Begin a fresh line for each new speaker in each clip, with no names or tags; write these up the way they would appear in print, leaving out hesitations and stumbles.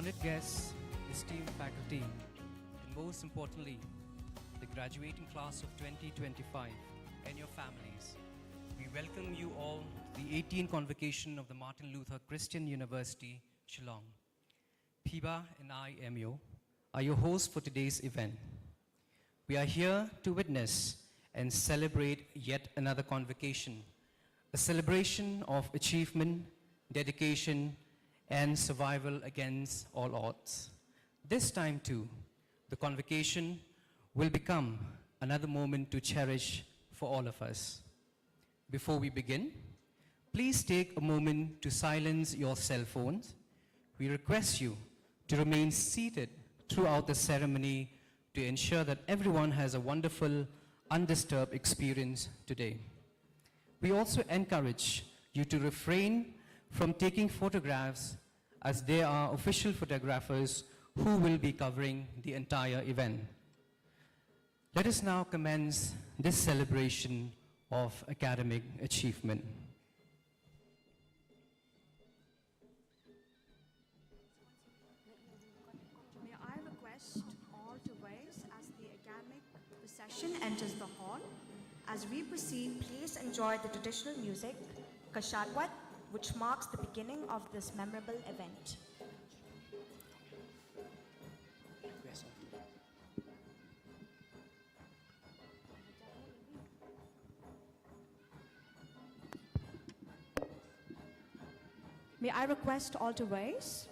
honored guests, esteemed faculty, and most importantly, the graduating class of 2025 and your families, we welcome you all to the 18th Convocation of the Martin Luther Christian University, Shillong. Piba and I, Emyo, are your hosts for today's event. We are here to witness and celebrate yet another convocation, a celebration of achievement, dedication, and survival against all odds. This time too, the convocation will become another moment to cherish for all of us. Before we begin, please take a moment to silence your cell phones. We request you to remain seated throughout the ceremony to ensure that everyone has a wonderful, undisturbed experience today. We also encourage you to refrain from taking photographs, as there are official photographers who will be covering the entire event. Let us now commence this celebration of academic achievement.
May I request all to rise as the academic procession enters the hall. As we proceed, please enjoy the traditional music, Kashatwat, which marks the beginning of this memorable event. May I request all to rise?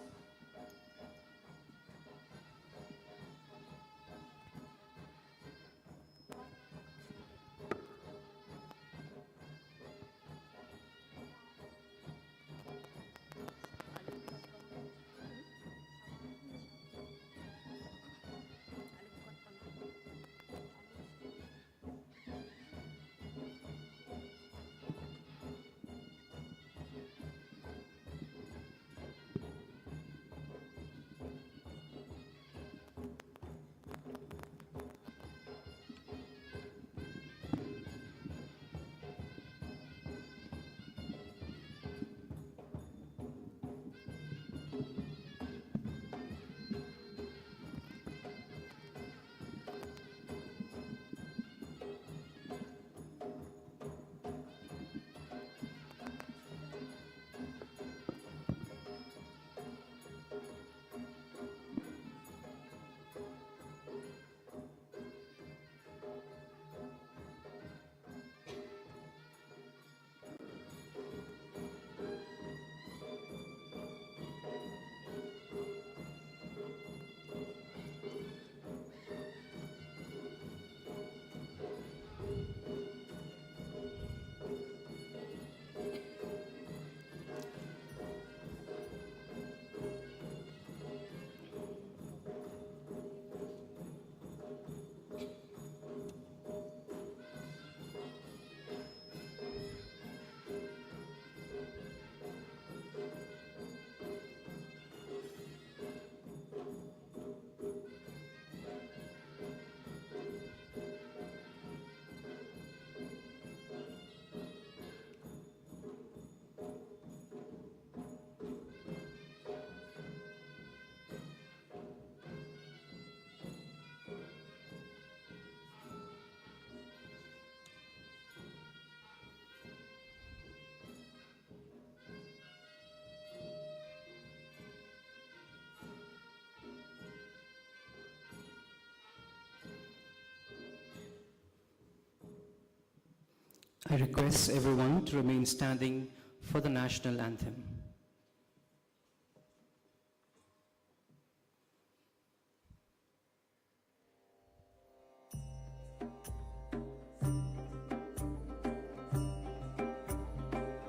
I request everyone to remain standing for the national anthem.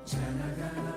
Jana Gana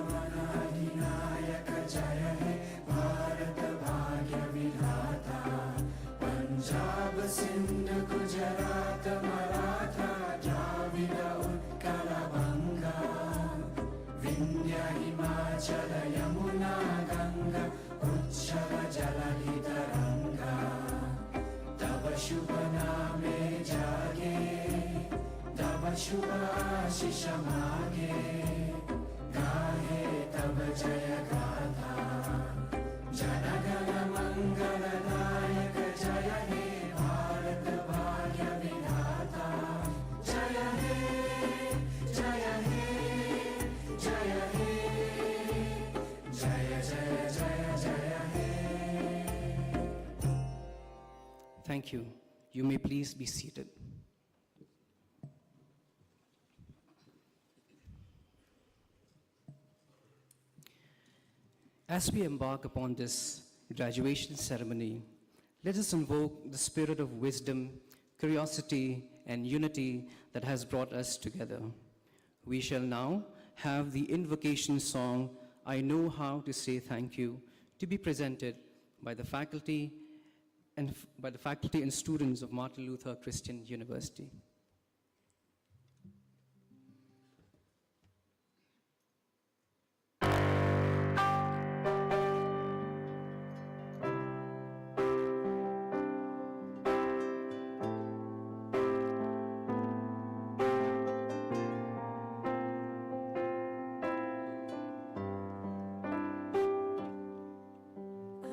Thank you. You may please be seated. As we embark upon this graduation ceremony, let us invoke the spirit of wisdom, curiosity, and unity that has brought us together. We shall now have the invocation song, I Know How to Say Thank You, to be presented by the faculty and students of Martin Luther Christian University.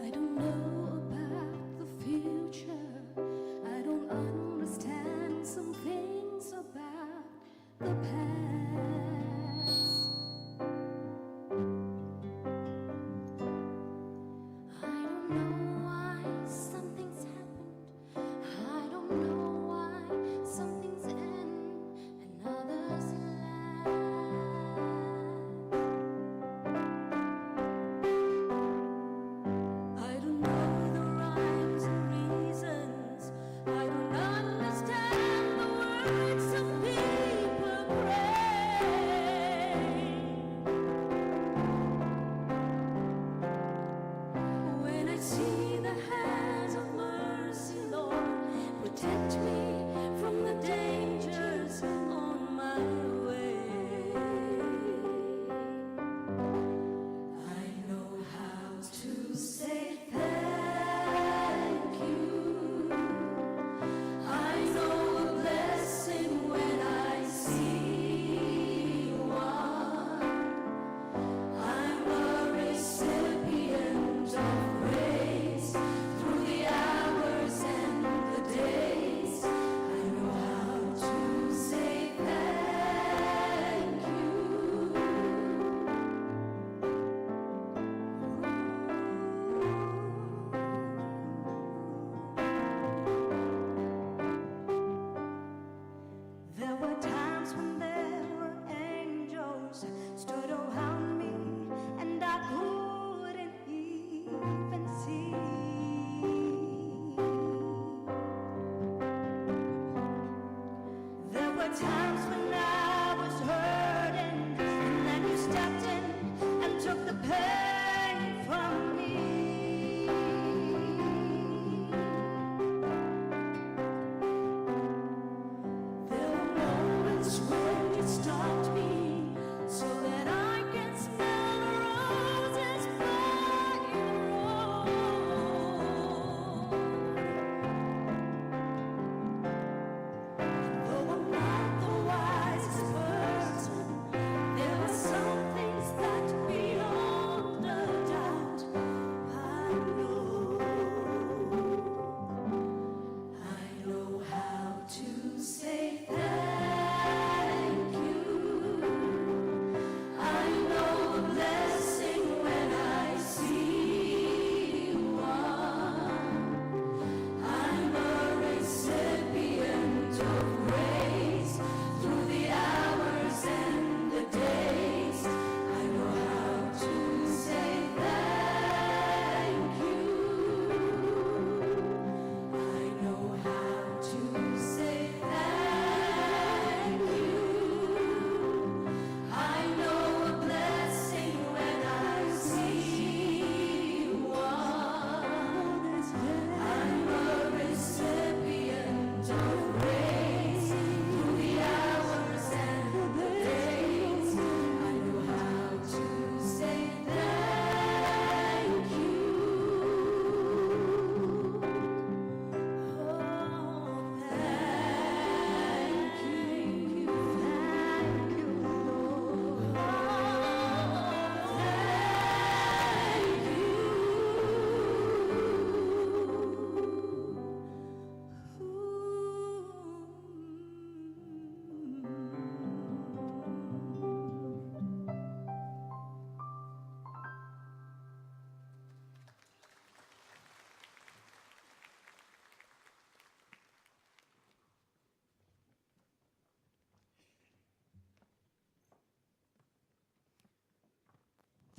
I don't know about the future. I don't understand some things.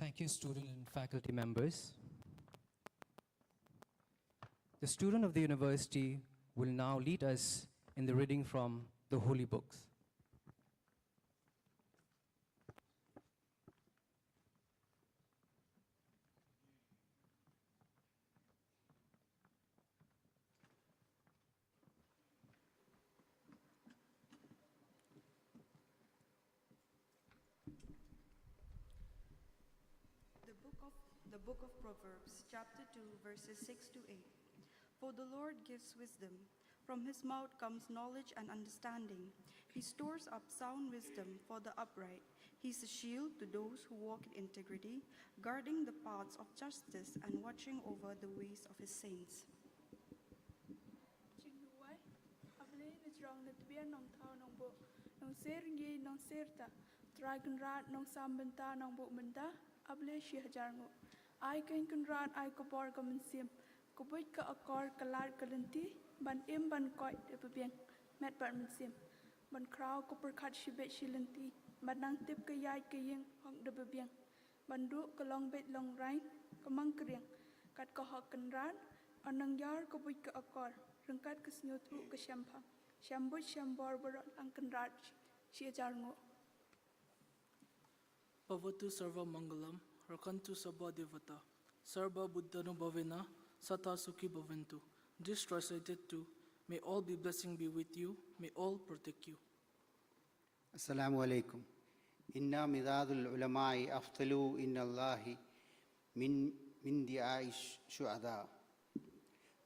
Thank you, student and faculty members. The student of the university will now lead us in the reading from the holy books.
The book of Proverbs, chapter 2, verses 6 to 8. For the Lord gives wisdom. From his mouth comes knowledge and understanding. He stores up sound wisdom for the upright. He is a shield to those who walk in integrity, guarding the paths of justice and watching over the ways of his saints.
I can conrad I copor comensim, copit ka acor calar calanti, ban im ban coit de pabien, met barmensim, ban crow copper cut shibet shilanti, ban nang tip ka yai kaying hong de pabien, ban do ka long bit long rain, kamang kriang, kat ka hok conrad, anang yar copit ka acor, rangkat ka snotu ka shampang, shambut shambor barot ang conrad, shi jarngo.
Pavatu Sarva Mangalam, Rakantu Sabha Devata, Sarva Buddhanu Bhavena, Sata Sukhi Bhavantu. This translated to, may all be blessing be with you, may all protect you.
Assalamu alaikum. Inna midadul ulama'i aftalu inna Allahi min di'aish shu'ada.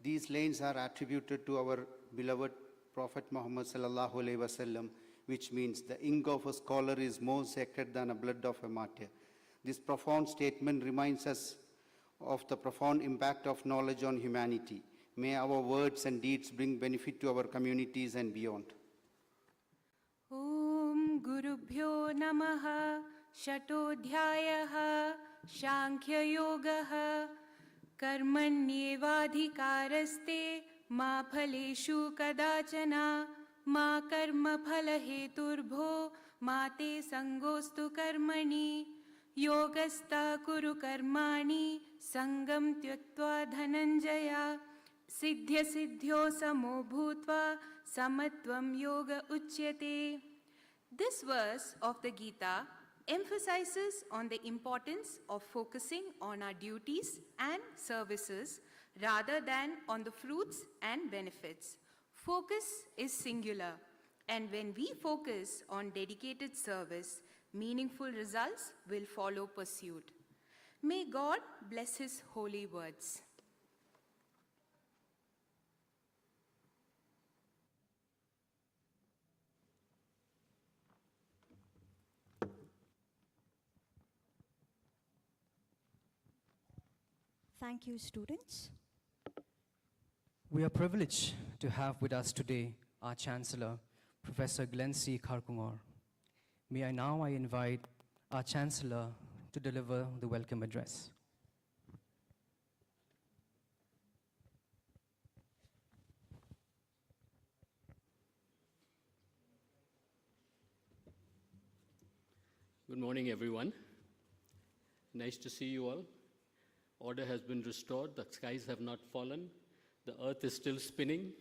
These lines are attributed to our beloved Prophet Muhammad sallallahu alaihi wasallam, which means the ink of a scholar is more sacred than the blood of a martyr. This profound statement reminds us of the profound impact of knowledge on humanity. May our words and deeds bring benefit to our communities and beyond.
Om Gurubhyo Namaha Shatodhyayaha Shankhya Yogaha Karmanyevadhikaraste Ma Phaleshu Kadachana Ma Karma Phalaheturbho Ma Te Sangostu Karmani Yogasta Kuru Karmani Sangam Tyaktva Dhananjaya Siddhya Siddhyo Samo Bhutva Samatvam Yoga Uchyate. This verse of the Gita emphasizes on the importance of focusing on our duties and services rather than on the fruits and benefits. Focus is singular, and when we focus on dedicated service, meaningful results will follow pursuit. May God bless His holy words.
Thank you, students.
We are privileged to have with us today our Chancellor, Professor Glenn C. Kharkungor. May I invite our Chancellor to deliver the welcome address.
Good morning, everyone. Nice to see you all. Order has been restored. The skies have not fallen. The earth is still spinning.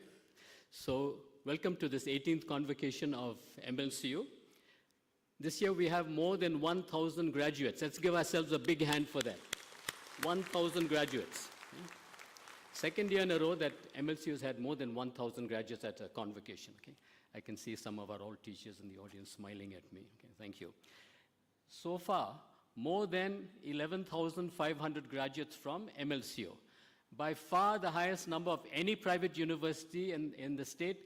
So welcome to this 18th Convocation of MLCU. This year we have more than 1,000 graduates. Let's give ourselves a big hand for that. 1,000 graduates. Second year in a row that MLCU has had more than 1,000 graduates at a convocation. Okay? I can see some of our old teachers in the audience smiling at me. Okay, thank you. So far, more than 11,500 graduates from MLCO. By far the highest number of any private university in the state.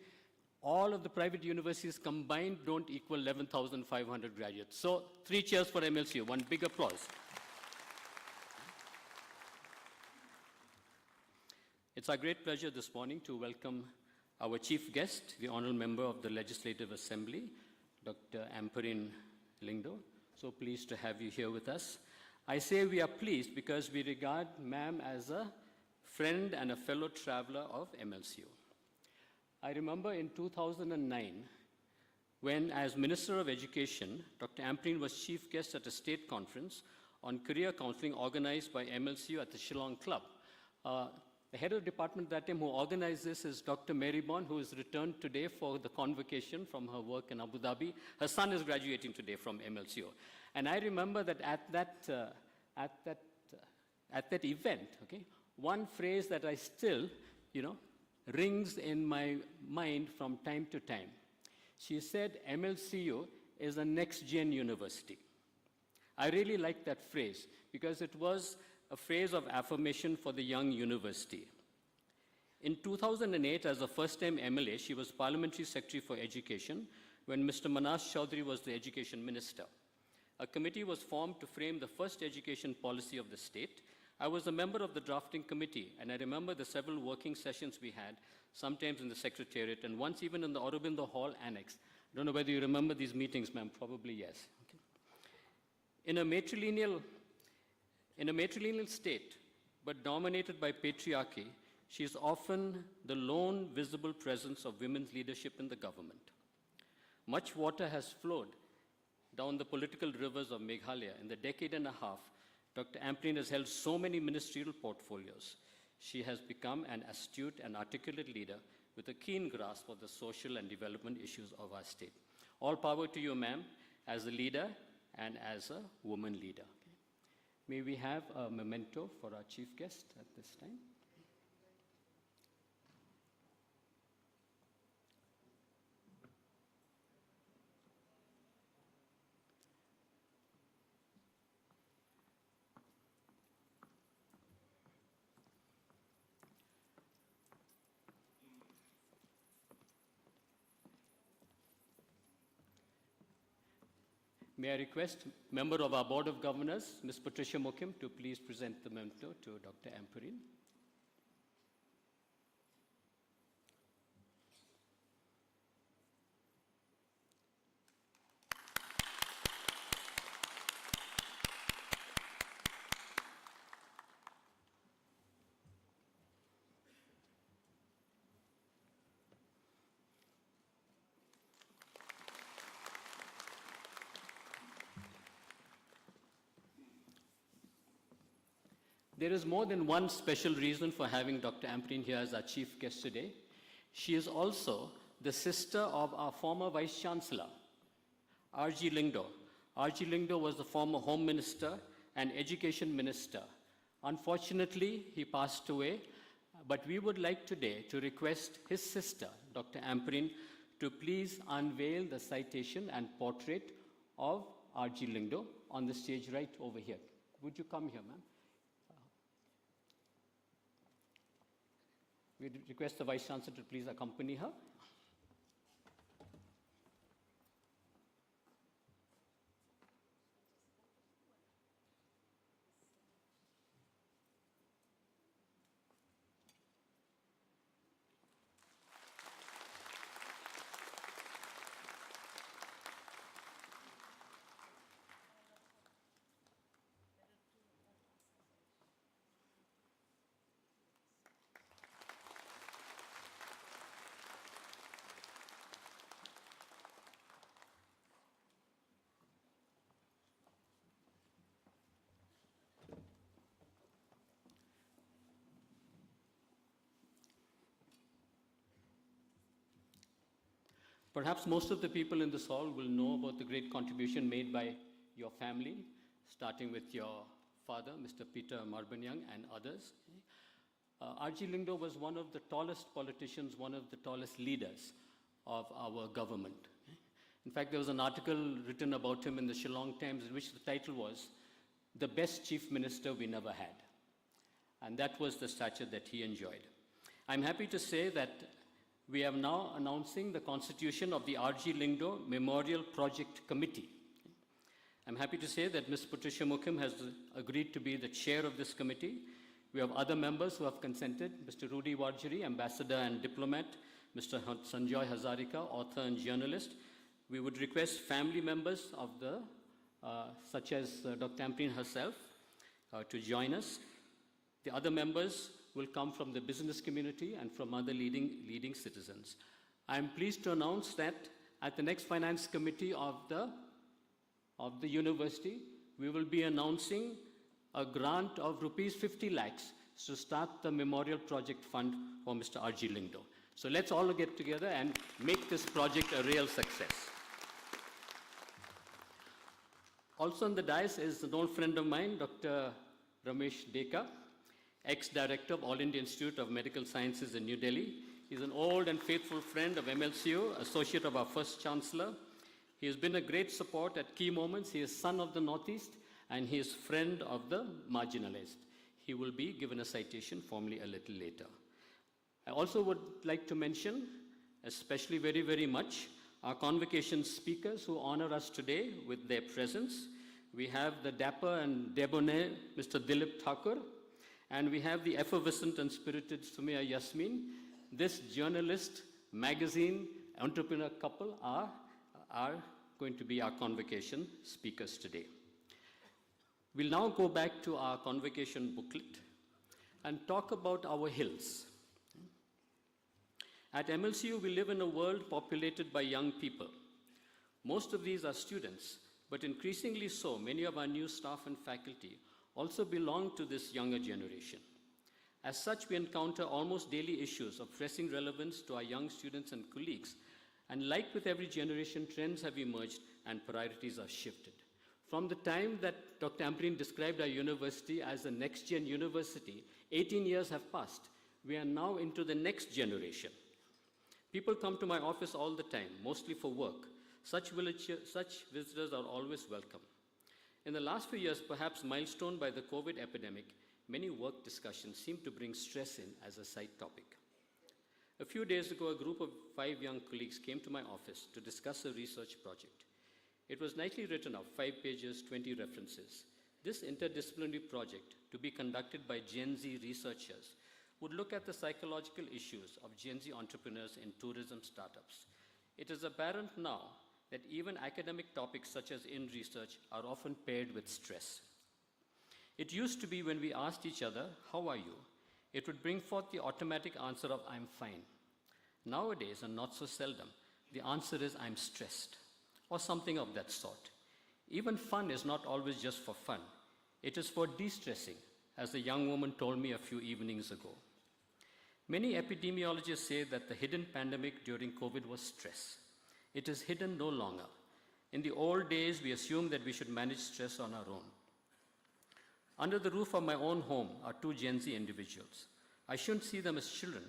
All of the private universities combined don't equal 11,500 graduates. So 3 cheers for MLCO, one big applause. It's our great pleasure this morning to welcome our chief guest, the Honorable Member of the Legislative Assembly, Dr. Amperin Lingdo. So pleased to have you here with us. I say we are pleased because we regard ma'am as a friend and a fellow traveler of MLCO. I remember in 2009, when as Minister of Education, Dr. Amperin was chief guest at a state conference on career counseling organized by MLCU at the Shillong Club. The head of the department that time who organized this is Dr. Mary Bond, who is returned today for the convocation from her work in Abu Dhabi. Her son is graduating today from MLCO. And I remember that at that event, okay, one phrase that I still, rings in my mind from time to time. She said, MLCO is a next-gen university. I really like that phrase because it was a phrase of affirmation for the young university. In 2008, as a first-time MLA, she was Parliamentary Secretary for Education when Mr. Manas Chaudhry was the Education Minister. A committee was formed to frame the first education policy of the state. I was a member of the drafting committee, and I remember the several working sessions we had, sometimes in the Secretariat, and once even in the Aurobindo Hall Annex. I don't know whether you remember these meetings, ma'am. Probably yes. Okay. In a matrilineal state, but dominated by patriarchy, she is often the lone visible presence of women's leadership in the government. Much water has flowed down the political rivers of Meghalaya. In the decade and a half, Dr. Ampreen has held so many ministerial portfolios. She has become an astute and articulate leader with a keen grasp of the social and development issues of our state. All power to you, ma'am, as a leader and as a woman leader. Okay. May we have a memento for our chief guest at this time? May I request member of our Board of Governors, Ms. Patricia Mokim, to please present the memento to Dr. Ampreen. There is more than one special reason for having Dr. Ampreen here as our chief guest today. She is also the sister of our former Vice Chancellor, R.G. Lyngdoh. R.G. Lyngdoh was the former Home Minister and Education Minister. Unfortunately, he passed away, but we would like today to request his sister, Dr. Ampreen, to please unveil the citation and portrait of R.G. Lyngdoh on the stage right over here. Would you come here, ma'am? We request the Vice Chancellor to please accompany her. Perhaps most of the people in this hall will know about the great contribution made by your family, starting with your father, Mr. Peter Marbanyang, and others. R.G. Lyngdoh was one of the tallest politicians, one of the tallest leaders of our government. In fact, there was an article written about him in the Shillong Times in which the title was, "The Best Chief Minister We Never Had." And that was the stature that he enjoyed. I'm happy to say that we are now announcing the constitution of the R.G. Lyngdoh Memorial Project Committee. I'm happy to say that Ms. Patricia Mokim has agreed to be the chair of this committee. We have other members who have consented, Mr. Rudy Warjiri, ambassador and diplomat, Mr. Sanjoy Hazarika, author and journalist. We would request family members of the, such as Dr. Ampreen herself, to join us. The other members will come from the business community and from other leading citizens. I am pleased to announce that at the next finance committee of the university, we will be announcing a grant of rupees 50 lakhs to start the memorial project fund for Mr. R.G. Lindo. So let's all get together and make this project a real success. Also on the dais is an old friend of mine, Dr. Ramesh Deka, ex-director of All India Institute of Medical Sciences in New Delhi. He's an old and faithful friend of MLCO, associate of our first Chancellor. He has been a great support at key moments. He is son of the Northeast, and he is friend of the marginalized. He will be given a citation formally a little later. I also would like to mention, especially very, very much, our Convocation speakers who honor us today with their presence. We have the dapper and debonair Mr. Dilip Thakur, and we have the effervescent and spirited Sumaya Yasmin. This journalist, magazine, entrepreneur couple are going to be our Convocation speakers today. We'll now go back to our Convocation booklet and talk about our hills. At MLCU, we live in a world populated by young people. Most of these are students, but increasingly so, many of our new staff and faculty also belong to this younger generation. As such, we encounter almost daily issues of pressing relevance to our young students and colleagues. And like with every generation, trends have emerged and priorities are shifted. From the time that Dr. Ambreen described our university as a next-gen university, 18 years have passed. We are now into the next generation. People come to my office all the time, mostly for work. Such visitors are always welcome. In the last few years, perhaps milestone by the COVID epidemic, many work discussions seem to bring stress in as a side topic. A few days ago, a group of 5 young colleagues came to my office to discuss a research project. It was nicely written up, 5 pages, 20 references. This interdisciplinary project, to be conducted by Gen Z researchers, would look at the psychological issues of Gen Z entrepreneurs in tourism startups. It is apparent now that even academic topics such as in research are often paired with stress. It used to be when we asked each other, "How are you?" it would bring forth the automatic answer of "I'm fine." Nowadays, and not so seldom, the answer is "I'm stressed," or something of that sort. Even fun is not always just for fun. It is for de-stressing, as the young woman told me a few evenings ago. Many epidemiologists say that the hidden pandemic during COVID was stress. It is hidden no longer. In the old days, we assumed that we should manage stress on our own. Under the roof of my own home are 2 Gen Z individuals. I shouldn't see them as children,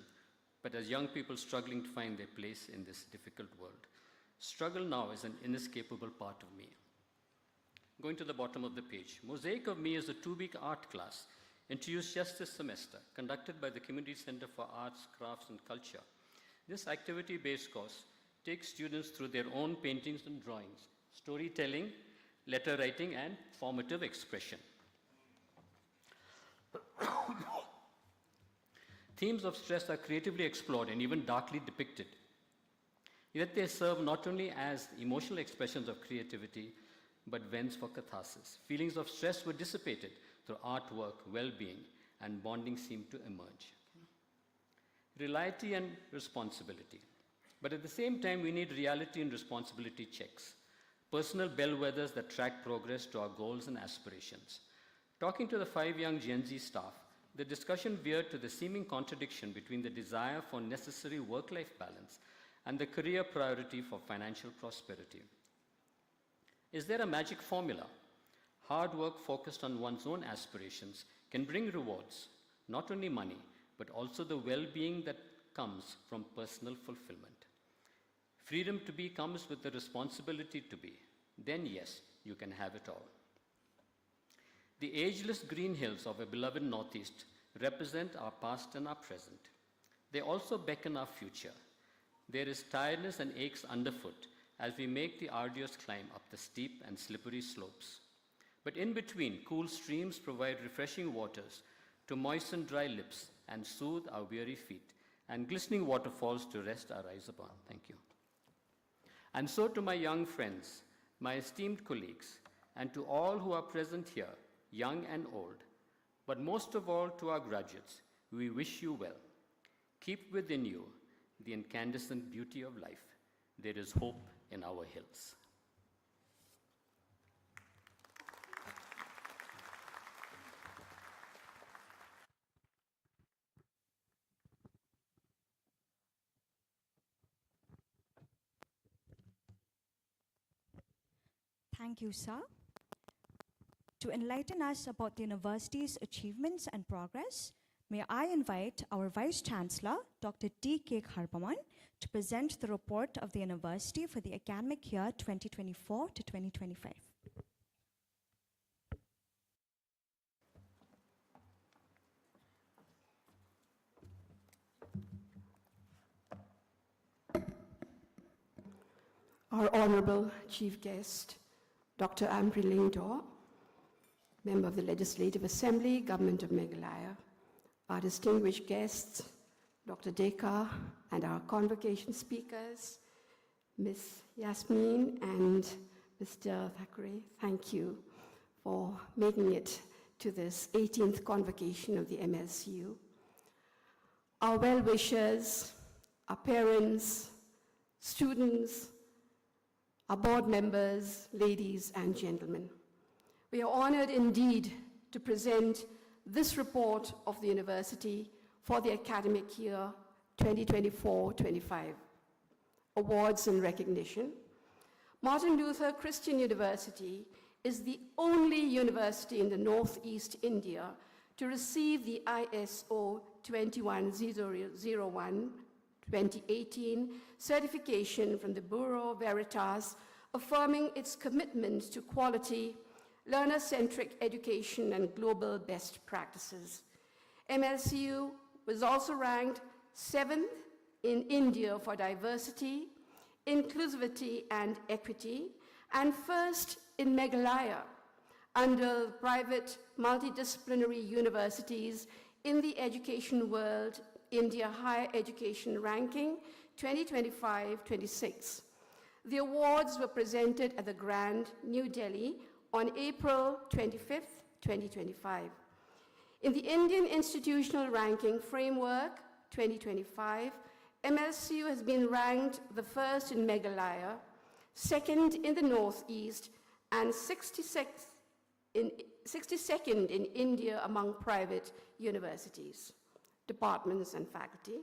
but as young people struggling to find their place in this difficult world. Struggle now is an inescapable part of me. Going to the bottom of the page, Mosaic of Me is a 2-week art class introduced just this semester, conducted by the Community Center for Arts, Crafts and Culture. This activity-based course takes students through their own paintings and drawings, storytelling, letter writing, and formative expression. Themes of stress are creatively explored and even darkly depicted. Yet they serve not only as emotional expressions of creativity, but vents for catharsis. Feelings of stress were dissipated through artwork, well-being, and bonding seemed to emerge. Reality and responsibility. But at the same time, we need reality and responsibility checks, personal bellwethers that track progress to our goals and aspirations. Talking to the 5 young Gen Z staff, the discussion veered to the seeming contradiction between the desire for necessary work-life balance and the career priority for financial prosperity. Is there a magic formula? Hard work focused on one's own aspirations can bring rewards, not only money, but also the well-being that comes from personal fulfillment. Freedom to be comes with the responsibility to be. Then yes, you can have it all. The ageless green hills of a beloved Northeast represent our past and our present. They also beckon our future. There is tiredness and aches underfoot as we make the arduous climb up the steep and slippery slopes. But in between, cool streams provide refreshing waters to moisten dry lips and soothe our weary feet, and glistening waterfalls to rest our eyes upon. Thank you. And so to my young friends, my esteemed colleagues, and to all who are present here, young and old, but most of all to our graduates, we wish you well. Keep within you the incandescent beauty of life. There is hope in our hills.
Thank you, sir. To enlighten us about the university's achievements and progress, may I invite our Vice Chancellor, Dr. D.K. Kharpaman, to present the report of the university for the academic year 2024 to 2025.
Our Honorable Chief Guest, Dr. Amri Lingdor, Member of the Legislative Assembly, Government of Meghalaya, our distinguished guests, Dr. Dekar, and our convocation speakers, Ms. Yasmin and Mr. Thackeray, thank you for making it to this 18th convocation of the MLCU. Our well-wishers, our parents, students, our board members, ladies and gentlemen, we are honored indeed to present this report of the university for the academic year 2024-25. Awards and recognition. Martin Luther Christian University is the only university in the Northeast India to receive the ISO 21001 2018 certification from the Bureau Veritas, affirming its commitment to quality, learner-centric education, and global best practices. MLCU was also ranked 7th in India for diversity, inclusivity, and equity, and 1st in Meghalaya under private multidisciplinary universities in the education world India Higher Education Ranking 2025-26. The awards were presented at the Grand New Delhi on April 25th, 2025. In the Indian Institutional Ranking Framework 2025, MLCU has been ranked the 1st in Meghalaya, 2nd in the Northeast, and 62nd in India among private universities, departments, and faculty.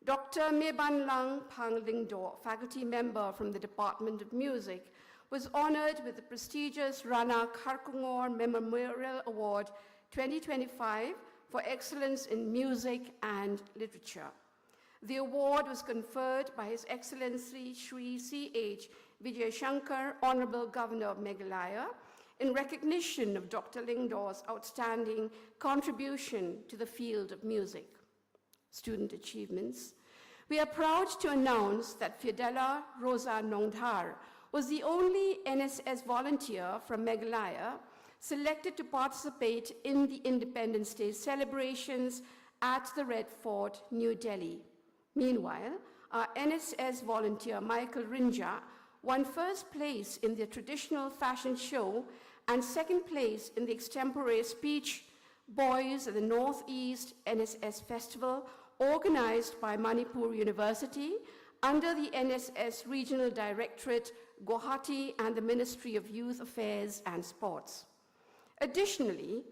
Dr. Meban Lang Pang Lingdor, faculty member from the Department of Music, was honored with the prestigious Rana Kharkungor Memorial Award 2025 for excellence in music and literature. The award was conferred by His Excellency Shri C.H. Vijay Shankar, Honorable Governor of Meghalaya, in recognition of Dr. Lingdor's outstanding contribution to the field of music. Student achievements. We are proud to announce that Fiodella Rosa Nongdhar was the only NSS volunteer from Meghalaya selected to participate in the Independence Day celebrations at the Red Fort, New Delhi. Meanwhile, our NSS volunteer Michael Rinja won 1st place in the traditional fashion show and 2nd place in the extempore speech Boys at the Northeast NSS Festival, organized by Manipur University under the NSS Regional Directorate, Guwahati, and the Ministry of Youth Affairs and Sports. Additionally,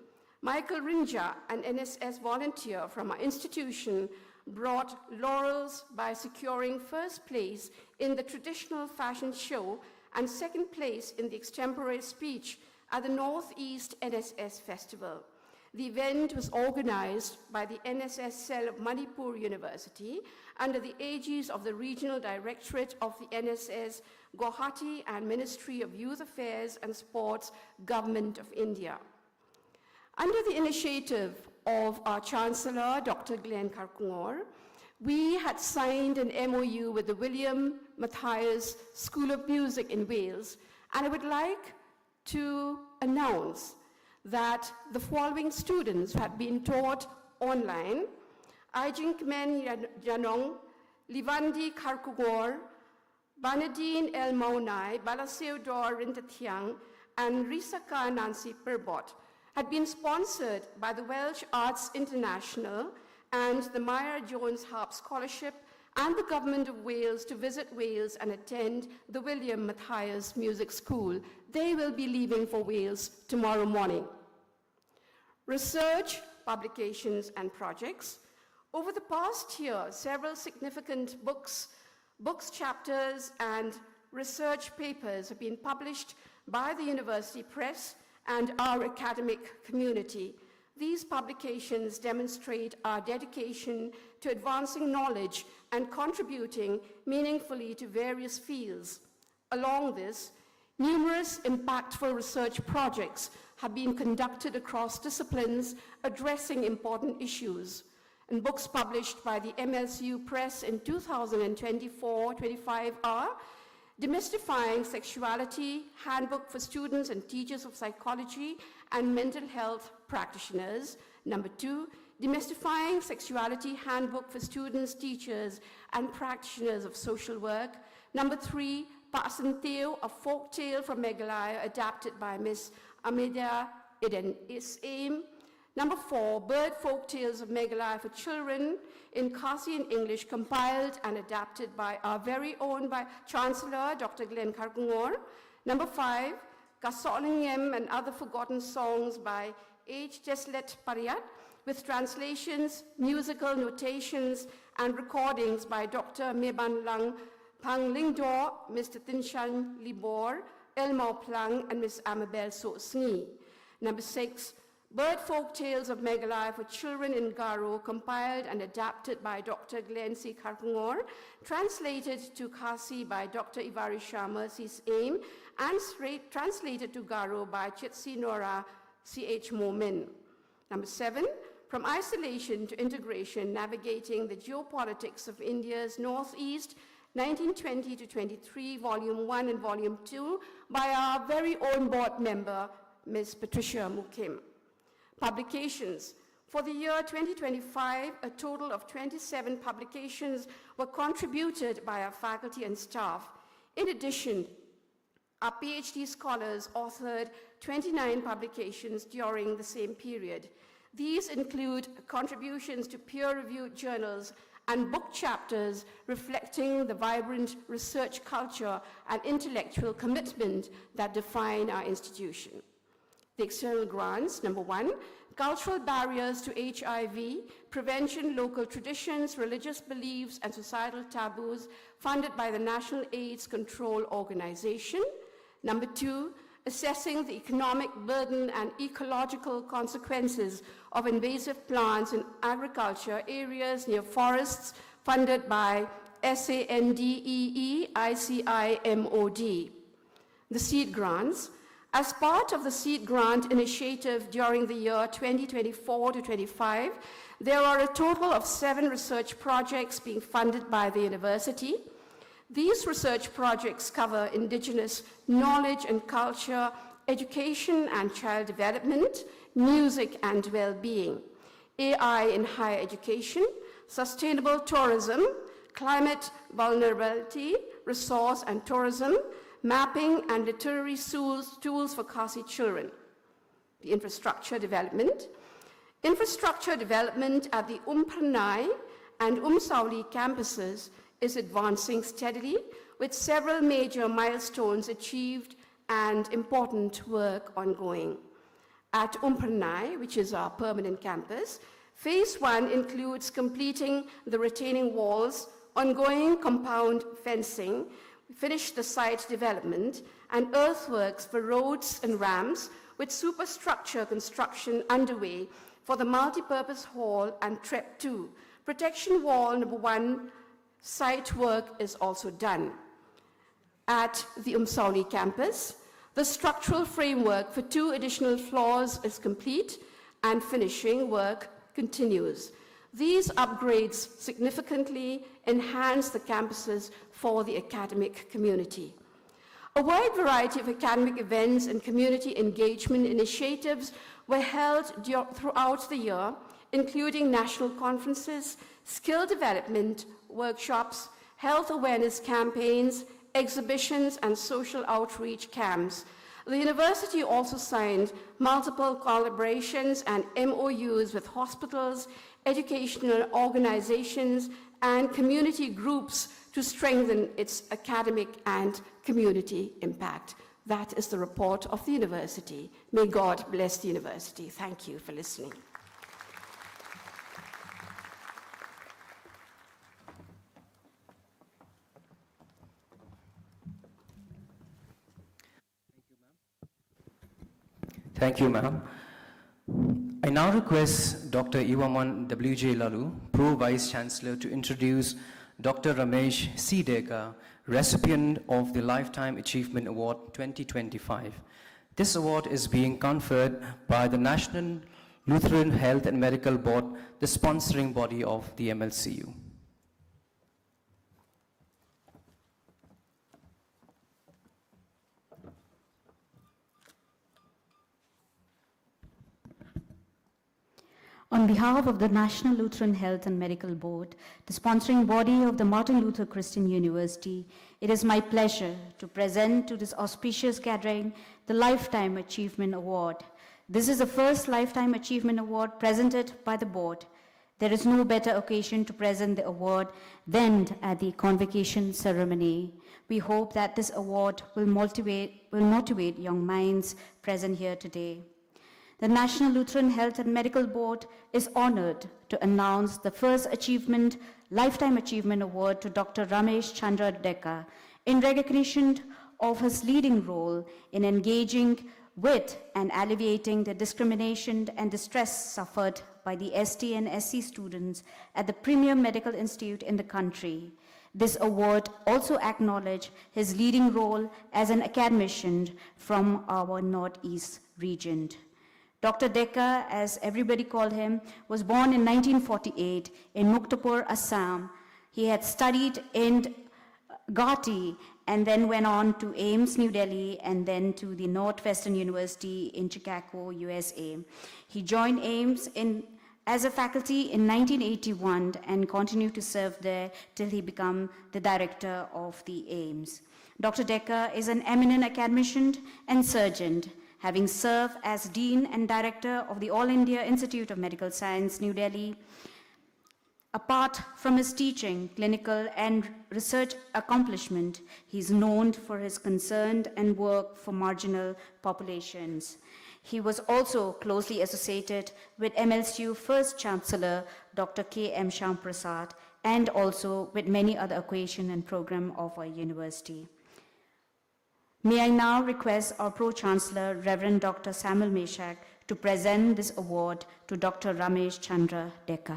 Michael Rinja, an NSS volunteer from our institution, brought laurels by securing 1st place in the traditional fashion show and 2nd place in the extempore speech at the Northeast NSS Festival. The event was organized by the NSS cell of Manipur University under the aegis of the Regional Directorate of the NSS, Guwahati, and Ministry of Youth Affairs and Sports, Government of India. Under the initiative of our Chancellor, Dr. Glenn Kharkungor, we had signed an MOU with the William Matthias School of Music in Wales, and I would like to announce that the following students who had been taught online: Aijinkmen Janong, Livandi Kharkungor, Banadine El Maunai, Balaseodor Rintathiang, and Risaka Nancy Perbot, had been sponsored by the Welsh Arts International and the Myra Jones Harp Scholarship and the Government of Wales to visit Wales and attend the William Matthias Music School. They will be leaving for Wales tomorrow morning. Research, publications, and projects. Over the past year, several significant books, chapters, and research papers have been published by the university press and our academic community. These publications demonstrate our dedication to advancing knowledge and contributing meaningfully to various fields. Along this, numerous impactful research projects have been conducted across disciplines addressing important issues. And books published by the MSU Press in 2024-25 are Demystifying Sexuality, Handbook for Students and Teachers of Psychology and Mental Health Practitioners. Number 2, Demystifying Sexuality, Handbook for Students, Teachers and Practitioners of Social Work. Number 3, Pasanteo, a folk tale from Meghalaya, adapted by Ms. Amelia Eden Is-Aim. Number 4, Bird Folk Tales of Meghalaya for Children in Khasi and English, compiled and adapted by our very own Chancellor, Dr. Glenn Karkungor. Number 5, Kasolingem and Other Forgotten Songs by H. Teslet Pariat, with translations, musical notations, and recordings by Dr. Meban Lang Panglingdor, Mr. Tinshan Libor, Elmao Plang, and Ms. Amabel So Sngi. Number 6, Bird Folk Tales of Meghalaya for Children in Garo, compiled and adapted by Dr. Glenn C. Karkungor, translated to Khasi by Dr. Ivari Sharma Sis-Aim, and translated to Garo by Chitsi Nora C.H. Momin. Number 7, From Isolation to Integration, Navigating the Geopolitics of India's Northeast, 1920 to 23, Volume 1 and Volume 2, by our very own board member, Ms. Patricia Mukim. Publications. For the year 2025, a total of 27 publications were contributed by our faculty and staff. In addition, our PhD scholars authored 29 publications during the same period. These include contributions to peer-reviewed journals and book chapters reflecting the vibrant research culture and intellectual commitment that define our institution. The external grants, number 1, Cultural Barriers to HIV, Prevention, Local Traditions, Religious Beliefs, and Societal Taboos, funded by the National AIDS Control Organization. Number 2, Assessing the Economic Burden and Ecological Consequences of Invasive Plants in Agriculture Areas Near Forests, funded by SANDEE ICIMOD. The seed grants. As part of the seed grant initiative during the year 2024 to 25, there are a total of 7 research projects being funded by the university. These research projects cover indigenous knowledge and culture, education and child development, music and well-being, AI in higher education, sustainable tourism, climate vulnerability, resource and tourism, mapping and literary tools for Khasi children. The infrastructure development. Infrastructure development at the Pranay and Sauli campuses is advancing steadily, with several major milestones achieved and important work ongoing. At Pranay, which is our permanent campus, phase 1 includes completing the retaining walls, ongoing compound fencing, finished the site development, and earthworks for roads and ramps, with superstructure construction underway for the multipurpose hall and TREP 2. Protection wall number 1 site work is also done. At the Sauli campus, the structural framework for 2 additional floors is complete and finishing work continues. These upgrades significantly enhance the campuses for the academic community. A wide variety of academic events and community engagement initiatives were held throughout the year, including national conferences, skill development workshops, health awareness campaigns, exhibitions, and social outreach camps. The university also signed multiple collaborations and MOUs with hospitals, educational organizations, and community groups to strengthen its academic and community impact. That is the report of the university. May God bless the university. Thank you for listening.
Thank you, ma'am.
Thank you, ma'am. I now request Dr. Iwaman W.J. Lalu, Pro Vice Chancellor, to introduce Dr. Ramesh C. Deka, recipient of the Lifetime Achievement Award 2025. This award is being conferred by the National Lutheran Health and Medical Board, the sponsoring body of the MLCU.
On behalf of the National Lutheran Health and Medical Board, the sponsoring body of the Martin Luther Christian University, it is my pleasure to present to this auspicious gathering the Lifetime Achievement Award. This is the first Lifetime Achievement Award presented by the board. There is no better occasion to present the award than at the Convocation ceremony. We hope that this award will motivate young minds present here today. The National Lutheran Health and Medical Board is honored to announce the first Lifetime Achievement Award to Dr. Ramesh Chandra Deka in recognition of his leading role in engaging with and alleviating the discrimination and distress suffered by the ST and SC students at the premier medical institute in the country. This award also acknowledges his leading role as an academician from our Northeast region. Dr. Deka, as everybody called him, was born in 1948 in Muktapur, Assam. He had studied in Gauhati and then went on to AIMS, New Delhi, and then to the Northwestern University in Chicago, USA. He joined AIMS as a faculty in 1981 and continued to serve there till he became the director of the AIMS. Dr. Deka is an eminent academician and surgeon, having served as Dean and Director of the All India Institute of Medical Science, New Delhi. Apart from his teaching, clinical, and research accomplishment, he is known for his concern and work for marginal populations. He was also closely associated with MLCU First Chancellor, Dr. K.M. Shamprasad, and also with many other occasions and programs of our university. May I now request our Pro-Chancellor, Reverend Dr. Samuel Meshach, to present this award to Dr. Ramesh Chandra Deka.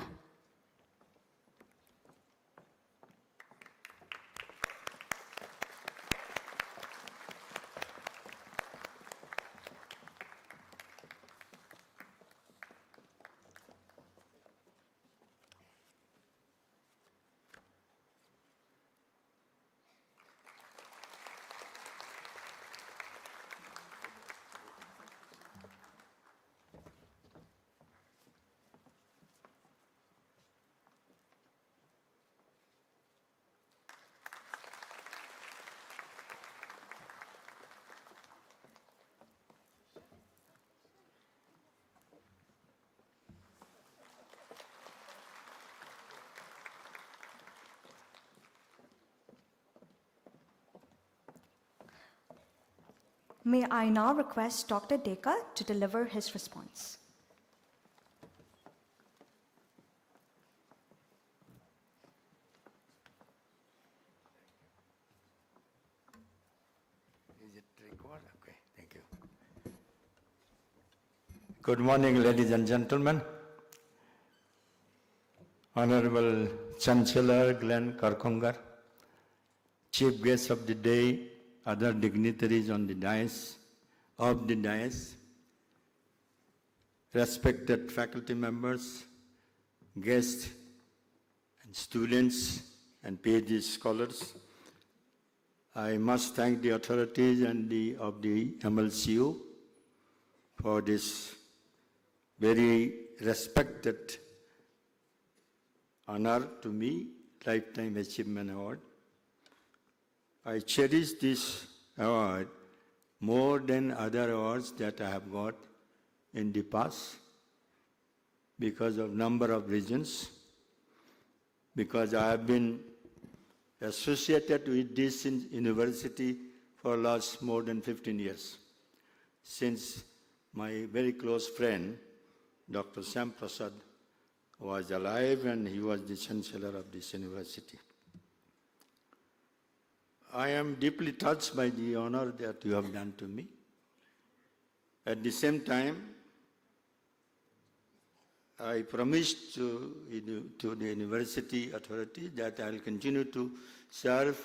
May I now request Dr. Deka to deliver his response.
Is it record? Okay, thank you. Good morning, ladies and gentlemen. Honorable Chancellor Glenn Karkongar, Chief Guest of the Day, other dignitaries on the dais, respected faculty members, guests, and students, and PhD scholars. I must thank the authorities and of the MLCU for this very respected honor to me, Lifetime Achievement Award. I cherish this award more than other awards that I have got in the past because of number of reasons. Because I have been associated with this university for last more than 15 years, since my very close friend, Dr. Sam Prasad, was alive and he was the Chancellor of this university. I am deeply touched by the honor that you have done to me. At the same time, I promised to the university authority that I will continue to serve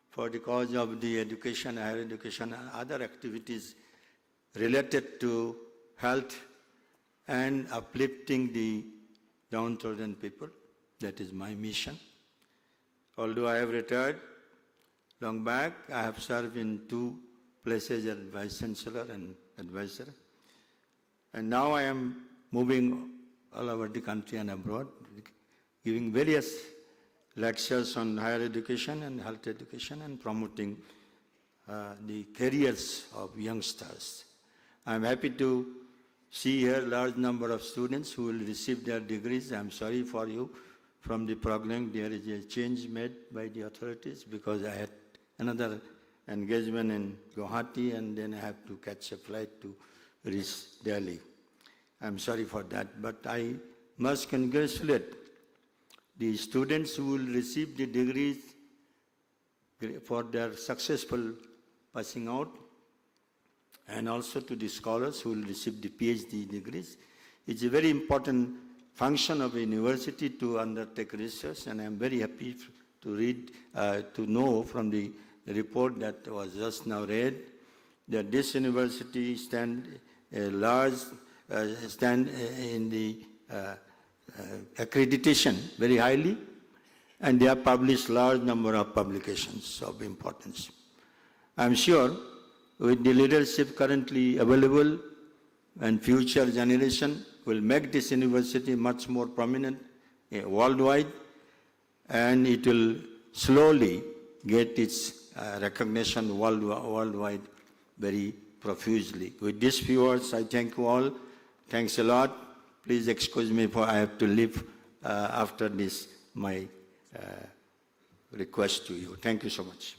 for the cause of the education, higher education, and other activities related to health and uplifting the downtrodden people. That is my mission. Although I have retired long back, I have served in 2 places as Vice Chancellor and Advisor. And now I am moving all over the country and abroad, giving various lectures on higher education and health education and promoting the careers of youngsters. I am happy to see here large number of students who will receive their degrees. I am sorry for you. From the program, there is a change made by the authorities because I had another engagement in Guwahati and then I have to catch a flight to reach Delhi. I'm sorry for that, but I must congratulate the students who will receive the degrees for their successful passing out, and also to the scholars who will receive the PhD degrees. It's a very important function of a university to undertake research, and I'm very happy to read, to know from the report that was just now read, that this university stand in the accreditation very highly, and they have published large number of publications of importance. I'm sure with the leadership currently available and future generation will make this university much more prominent worldwide, and it will slowly get its recognition worldwide very profusely. With these few words, I thank you all. Thanks a lot. Please excuse me for I have to leave after this, my request to you. Thank you so much.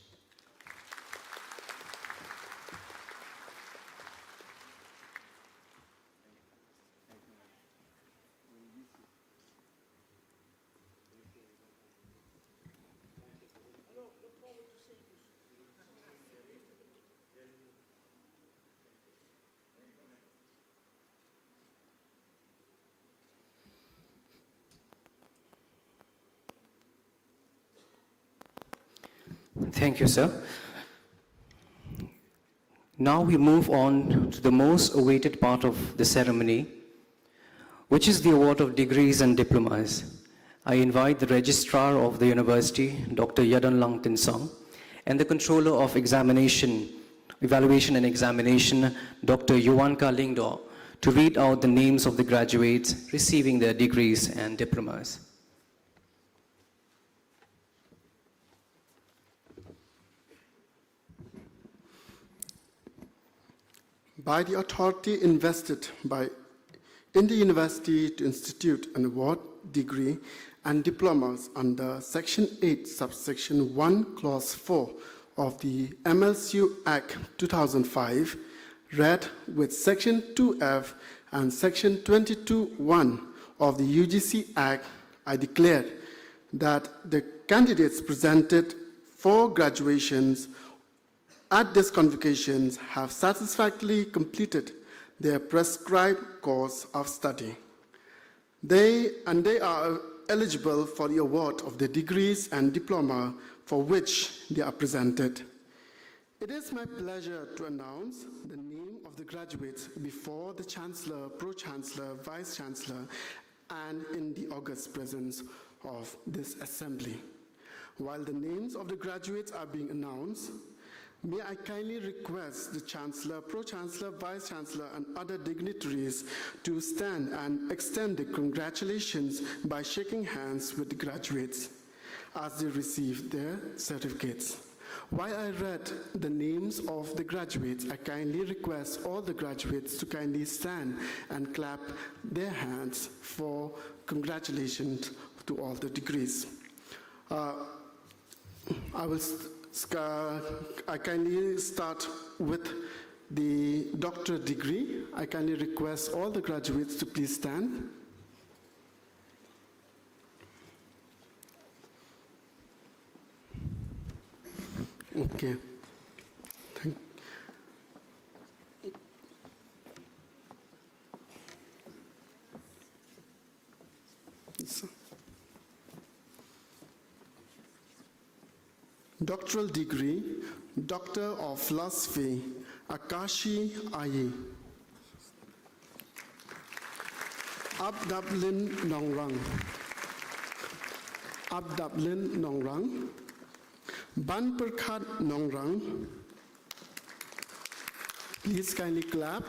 Thank you, sir. Now we move on to the most awaited part of the ceremony, which is the award of degrees and diplomas. I invite the Registrar of the University, Dr. Yadan Langtin Song, and the Controller of Evaluation and Examination, Dr. Yuanka Lingdo, to read out the names of the graduates receiving their degrees and diplomas.
By the authority invested in the university to institute and award degree and diplomas under Section 8, subsection 1, Clause 4 of the MLCU Act 2005, read with Section 2F and Section 22(1) of the UGC Act, I declare that the candidates presented for graduations at this convocation have satisfactorily completed their prescribed course of study. They are eligible for the award of the degrees and diploma for which they are presented. It is my pleasure to announce the name of the graduates before the Chancellor, Pro-Chancellor, Vice-Chancellor, and in the august presence of this assembly. While the names of the graduates are being announced, may I kindly request the Chancellor, Pro-Chancellor, Vice-Chancellor, and other dignitaries to stand and extend the congratulations by shaking hands with the graduates as they receive their certificates. While I read the names of the graduates, I kindly request all the graduates to kindly stand and clap their hands for congratulations to all the degrees. I kindly start with the doctorate degree. I kindly request all the graduates to please stand. Okay. Doctoral degree, Doctor of Philosophy, Akashi Aye. Abdablin Nongrang. Abdablin Nongrang. Banperkat Nongrang. Please kindly clap.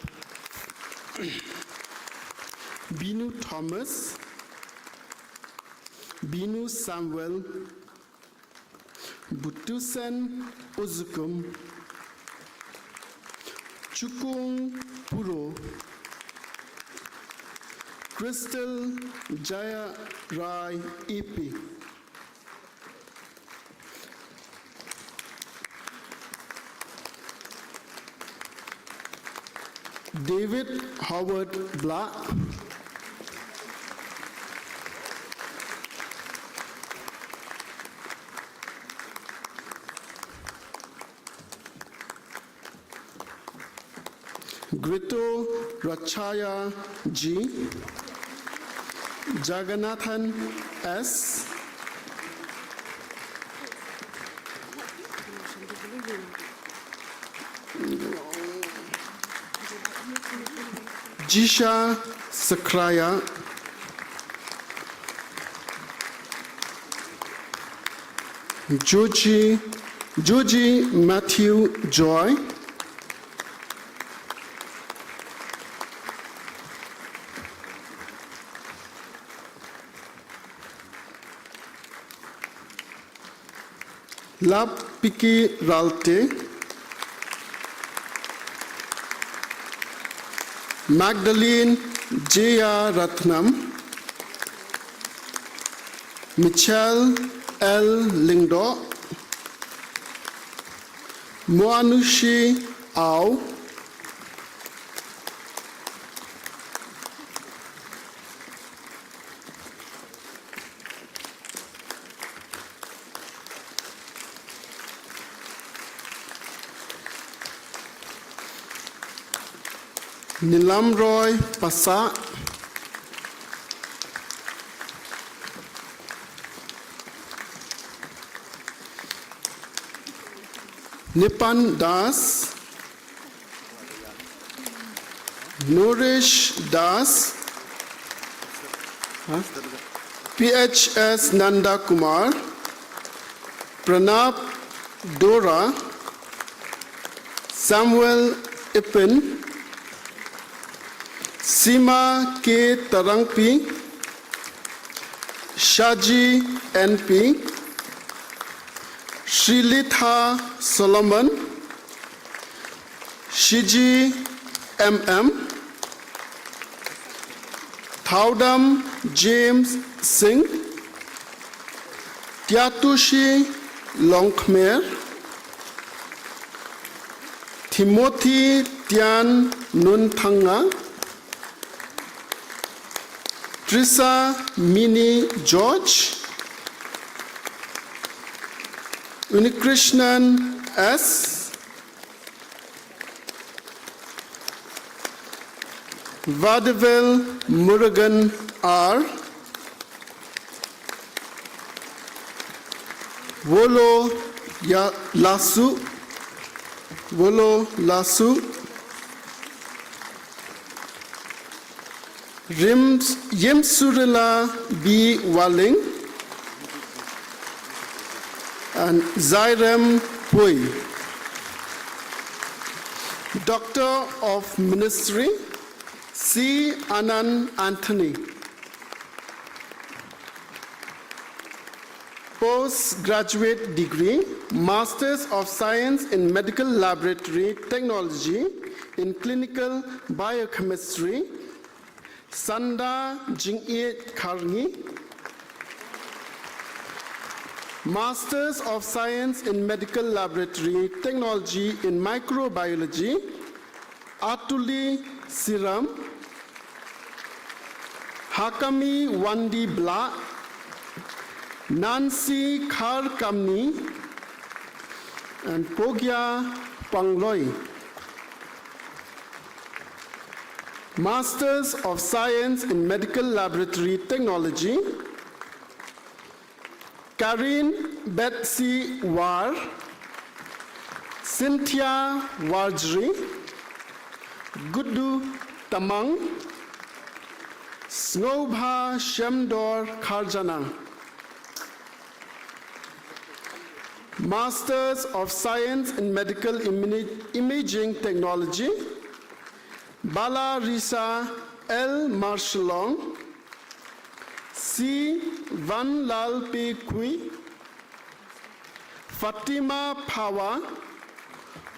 Binu Thomas. Binu Samuel. Butusen Uzukum. Chukung Puro. Crystal Jaya Rai EP. David Howard Black. Grito Rachaya G. Jagannathan S. Jisha Sakraya. Joji Matthew Joy. Lapiki Ralte. Magdalene Jaya Ratnam. Michelle L. Lingdo. Moanushi Au. Nilam Roy Pasa. Nipan Das. Nourish Das. PHS Nanda Kumar. Pranab Dora. Samuel Ipin. Sima K. Tarangpi, Shaji NP, Srilitha Solomon, Shiji MM, Thaudam James Singh, Tyatushi Longkhmer, Timothy Tian Nunthanga, Trisa Mini George, Unikrishnan S, Vadavel Murugan R, Volo Lasu, Yemsurila B. Walling, and Zairem Pui. Doctor of Ministry, C. Anand Anthony. Postgraduate degree, Masters of Science in Medical Laboratory Technology in Clinical Biochemistry, Sanda Jingye Karni. Masters of Science in Medical Laboratory Technology in Microbiology, Atuli Siram. Hakami Wandi Bla, Nancy Khar Kamni, and Pogya Pangloi. Masters of Science in Medical Laboratory Technology, Karin Betsy War, Cynthia Wardry, Gudu Tamang, Snobha Shemdor Karjana. Masters of Science in Medical Imaging Technology, Bala Risa L. Marshallong, C. Van Lal P. Kui, Fatima Pawa,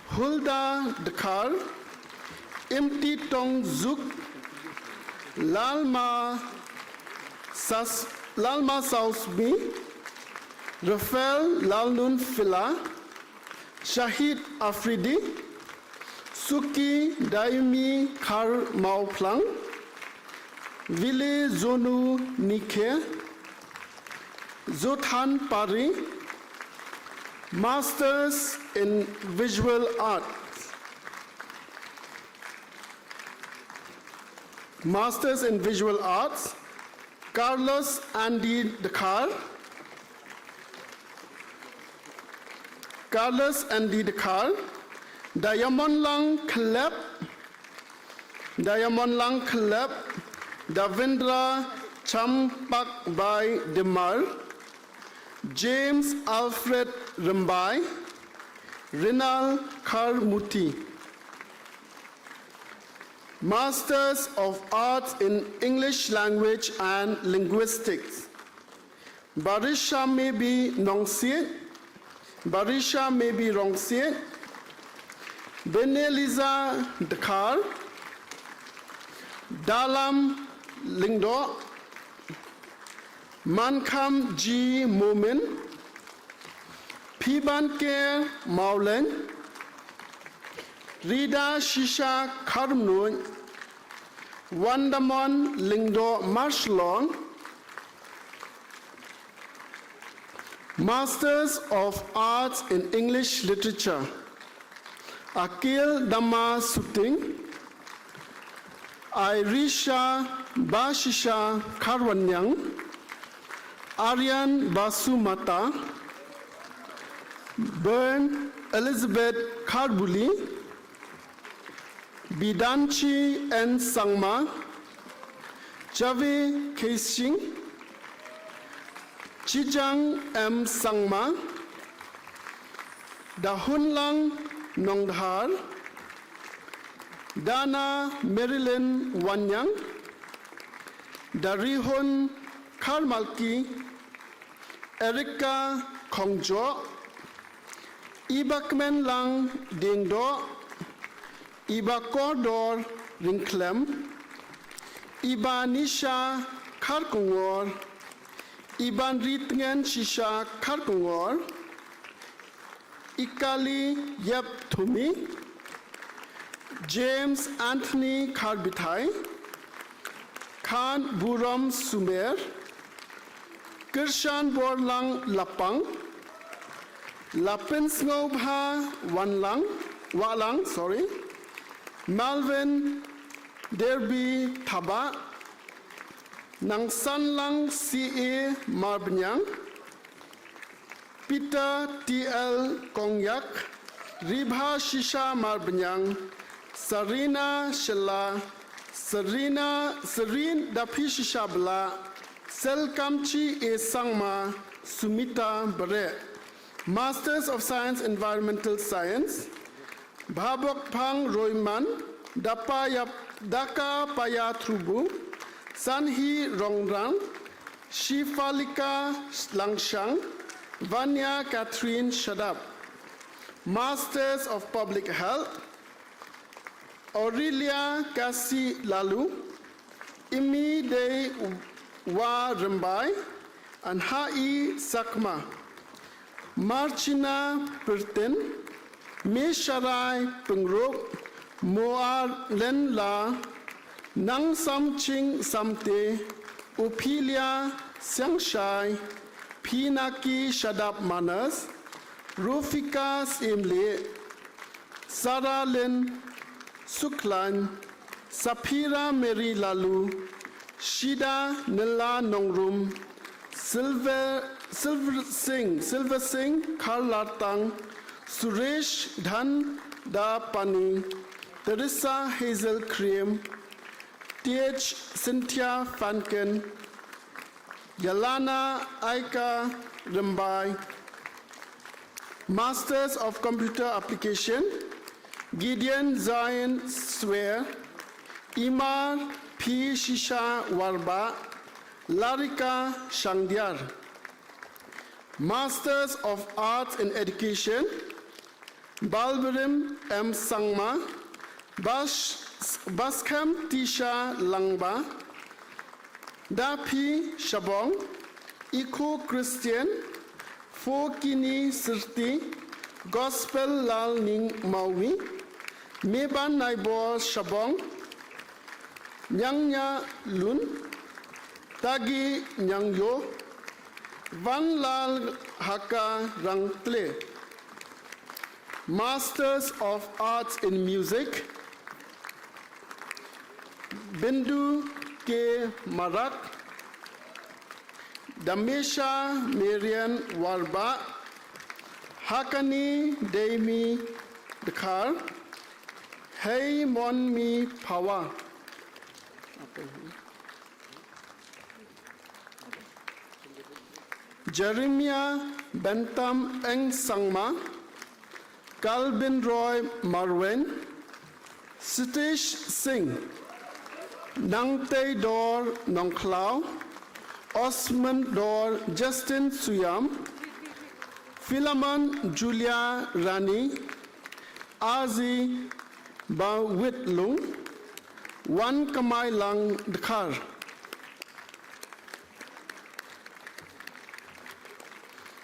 Hulda Dakar, Imti Tong Zuk, Lalma Sausbi, Rafael Lalnun Fila, Shahid Afridi, Suki Daimi Kar Mauplang, Vile Zonu Nike, Zothan Pari, Masters in Visual Arts. Masters in Visual Arts, Carlos Andy Dakar, Carlos Andy Dakar, Diamond Lang Kalep, Davendra Champak Bai Demar, James Alfred Rambai, Rinal Karmuti. Masters of Arts in English Language and Linguistics, Barisha Mebi Nongsiet, Barisha Mebi Rongsiet, Beneliza Dakar, Dalam Lingdo, Mankam G. Momin, Pibanke Maulen, Rida Shisha Karmnoy, Wandamon Lingdo Marshlong, Masters of Arts in English Literature, Akil Dhamma Suting, Irisha Bashisha Karwanyang, Aryan Basumata, Bern Elizabeth Karbuli, Bidanchi N. Sangma, Javi Keising, Chijang M. Sangma, Dahunlang Nongdhar, Dana Marilyn Wanyang, Darihun Karmalki, Erika Kongjo, Ibakmen Lang Dingdo, Iba Kordor Rinklem, Iba Nisha Karkungor, Iban Ritngen Shisha Karkungor, Ikali Yep Tumi, James Anthony Karbitai, Khan Buram Sumer, Kirshan Borlang Lapang, Lapinsngobha Walang, Malvin Derby Taba, Nangsanlang C.A. Marbanyang, Peter T.L. Kongyak, Ribha Shisha Marbanyang, Sarina Shella, Serene Dapi Shisha Bla, Selkamchi E. Sangma, Sumita Bare. Masters of Science Environmental Science, Bhabok Pang Royman, Daka Paya Trubu, Sanhi Rongrang, Shifalika Langshang, Vanya Catherine Shadab. Masters of Public Health, Aurelia Kasi Lalu, Imi De Wa Rambai, and Hai Sakma. Marchina Pirtin, Mesharai Pungrok, Moar Lenla, Nang Samching Samte, Upilia Siangshai, Pinaki Shadab Manas, Rufika Simle, Sarah Lin Suklan, Sapira Mary Lalu, Shida Nila Nongrum, Silver Singh, Karl Latang, Suresh Dhan Da Pani, Teresa Hazel Cream, T.H. Cynthia Fanken, Yalana Aika Rambai, Masters of Computer Application, Gideon Zion Swear, Imar P. Shisha Warba, Larika Shangdyar. Masters of Arts in Education, Balbarim M. Sangma, Baskham Tisha Langba, Dapi Shabong, Eco Christian, Fokini Sirti, Gospel Lal Ning Maui, Meban Naibor Shabong, Nyangnya Lun, Tagi Nyangyo, Van Lal Haka Rangtle. Masters of Arts in Music, Bindu K. Marak, Damesha Marian Warba, Hakani Deimi Dakar, Hey Monmi Pawa. Jeremiah Bentham Eng Sangma, Calvin Roy Marwen, Sitish Singh, Nangte Dor Nongklau, Osman Dor Justin Suyam, Philemon Julia Rani, Azi Bawit Lung, Wan Kamai Lang Dakar.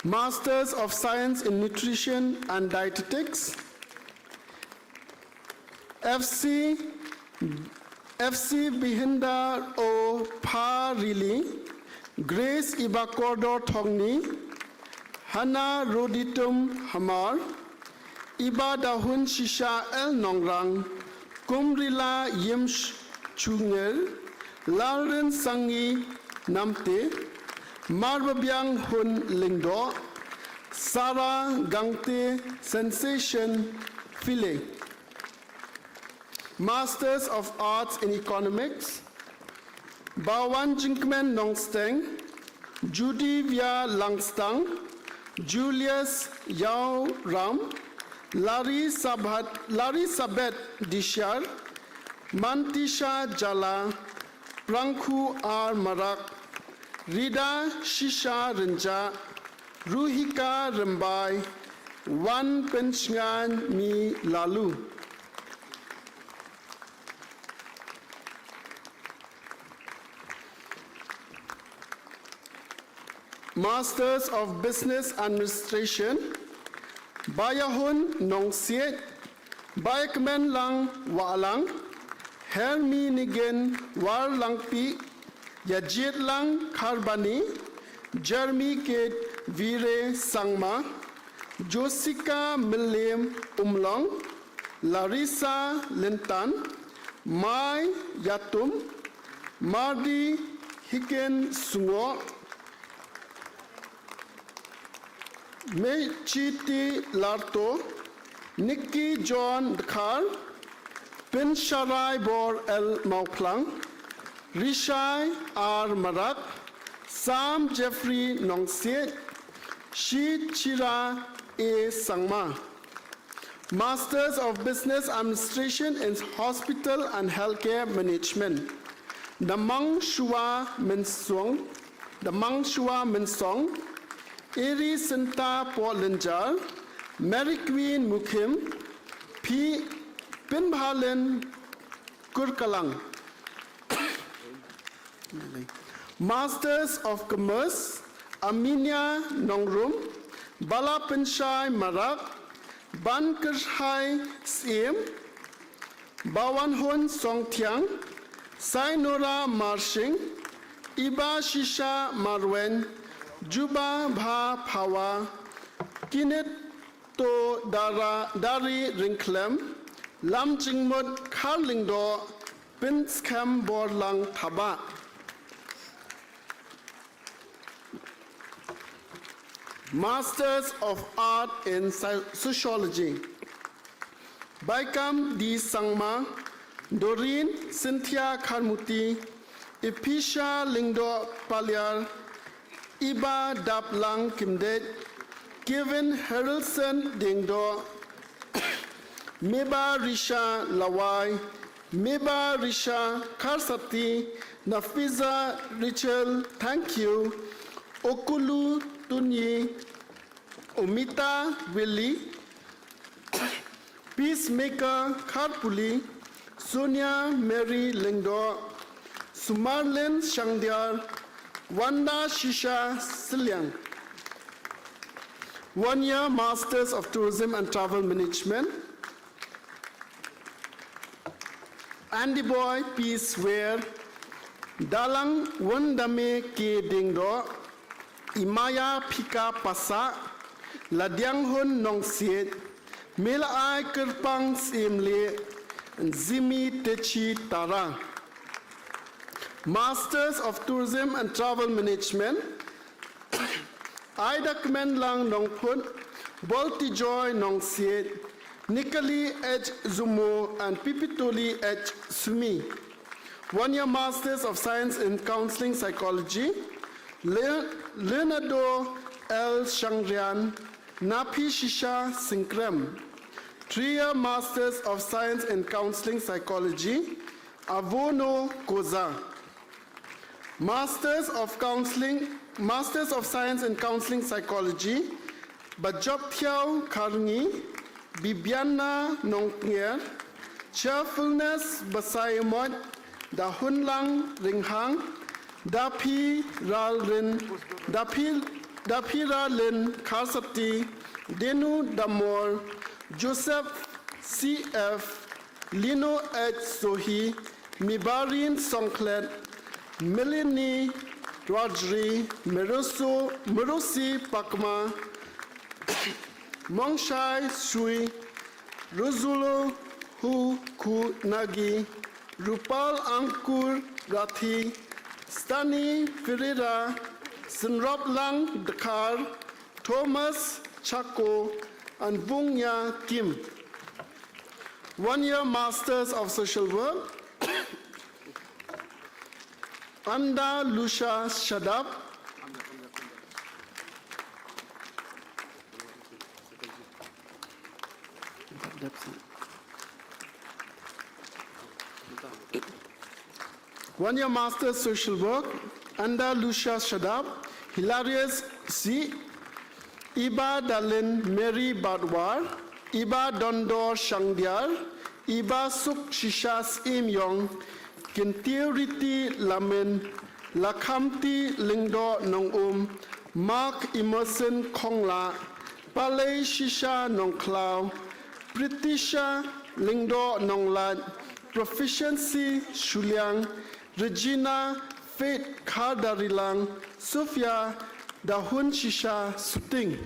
Masters of Science in Nutrition and Dietetics, FC Bihinda O Parili, Grace Ibakordo Tongni, Hana Roditum Hamar, Iba Dahun Shisha El Nongrang, Kumrila Yimsh Chungel, Lauren Sangi Namte, Marbabyang Hun Lingdo, Sarah Gangte Sensation Filet. Masters of Arts in Economics, Bawan Jinkmen Nongsteng, Judy Via Langstang, Julius Yao Ram, Larry Sabet Dishar, Mantisha Jala, Prangku R. Marak, Rida Shisha Rinja, Ruhika Rambai, Wan Penchngan Mi Lalu. Masters of Business Administration, Bayahun Nongsiet, Bayakmen Lang Walang, Hermi Nigen War Langpi, Yajit Lang Karbani, Jeremy Kate Vire Sangma, Josika Milim Umlong, Larissa Lintan, Mai Yatum, Mardi Hiken Sungo, Mechiti Larto, Nikki John Dakar, Pin Sharai Bor El Mauplang, Rishai R. Marak, Sam Jeffrey Nongsiet, Shi Chira A. Sangma. Masters of Business Administration in Hospital and Healthcare Management, Damang Shua Minsong, Eri Sinta Portlanjar, Mary Queen Mukim, P. Pinbhalen Kurkalang. Masters of Commerce, Aminia Nongrum, Bala Pinshai Marak, Ban Kershai Siem, Bawan Hun Songtiang, Sainora Marshing, Iba Shisha Marwen, Juba Bha Pawa, Kinet To Dari Rinklem, Lam Jingmut Karlingdo, Pinskam Borlang Taba. Masters of Art in Sociology. Baikam D. Sangma, Doreen Cynthia Karmuti, Ipisha Lingdo Palyar, Iba Daplang Kimdet, Kevin Harrelson Dingdo, Meba Risha Lawai, Meba Risha Karsati, Nafiza Rachel, thank you, Okulu Tunyi, Omita Willie, Peacemaker Karpuli, Sonia Mary Lingdo, Sumarlin Shangdiar, Wanda Shisha Silyang. 1 year Masters of Tourism and Travel Management. Andy Boy Peace Wear, Dalang Wandame Ke Dingdo, Imaya Pika Pasa, Ladiang Hun Nong Siet, Mela Ai Kerpang Simle, and Zimi Techi Tara. Masters of Tourism and Travel Management, Ida Kmen Lang Nong Pun, Bolti Joy Nong Siet, Nikali H. Zumo, and Pipitoli H. Sumi. 1 year Masters of Science in Counseling Psychology, Leonardo L. Shangrian, Napi Shisha Sinkrem. 3 year Masters of Science in Counseling Psychology, Avono Koza. Masters of Science in Counseling Psychology, Bajop Thiao Karngi, Bibiana Nongpier, Cheerfulness Basayamot, Da Hunlang Ringhang, Dapi Ralrin, Dapira Lin Karsati, Denu Damor, Joseph C.F., Lino H. Sohi, Mibarin Songklet, Melanie Rodri, Merosi Pakma, Mongshai Sui, Rozulo Hu Ku Nagi, Rupal Ankur Rathi, Stani Ferreira, Sinrop Lang Dakar, Thomas Chako, and Vungya Kim. 1 year Masters of Social Work, Anda Lusha Shadab, One-year Master Social Work, Anda Lucia Shadab, Hilarious C, Iba Dalin Mary Badwar, Iba Dondor Shangdiar, Iba Suk Shishas Im Yong, Kintiriti Lamin, Lakamti Lingdo Nong Mark Emerson Kongla, Palay Shisha Nong Clau, Pritisha Lingdo Nong Lad, Proficiency Shuliang, Regina Faith Kardarilang, Sophia Dahun Shisha Suting.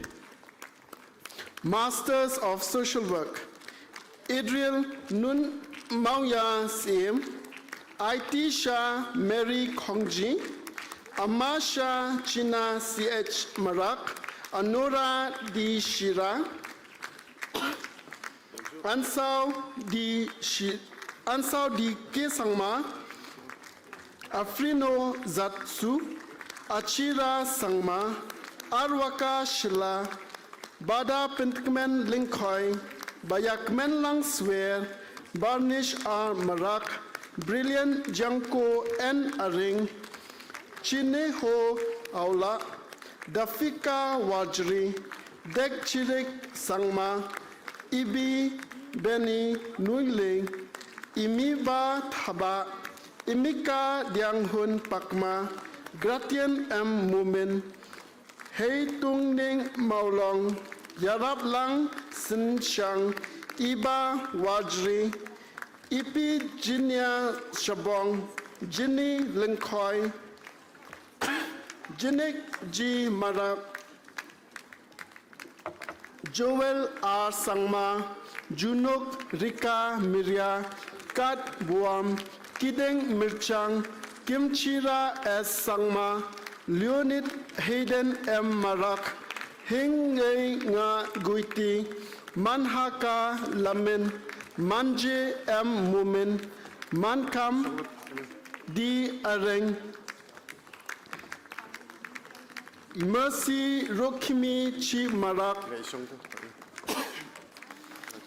Masters of Social Work, Adriel Nun Mauya Sim, Aitisha Mary Kongji, Amasha China CH Marak, Anora D. Shira, Ansau D. Kesangma, Afrino Zatsu, Achira Sangma, Arwaka Shila, Bada Pintkmen Linkhoi, Bayakmen Lang Swear, Barnish R. Marak, Brilliant Janko N. Aring, Chineho Aula, Dafika Wajri, Dek Chirik Sangma, Ibi Beni Nuiling, Imiba Thaba, Imika Dianghun Pakma, Gratian M. Mumin, Hei Tung Ning Maulong, Yarab Lang Sin Shang, Iba Wajri, Ipi Jinia Shabong, Jinny Linkhoi, Jinik G. Marak, Joel R. Sangma, Junok Rika Mirya, Kat Buam, Kideng Mirchang, Kimchira S. Sangma, Leonid Hayden M. Marak, Hingay nga guiti, manhaka lamin, manje mumin, mankam di areng. Mercy Rokimi Chi Marak.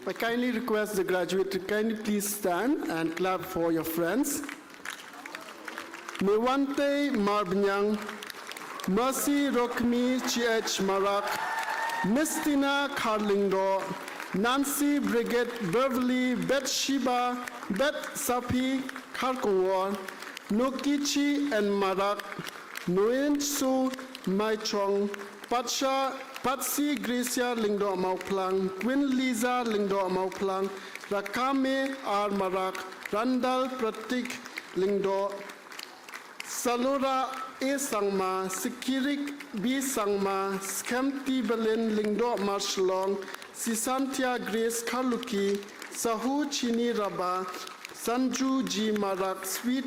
I kindly request the graduate to kindly please stand and clap for your friends. Mewante Marbnyang, Mercy Rokmi Chi Marak, Mistina Carlindo, Nancy Brigade Beverly Betsheba Bet Sapi Karkongwar, Nokichi and Marak, Nguyen Su Mai Chong, Patsy Gracia Lingdo Mauplang, Queen Liza Lingdo Mauplang, Rakame R. Marak, Randall Pratik Lingdo, Salura A. Sangma, Sikirik B. Sangma, Skemti Berlin Lingdo Marshalong, Sisantia Grace Kaluki, Sahu Chini Raba, Sanju G. Marak, Sweet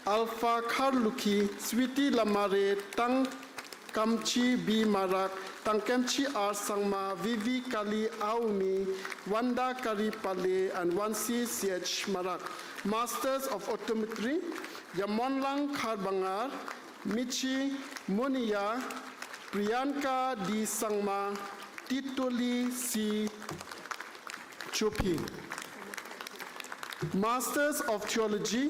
Alpha Karluki, Sweetie Lamare, Tang Kamchi B. Marak, Tangkemchi R. Sangma, Vivi Kali Aumi, Wanda Kari Pale, and Wansi CH Marak. Masters of Optometry, Yamonlang Karbangar, Michi Munia, Priyanka D. Sangma, Titoli C. Chupi. Masters of Theology,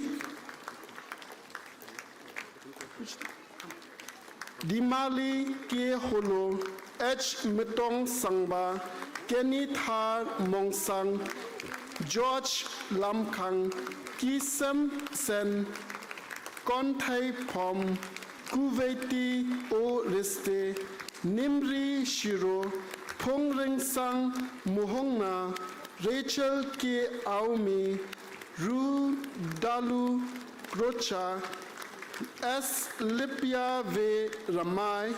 Dimali K. Holo, H. Mitong Sangba, Kenny Thar Mongsang, George Lamkang, Kisem Sen, Konthai Pom, Kuveti O Riste, Nimri Shiro, Pongring Sang Muhongna, Rachel K. Aumi, Ru Dalu Rocha, S. Lipia V. Ramai,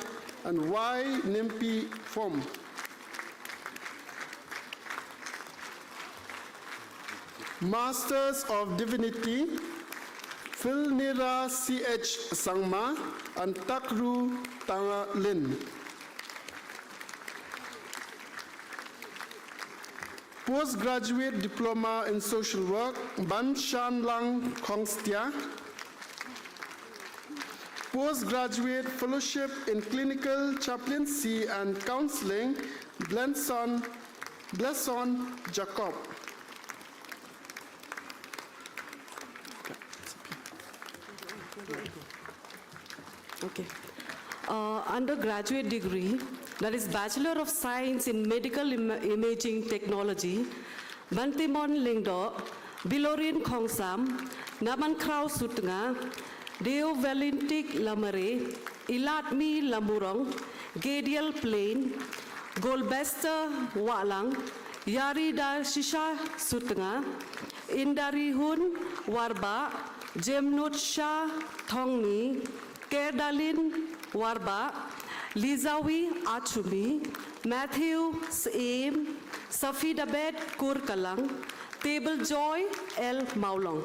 and Y. Nimpi Fom. Masters of Divinity, Philnira C.H. Sangma and Takru Tanga Lin. Postgraduate Diploma in Social Work, Ban Shan Lang Kongstia. Postgraduate Fellowship in Clinical Chaplaincy and Counseling, Blesson Jacob.
Okay. Undergraduate degree, that is Bachelor of Science in Medical Imaging Technology, Bantimon Lingdo, Bilorin Kongsam, Naman Krau Sutnga, Deo Valentik Lamare, Ilatmi Lamurong, Gadiel Plain, Golbester Walang, Yarida Shisha Sutanga, Indari Hun Warba, Jemnut Shah Thongni, Kerdalin Warba, Lizawi Achumi, Matthew Saim, Safidabed Kurkalang, Table Joy L. Maulong.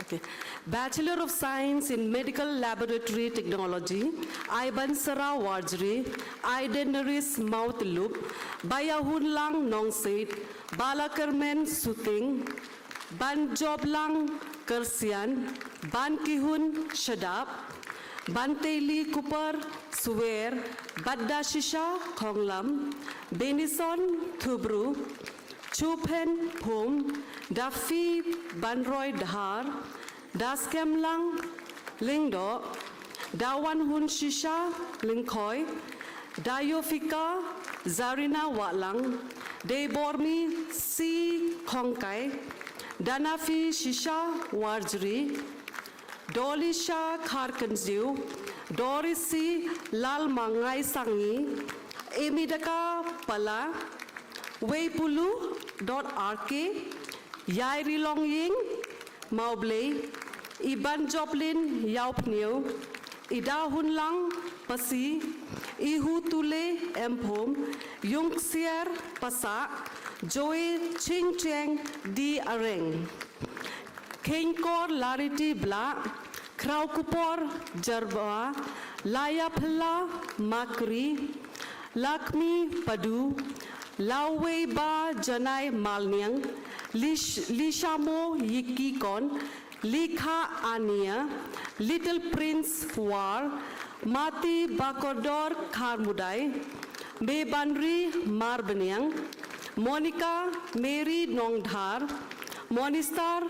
Okay. Bachelor of Science in Medical Laboratory Technology, Iban Sara Wardri, Idenaris Mouth Loop, Bayahun Lang Nongsit, Balakarmen Suting, Ban Joblang Kersian, Ban Kihun Shadap, Banteli Cooper Swear, Badda Shisha Konglam, Benison Thubru, Chupen Pum, Dafi Banroy Dhar, Daskem Lang Lingdo, Dawan Hun Shisha Lingkoi, Dayofika Zarina Walang, Debormi Si Kongkai, Danafi Shisha Warjri, Dolisha Kharkanziu, Dorisi Lal Mangai Sangi, Emidaka Pala, Weipulu.rk, Yairi Longying, Maubley, Iban Joplin Yaupneu, Ida Hunlang Pasi, Ihu Tule Empom, Yungsier Pasa, Joy Ching Cheng Di Areng, Kenkor Larity Bla, Kraukupor Jarba, Laya Pala Makri, Lakmi Padu, Lawe Ba Janai Malnyang, Lishamo Yikikon, Likha Ania, Little Prince War, Mati Bakodor Karmudai, Mebanri Marbanyang, Monica Mary Nongdhar, Monistar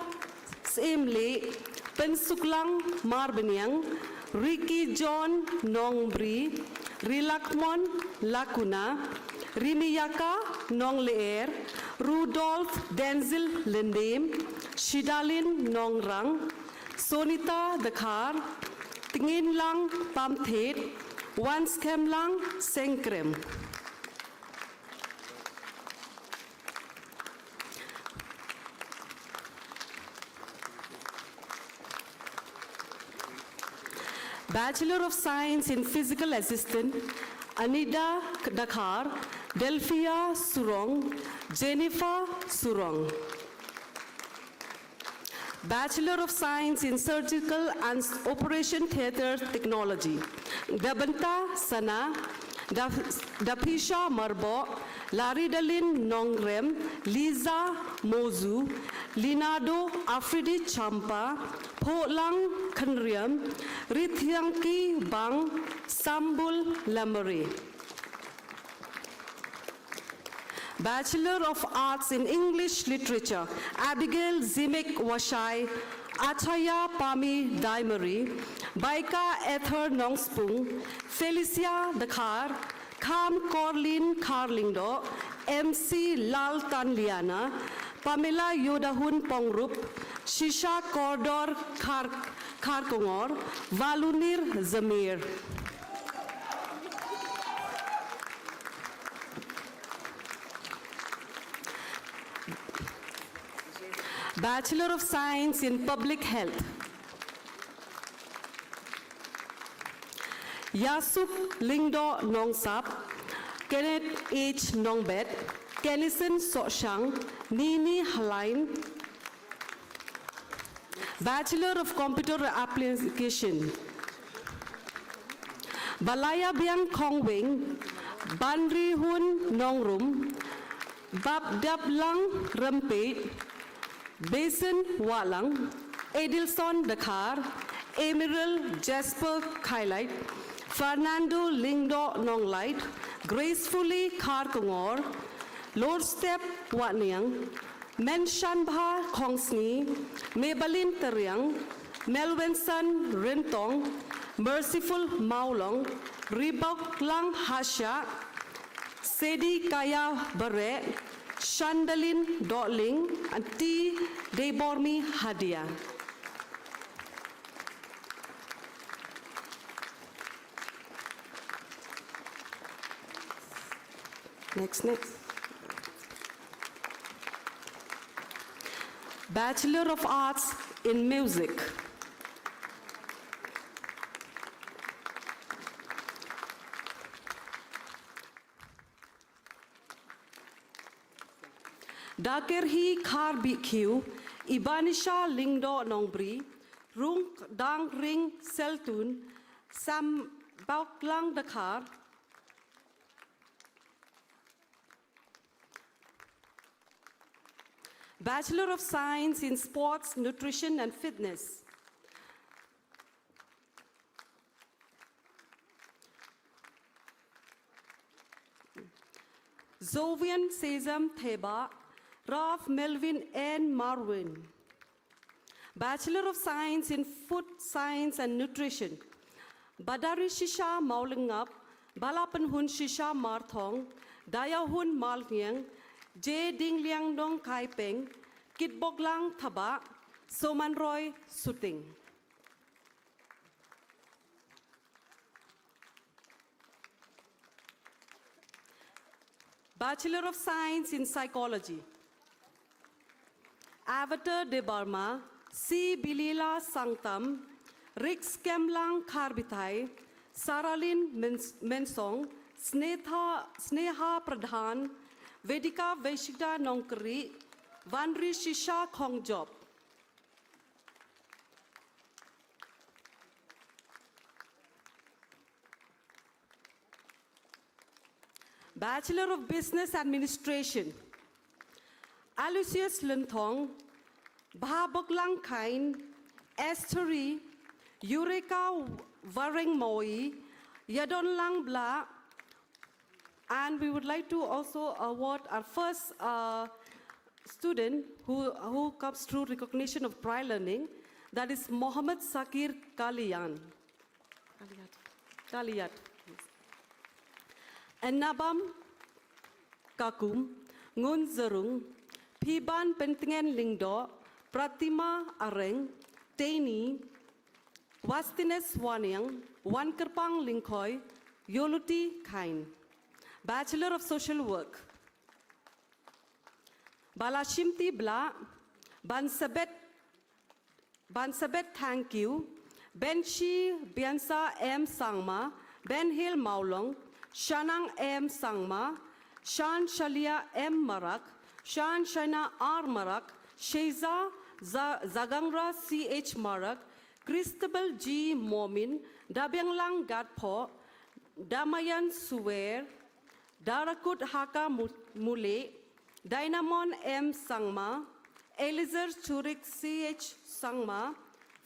Semle, Pensuklang Marbanyang, Ricky John Nongbri, Rilakmon Lakuna, Rimiyaka Nongleer, Rudolph Denzel Lindem, Shidalin Nongrang, Sonita Dakar, Tingin Lang Pamthet, Wanskem Lang Senkrem. Bachelor of Science in Physical Assistant, Anida Dakar, Delphia Surong, Jennifer Surong. Bachelor of Science in Surgical and Operation Theatre Technology, Dabanta Sana, Dapisha Marbo, Laridalin Nongrem, Liza Mozu, Linado Afridi Champa, Polang Kanriam, Rithyangki Bang, Sambul Lamari. Bachelor of Arts in English Literature, Abigail Zimek Washai, Achaya Pami Daimari, Baika Ether Nongspung, Felicia Dakar, Kam Corlin Carlindo, MC Lal Tanliana, Pamela Yodahun Pongrup, Shisha Kordor Karkongor, Valunir Zamir. Bachelor of Science in Public Health, Yasup Lingdo Nongsap, Kenneth H. Nongbet, Kennison Soshang, Nini Halain. Bachelor of Computer Application, Balaya Biang Kongwing, Bandri Hun Nongrum, Bab Dab Lang Rampet, Basin Walang, Edilson Dakar, Emerald Jasper Kailite, Fernando Lingdo Nonglight, Gracefully Karkongor, Lord Step Watniang, Menshanbha Kongsni, Maybelline Taryang, Melwenson Rintong, Merciful Maulong, Ribok Lang Hasha, Sedi Kaya Bare, Shandalin Dotling, and T. Debormi Hadia. Next. Bachelor of Arts in Music. Dakerhi Khar Bikhiu, Ibanisha Lingdo Nongbri, Rung Dang Ring Seltun, Sam Bauklang Dakar, Bachelor of Science in Sports, Nutrition and Fitness. Zovian Sesam Theba, Ralph Melvin N. Marwin. Bachelor of Science in Food Science and Nutrition. Badari Shisha Maulingap, Balapan Hun Shisha Marthong, Daya Hun Malnyang, J. Ding Liang Dong Kai Peng, Kit Boglang Thaba, Soman Roy Suting. Bachelor of Science in Psychology. Avatar de Burma, C. Bilila Sangtam, Rix Kemlang Karbithai, Saralin Mensong, Sneha Pradhan, Vedika Veshida Nongkri, Vanri Shisha Khongjob. Bachelor of Business Administration, Aloysius Lunthong, Bahaboklang Kain, Esteri, Eureka Wareng Moi, Yadon Lang Bla, and we would like to also award our first student who comes through recognition of prior learning, that is Mohammed Sakir Kaliyat. And Nabam Kakum, Ngun Zerung, Piban Pentingen Lingdo, Pratima Areng, Taini, Wastines Wanyang, Wankerpang Lingkoi, Yoluti Kain. Bachelor of Social Work. Balashimti Bla, Bansabet thank you. Benshi Biansa M. Sangma, Ben Hill Maulong, Shanang M. Sangma, Shan Shalia M. Marak, Shan Shaina R. Marak, Sheza Zagangra C. H. Marak, Christabel G. Momin, Dabyang Lang Gatpo, Damayan Suwer, Darakut Haka Mule, Dynamon M. Sangma, Elizar Churik C. H. Sangma,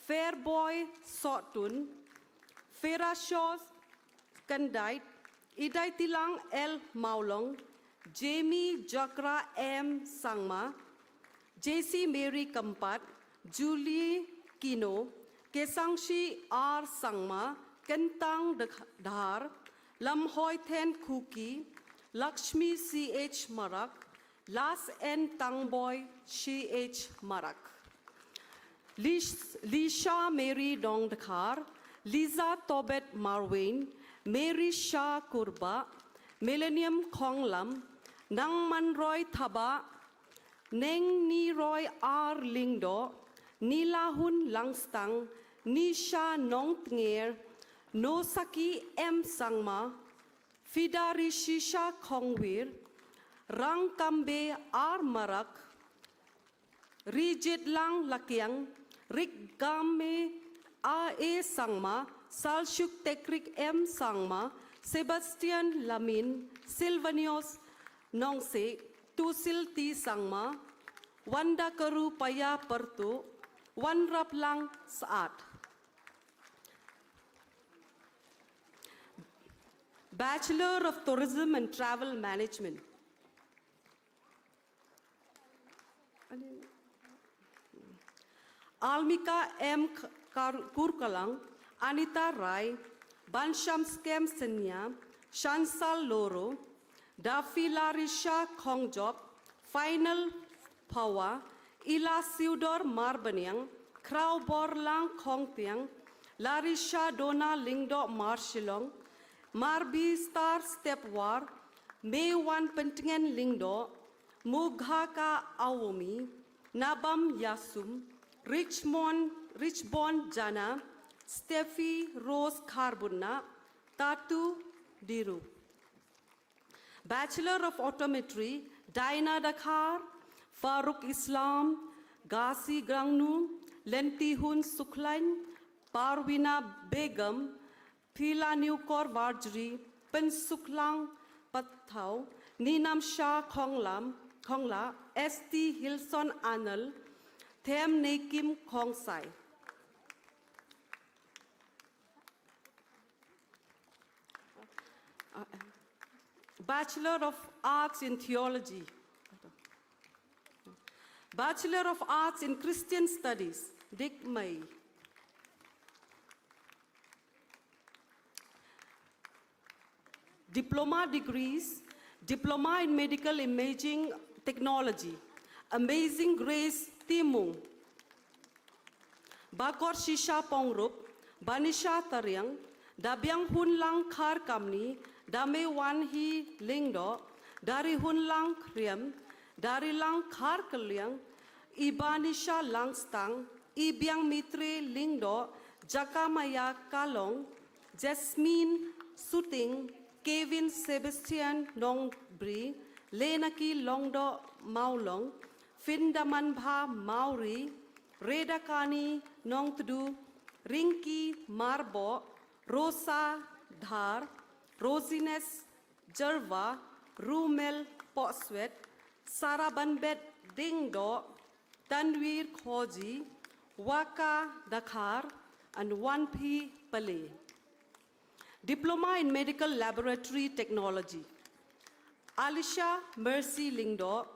Fairboy Sotun, Ferashos Kandait, Idai Tilang L. Maulong, Jamie Jakra M. Sangma, JC Mary Kampat, Julie Kino, Kesangshi R. Sangma, Kentang Dhar, Lamhoy Ten Kuki, Lakshmi C. H. Marak, Las N. Tangboy C. H. Marak. Lisha Mary Dongdakar, Lisa Tobet Marwain, Mary Shah Kurba, Millennium Konglam, Nang Manroy Thaba, Neng Ni Roy R. Lingdo, Nilahun Langstang, Nisha Nongtnger, Nosaki M. Sangma, Fidari Shisha Kongwir, Rang Kambe R. Marak, Rijit Lang Lakyang, Rik Game A. Sangma, Salshuk Tekrik M. Sangma, Sebastian Lamin, Silvanios Nongse, Tusil T. Sangma, Wanda Karu Paya Pertu, Wanrap Lang Saat. Bachelor of Tourism and Travel Management. Almika M. Kurkalang, Anita Rai, Bansham Skem Senya, Shansal Loro, Dafi Larisha Khongjob, Final Pawa, Ila Siudor Marbanyang, Krau Borlang Khongtiang, Larisha Dona Lingdo Marshilong, Marbi Star Stepwar, May Wan Pentingen Lingdo, Mughaka Awomi, Nabam Yasum, Richbon Jana, Steffi Rose Karbunna, Tatu Diru. Bachelor of Optometry, Daina Dakar, Farooq Islam, Ghazi Grangnu, Lentihun Suklain, Parvina Begum, Pila Newkor Varjri, Pen Suklang Pathau, Ninam Shah Khongla, S.T. Hilson Anal, Them Nekim Khongsai. Bachelor of Arts in Theology. Bachelor of Arts in Christian Studies, Dick May. Diploma degrees, Diploma in Medical Imaging Technology, Amazing Grace Timung, Bakor Shisha Pongrup, Banisha Taryang, Dabyang Hun Lang Khar Kamni, Dame Wan Hi Lingdo, Dari Hun Lang Kriam, Dari Lang Khar Kalyang, Ibanisha Langstang, Ibyang Mitre Lingdo, Jakamaya Kalong, Jasmine Suting, Kevin Sebastian Nongbri, Lenaki Longdo Maulong, Findaman Bha Mauri, Redakani Nong Tudu, Rinki Marbo, Rosa Dhar, Rosines Jerva, Rumel Poswet, Sarabanbet Dingdo, Tanwir Khoji, Waka Dakar, and 1P Pale. Diploma in Medical Laboratory Technology. Alisha Mercy Lingdo,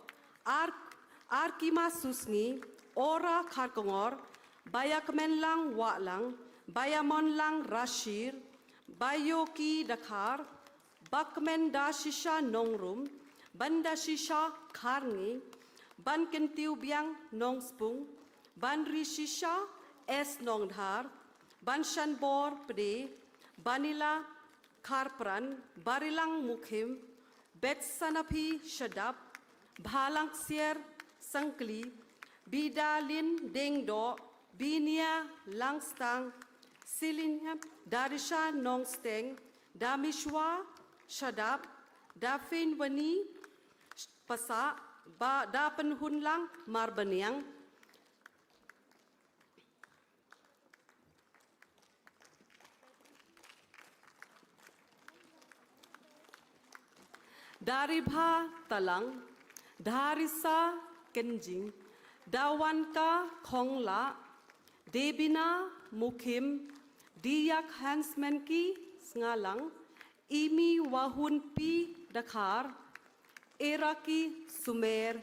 Arkima Susni, Ora Kharkongor, Bayakmen Lang Watlang, Bayamon Lang Rashir, Bayoki Dakar, Bakmen Dashisha Nongrum, Bandashisha Karni, Bankentiu Biang Nong Spung, Banrishisha S Nongdhar, Banshan Bor Pde, Banila Karpran, Barilang Mukhim, Betsanapi Shadap, Bhalang Sier Sankli, Bidalin Dengdo, Binia Langstang, Silinya Darisha Nongsteng, Damishwa Shadap, Dafin Wani Pasa, Dapen Hunlang Marbaniang, Daribha Talang, Darisa Kenjing, Dawanka Kongla, Debina Mukim, Diyak Hansmenki Sngalang, Imi Wahun Pi Dakar, Eraki Sumer,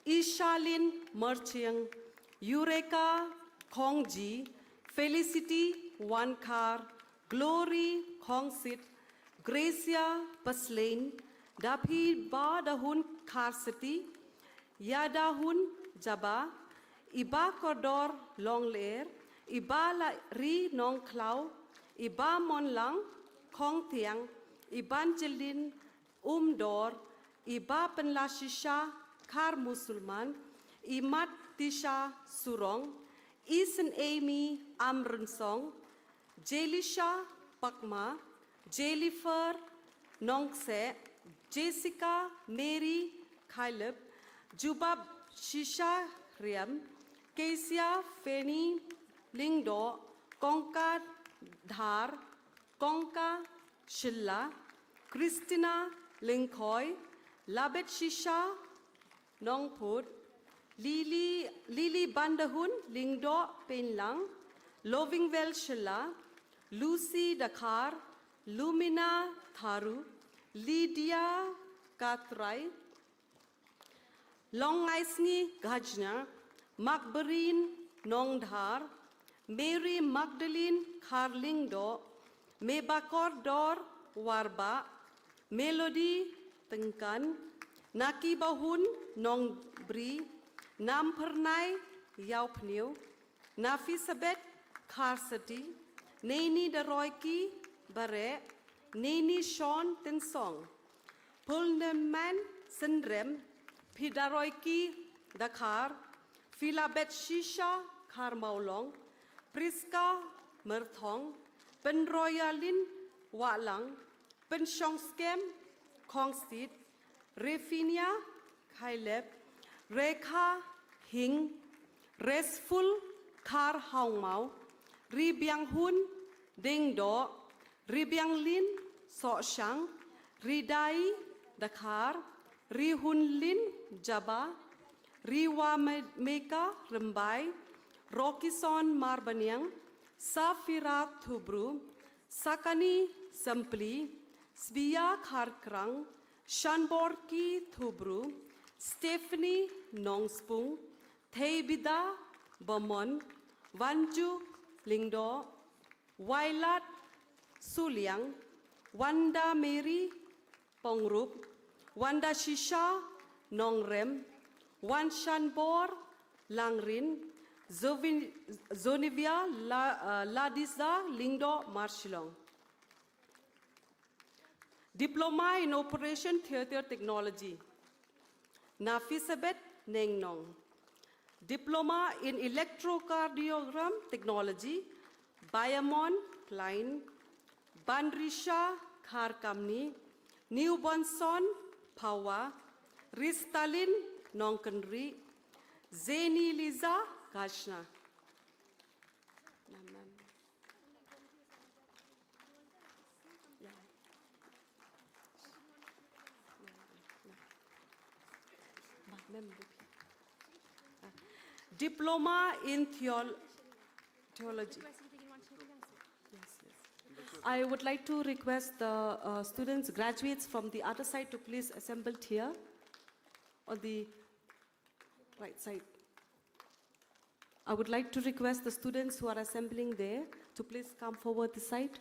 Ishalin Merchiang, Eureka Kongji, Felicity Wankar, Glory Kongsit, Gracia Paslain, Dapi Ba Dahun Karsati, Yadahun Jaba, Iba Kodor Longlair, Iba La Ri Nong Klau, Iba Monlang, Kong Tiang, Iban Jelin Dor, Iba Penlashisha Kar Musulman, Imat Tisha Surong, Isen Amy Amrunsong, Jelisha Pakma, Jennifer Nongse, Jessica Mary Kyleb, Jubab Shisha Riam, Kesia Feni Lingdo, Konka Dhar, Konka Shilla, Christina Linkoy, Labet Shisha Nongput, Lily Bandahun Lingdo Penlang, Lovingwell Shilla, Lucy Dakar, Lumina Tharu, Lydia Katrai, Long Isni Gajna, Makbarin Nongdhar, Mary Magdalene Karlingdo, Mebakor Dor Warba, Melody Tengkan, Naki Bahun Nongbri, Nampernai Yaupnew, Nafisabet Karsati, Neni Daroiki Bare, Neni Sean Tensong, Pulneman Sindrem, Pidaroiki Dakar, Filabet Shisha Karmaulong, Priska Merthong, Penroyalin Walang, Penshongskem Kongstit, Refinia Kaileb, Rekha Hing, Resful Kar Haungmau, Ribyang Hun Ding Do, Ribyang Lin So Shang, Ridai Dakar, Rihun Lin Jaba, Riwa Meka Rembai, Rokison Marbanyang, Safira Thubru, Sakani Sampli, Svia Kharkrang, Shanborki Thubru, Stephanie Nongspung, Theibida Bamon, Wanju Lingdo, Wailat Suliang, Wanda Mary Pongrup, Wanda Shisha Nongrem, Wan Shanbor Langrin, Zonivia Ladisa Lingdo Marshilong. Diploma in Operation Theatre Technology, Nafisabet Nengnong. Diploma in Electrocardiogram Technology, Bayamon Klein, Bandrisha Kharkamni, New Bonson Pawa, Ristalin Nonkanri, Zeni Liza Kashna. Diploma in theology. I would like to request the students, graduates from the other side to please assemble here on the right side. I would like to request the students who are assembling there to please come forward this side.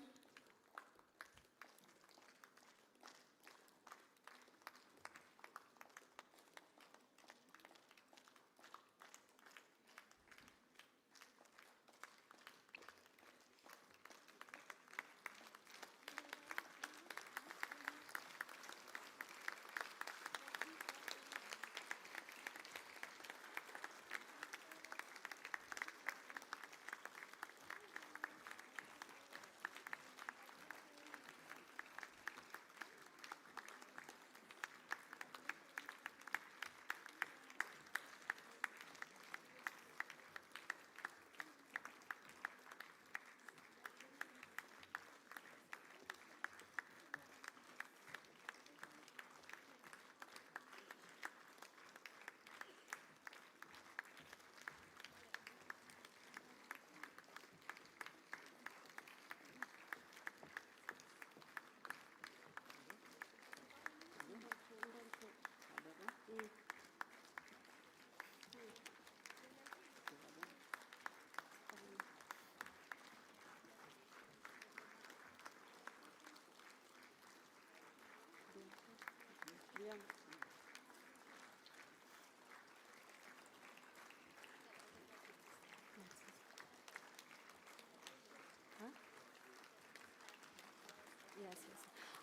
Yes.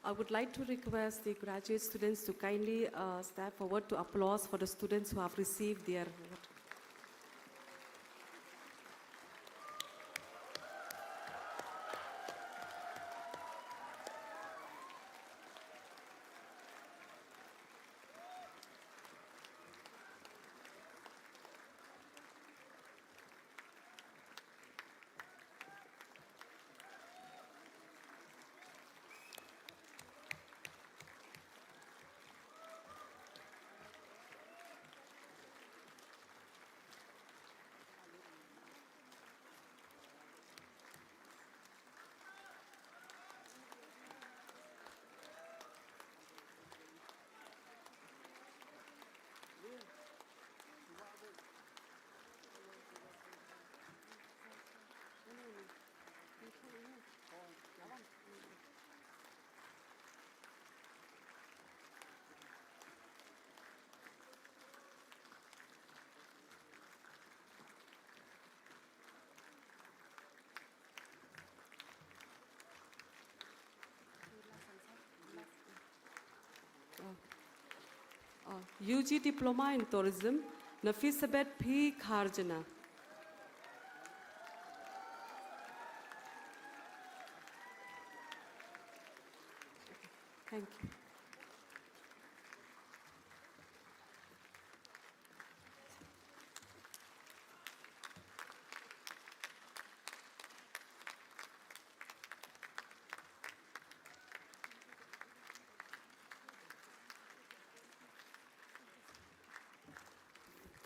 I would like to request the graduate students to kindly step forward to applause for the students who have received their award. UG Diploma in Tourism, Nafisabet P. Kharjana. Thank you.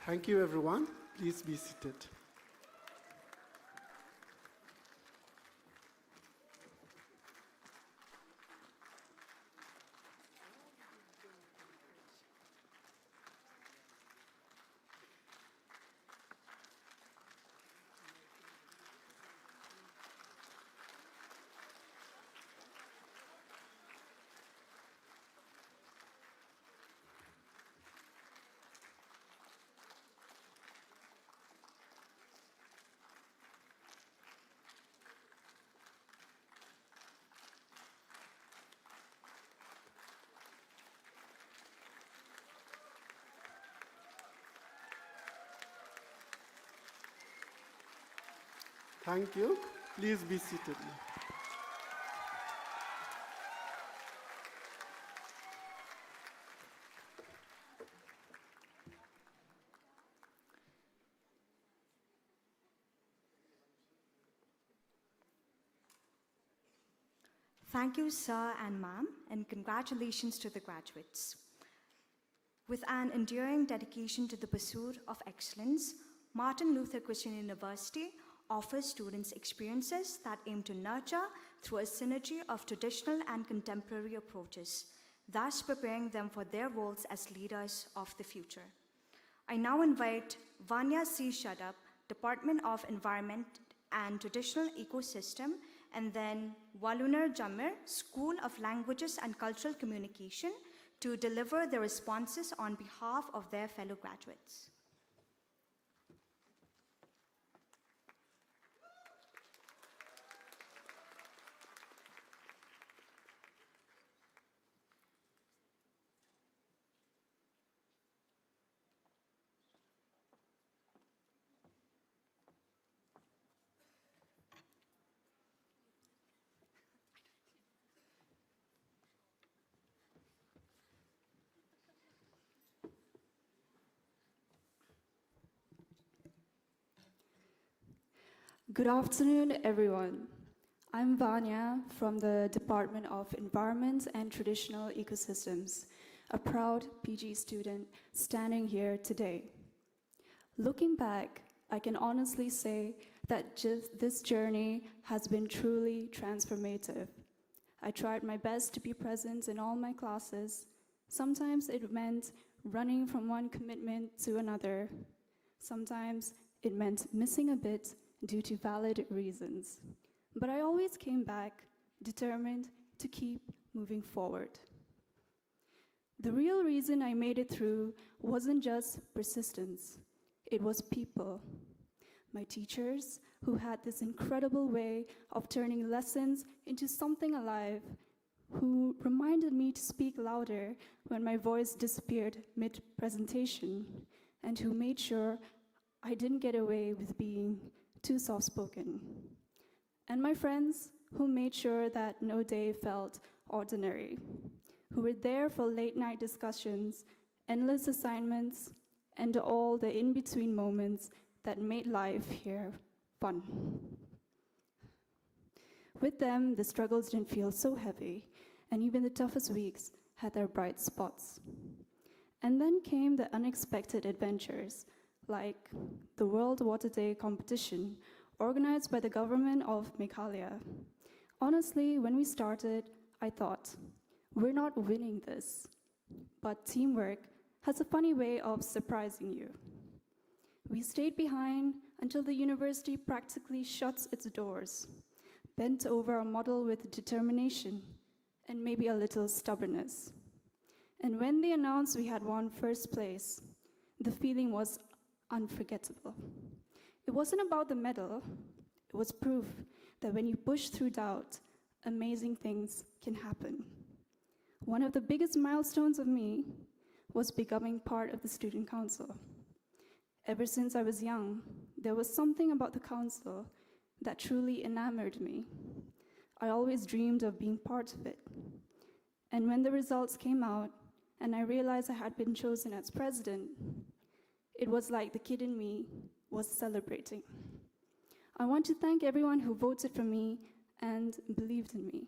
Thank you, everyone. Please be seated. Thank you. Please be seated.
Thank you, sir and ma'am, and congratulations to the graduates. With an enduring dedication to the pursuit of excellence, Martin Luther Christian University offers students experiences that aim to nurture through a synergy of traditional and contemporary approaches, thus preparing them for their roles as leaders of the future. I now invite Vanya C. Shadup, Department of Environment and Traditional Ecosystem, and then Walunar Jamir, School of Languages and Cultural Communication, to deliver their responses on behalf of their fellow graduates.
Good afternoon, everyone. I'm Vanya from the Department of Environment and Traditional Ecosystems, a proud PG student standing here today. Looking back, I can honestly say that this journey has been truly transformative. I tried my best to be present in all my classes. Sometimes it meant running from one commitment to another. Sometimes it meant missing a bit due to valid reasons. But I always came back, determined to keep moving forward. The real reason I made it through wasn't just persistence, it was people. My teachers, who had this incredible way of turning lessons into something alive, who reminded me to speak louder when my voice disappeared mid-presentation, and who made sure I didn't get away with being too soft-spoken. And my friends, who made sure that no day felt ordinary, who were there for late-night discussions, endless assignments, and all the in-between moments that made life here fun. With them, the struggles didn't feel so heavy, and even the toughest weeks had their bright spots. And then came the unexpected adventures, like the World Water Day competition organized by the government of Meghalaya. Honestly, when we started, I thought, we're not winning this. But teamwork has a funny way of surprising you. We stayed behind until the university practically shuts its doors, bent over our model with determination and maybe a little stubbornness. And when they announced we had won first place, the feeling was unforgettable. It wasn't about the medal, it was proof that when you push through doubt, amazing things can happen. One of the biggest milestones of me was becoming part of the student council. Ever since I was young, there was something about the council that truly enamored me. I always dreamed of being part of it. And when the results came out and I realized I had been chosen as president, it was like the kid in me was celebrating. I want to thank everyone who voted for me and believed in me.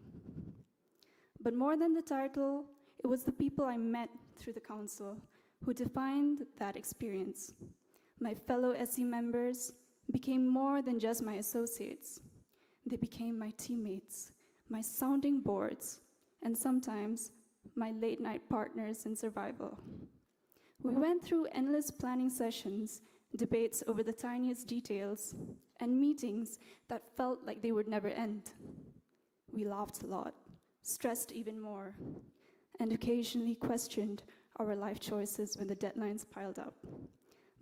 But more than the title, it was the people I met through the council who defined that experience. My fellow SE members became more than just my associates. They became my teammates, my sounding boards, and sometimes my late-night partners in survival. We went through endless planning sessions, debates over the tiniest details, and meetings that felt like they would never end. We laughed a lot, stressed even more, and occasionally questioned our life choices when the deadlines piled up.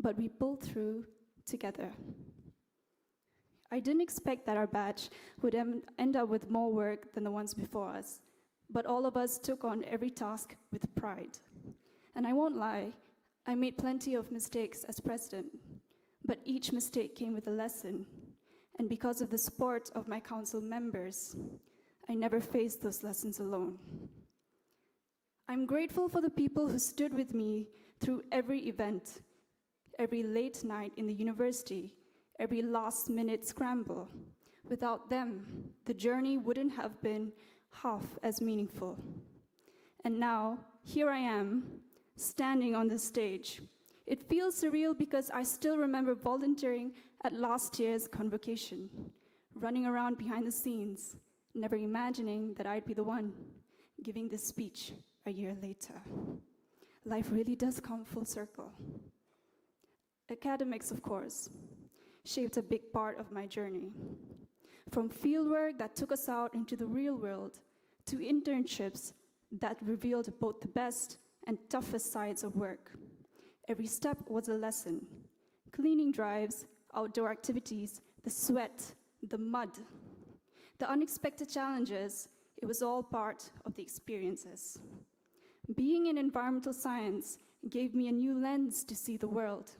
But we pulled through together. I didn't expect that our batch would end up with more work than the ones before us, but all of us took on every task with pride. And I won't lie, I made plenty of mistakes as president, but each mistake came with a lesson. And because of the support of my council members, I never faced those lessons alone. I'm grateful for the people who stood with me through every event, every late night in the university, every last-minute scramble. Without them, the journey wouldn't have been half as meaningful. And now, here I am, standing on this stage. It feels surreal because I still remember volunteering at last year's Convocation, running around behind the scenes, never imagining that I'd be the one giving this speech a year later. Life really does come full circle. Academics, of course, shaped a big part of my journey. From fieldwork that took us out into the real world, to internships that revealed both the best and toughest sides of work. Every step was a lesson. Cleaning drives, outdoor activities, the sweat, the mud, the unexpected challenges, it was all part of the experiences. Being in environmental science gave me a new lens to see the world.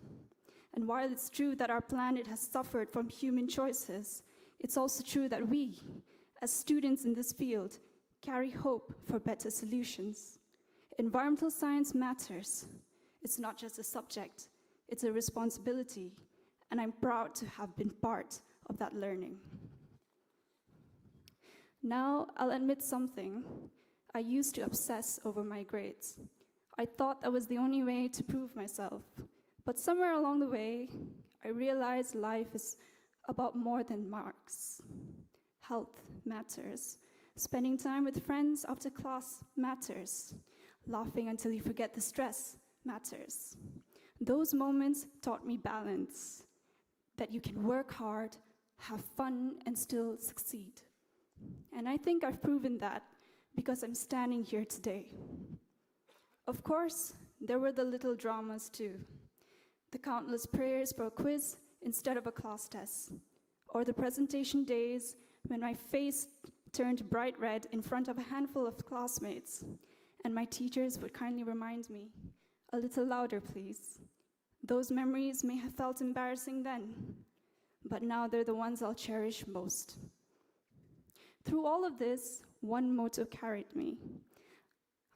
And while it's true that our planet has suffered from human choices, it's also true that we, as students in this field, carry hope for better solutions. Environmental science matters. It's not just a subject, it's a responsibility, and I'm proud to have been part of that learning. Now, I'll admit something. I used to obsess over my grades. I thought that was the only way to prove myself. But somewhere along the way, I realized life is about more than marks. Health matters. Spending time with friends after class matters. Laughing until you forget the stress matters. Those moments taught me balance, that you can work hard, have fun, and still succeed. And I think I've proven that because I'm standing here today. Of course, there were the little dramas too. The countless prayers for a quiz instead of a class test, or the presentation days when my face turned bright red in front of a handful of classmates, and my teachers would kindly remind me, "A little louder, please." Those memories may have felt embarrassing then, but now they're the ones I'll cherish most. Through all of this, one motto carried me.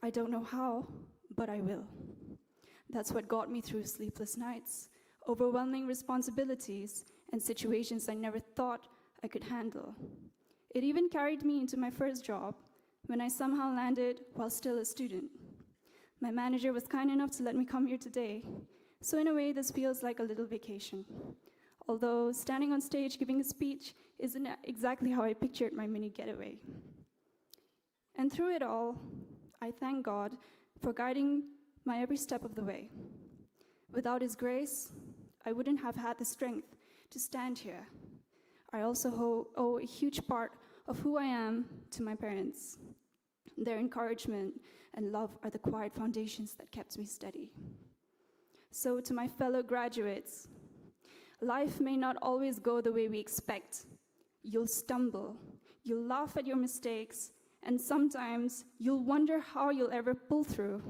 I don't know how, but I will. That's what got me through sleepless nights, overwhelming responsibilities, and situations I never thought I could handle. It even carried me into my first job, when I somehow landed while still a student. My manager was kind enough to let me come here today, so in a way this feels like a little vacation. Although standing on stage giving a speech isn't exactly how I pictured my mini getaway. And through it all, I thank God for guiding my every step of the way. Without His grace, I wouldn't have had the strength to stand here. I also owe a huge part of who I am to my parents. Their encouragement and love are the quiet foundations that kept me steady. So to my fellow graduates, life may not always go the way we expect. You'll stumble, you'll laugh at your mistakes, and sometimes you'll wonder how you'll ever pull through.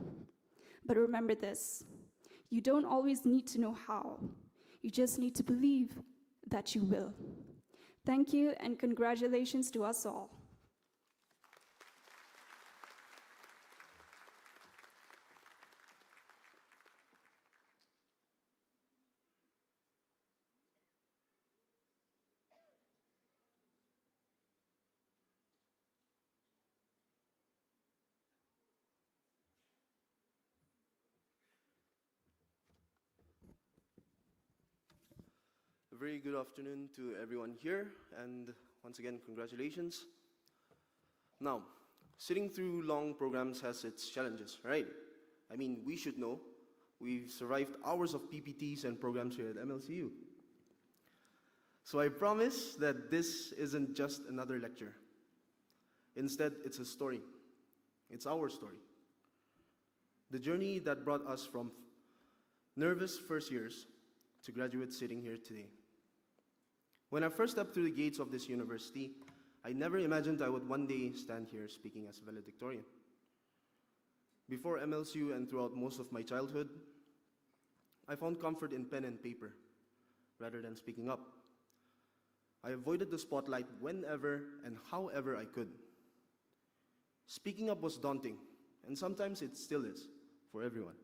But remember this, you don't always need to know how. You just need to believe that you will. Thank you, and congratulations to us all.
A very good afternoon to everyone here, and once again, congratulations. Now, sitting through long programs has its challenges, right? I mean, we should know. We've survived hours of PPTs and programs here at MLCU. So I promise that this isn't just another lecture. Instead, it's a story. It's our story. The journey that brought us from nervous first years to graduates sitting here today. When I first stepped through the gates of this university, I never imagined I would one day stand here speaking as valedictorian. Before MLCU and throughout most of my childhood, I found comfort in pen and paper rather than speaking up. I avoided the spotlight whenever and however I could. Speaking up was daunting, and sometimes it still is for everyone.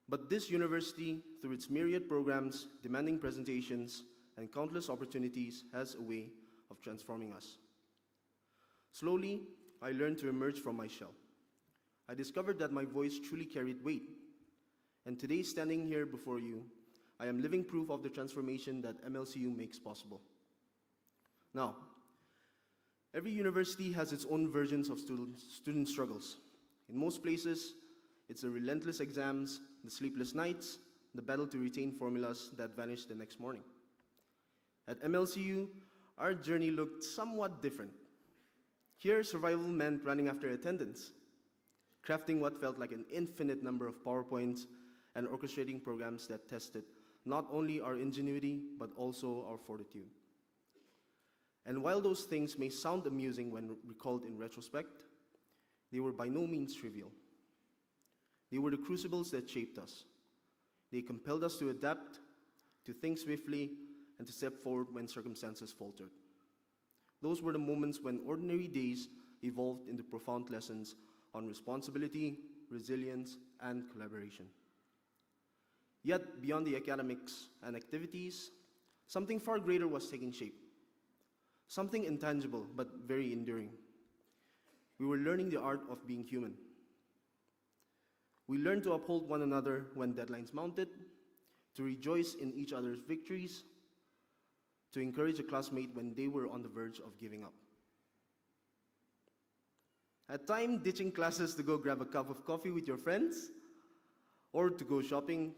But this university, through its myriad programs, demanding presentations, and countless opportunities, has a way of transforming us. Slowly, I learned to emerge from my shell. I discovered that my voice truly carried weight. And today, standing here before you, I am living proof of the transformation that MLCU makes possible. Now, every university has its own versions of student struggles. In most places, it's the relentless exams, the sleepless nights, the battle to retain formulas that vanish the next morning. At MLCU, our journey looked somewhat different. Here, survival meant running after attendance, crafting what felt like an infinite number of PowerPoints, and orchestrating programs that tested not only our ingenuity, but also our fortitude. And while those things may sound amusing when recalled in retrospect, they were by no means trivial. They were the crucibles that shaped us. They compelled us to adapt, to think swiftly, and to step forward when circumstances faltered. Those were the moments when ordinary days evolved into profound lessons on responsibility, resilience, and collaboration. Yet, beyond the academics and activities, something far greater was taking shape. Something intangible, but very enduring. We were learning the art of being human. We learned to uphold one another when deadlines mounted, to rejoice in each other's victories, to encourage a classmate when they were on the verge of giving up. At times, ditching classes to go grab a cup of coffee with your friends, or to go shopping,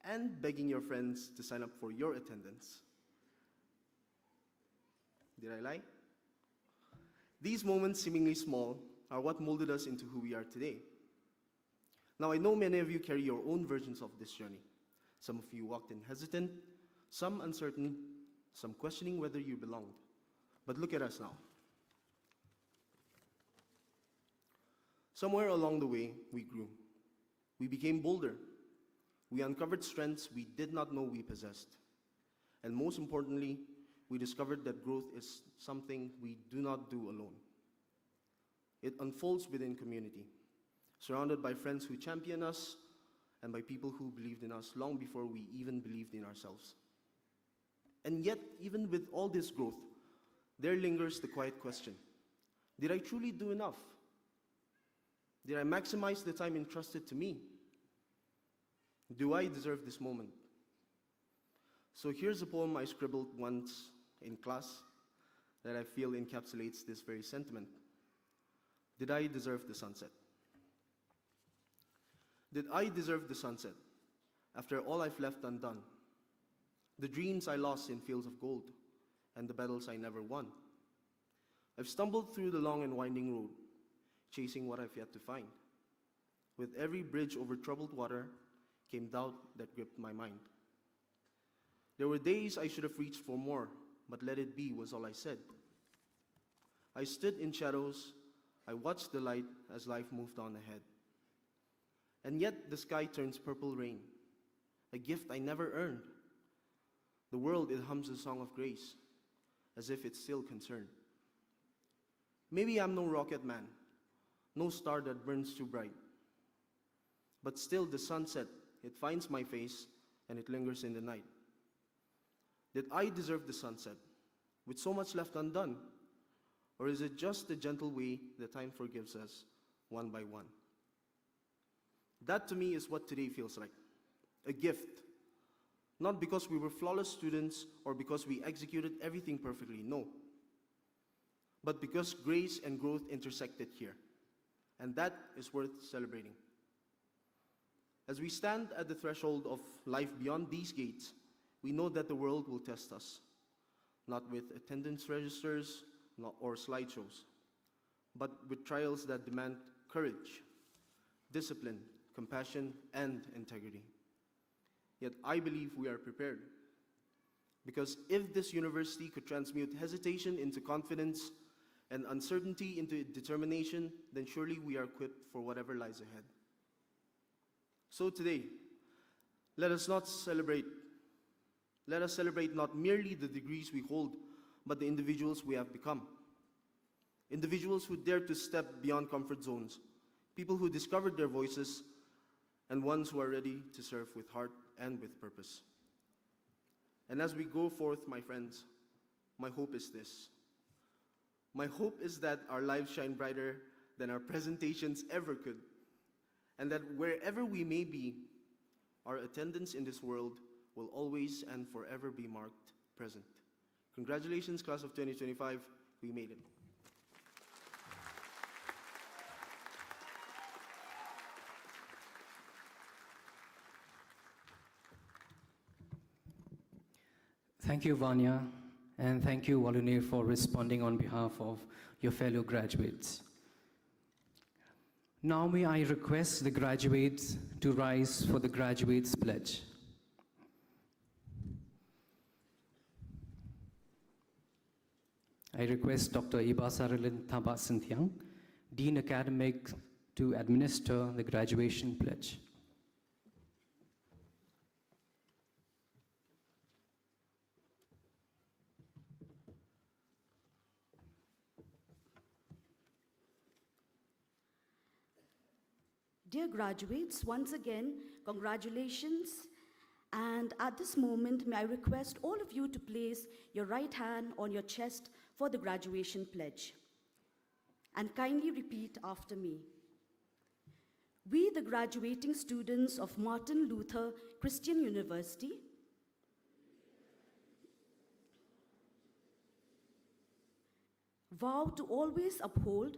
and begging your friends to sign up for your attendance. Did I lie? These moments, seemingly small, are what molded us into who we are today. Now, I know many of you carry your own versions of this journey. Some of you walked in hesitant, some uncertain, some questioning whether you belonged. But look at us now. Somewhere along the way, we grew. We became bolder. We uncovered strengths we did not know we possessed. And most importantly, we discovered that growth is something we do not do alone. It unfolds within community, surrounded by friends who champion us and by people who believed in us long before we even believed in ourselves. And yet, even with all this growth, there lingers the quiet question: did I truly do enough? Did I maximize the time entrusted to me? Do I deserve this moment? So here's a poem I scribbled once in class that I feel encapsulates this very sentiment. Did I deserve the sunset? Did I deserve the sunset after all I've left undone? The dreams I lost in fields of gold and the battles I never won. I've stumbled through the long and winding road, chasing what I've yet to find. With every bridge over troubled water came doubt that gripped my mind. There were days I should have reached for more, but let it be was all I said. I stood in shadows, I watched the light as life moved on ahead. And yet the sky turns purple rain, a gift I never earned. The world, it hums a song of grace, as if it's still concerned. Maybe I'm no rocket man, no star that burns too bright. But still the sunset, it finds my face and it lingers in the night. Did I deserve the sunset, with so much left undone? Or is it just the gentle way that time forgives us, one by one? That to me is what today feels like, a gift. Not because we were flawless students or because we executed everything perfectly, no. But because grace and growth intersected here. And that is worth celebrating. As we stand at the threshold of life beyond these gates, we know that the world will test us, not with attendance registers or slideshows, but with trials that demand courage, discipline, compassion, and integrity. Yet I believe we are prepared. Because if this university could transmute hesitation into confidence and uncertainty into determination, then surely we are equipped for whatever lies ahead. So today, let us celebrate not merely the degrees we hold, but the individuals we have become. Individuals who dare to step beyond comfort zones, people who discovered their voices, and ones who are ready to serve with heart and with purpose. And as we go forth, my friends, my hope is this: My hope is that our lives shine brighter than our presentations ever could, and that wherever we may be, our attendance in this world will always and forever be marked present. Congratulations, class of 2025, we made it.
Thank you, Vanya, and thank you, Alumni, for responding on behalf of your fellow graduates. Now may I request the graduates to rise for the graduates' pledge. I request Dr. Ibasaralin Thabasintiang, Dean Academic, to administer the graduation pledge.
Dear graduates, once again, congratulations. And at this moment, may I request all of you to place your right hand on your chest for the graduation pledge. And kindly repeat after me. We, the graduating students of Martin Luther Christian University, vow to always uphold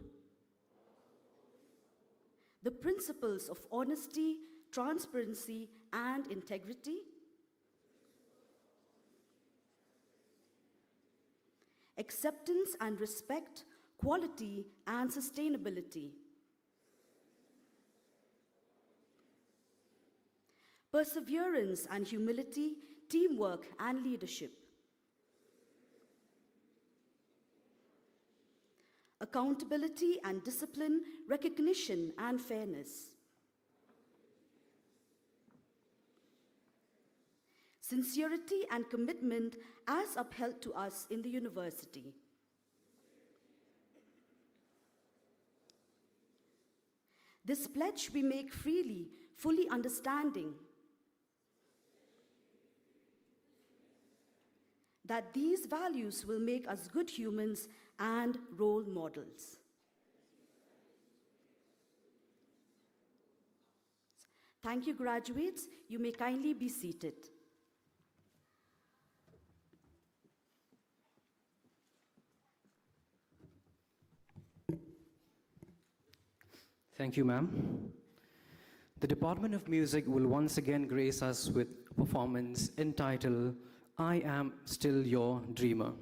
the principles of honesty, transparency, and integrity, acceptance and respect, quality and sustainability, perseverance and humility, teamwork and leadership, accountability and discipline, recognition and fairness, sincerity and commitment as upheld to us in the university, this pledge we make freely, fully understanding that these values will make us good humans and role models. Thank you, graduates. You may kindly be seated.
Thank you, ma'am. The Department of Music will once again grace us with a performance entitled, I Am Still Your Dreamer.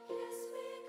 Kiss me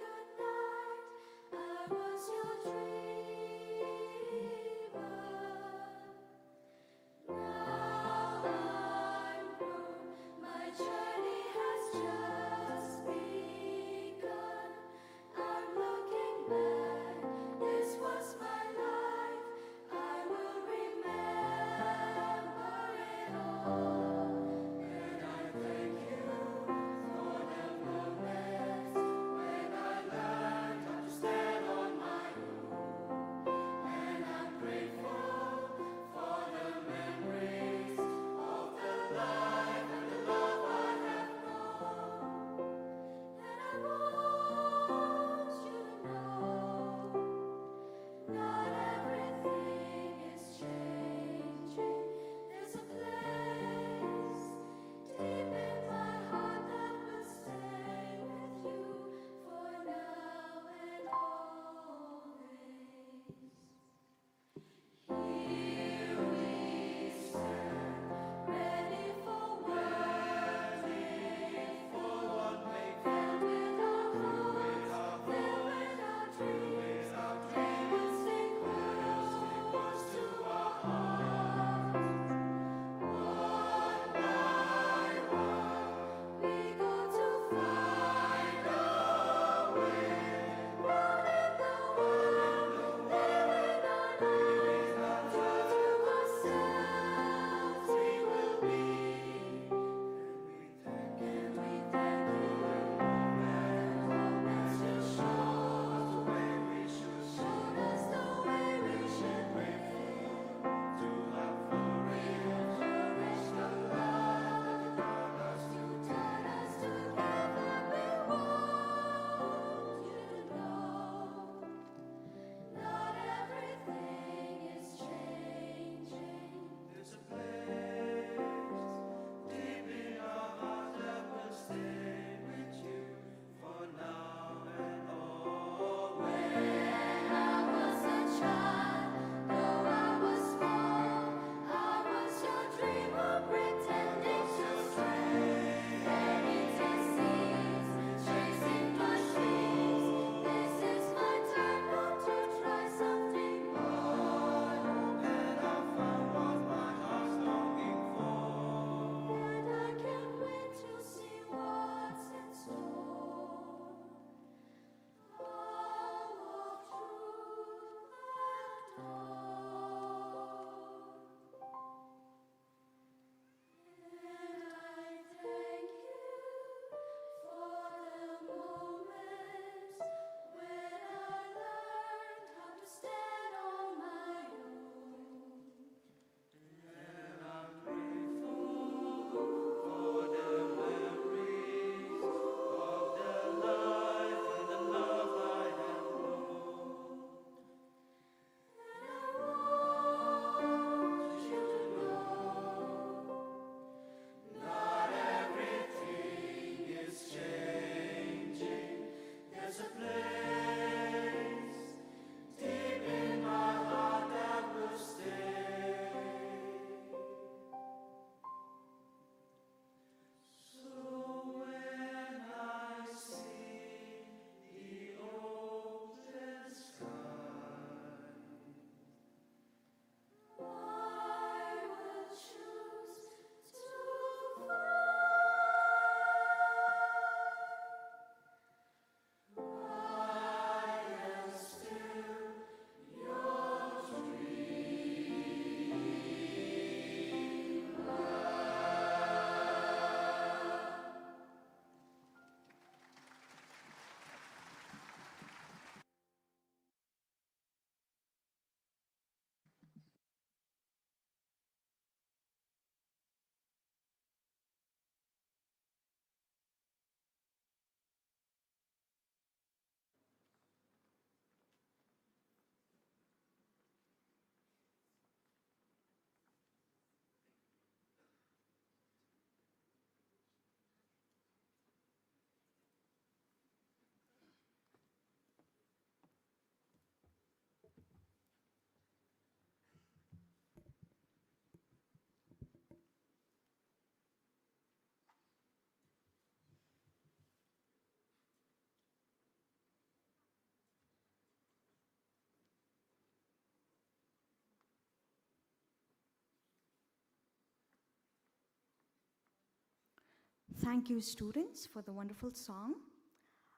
Thank you, students, for the wonderful song.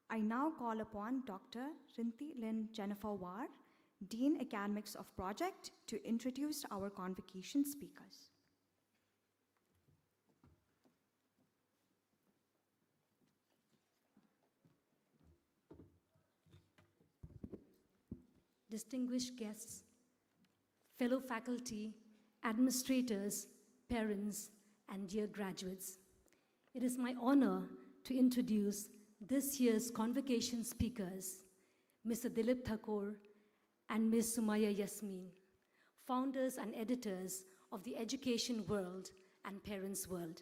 I now call upon Dr. Rinti Lynn Jennifer War, Dean Academics of Project, to introduce our convocation speakers.
Distinguished guests, fellow faculty, administrators, parents, and dear graduates, it is my honor to introduce this year's convocation speakers, Mr. Dilip Thakur and Ms. Sumaya Yasmin, founders and editors of the education world and parents' world.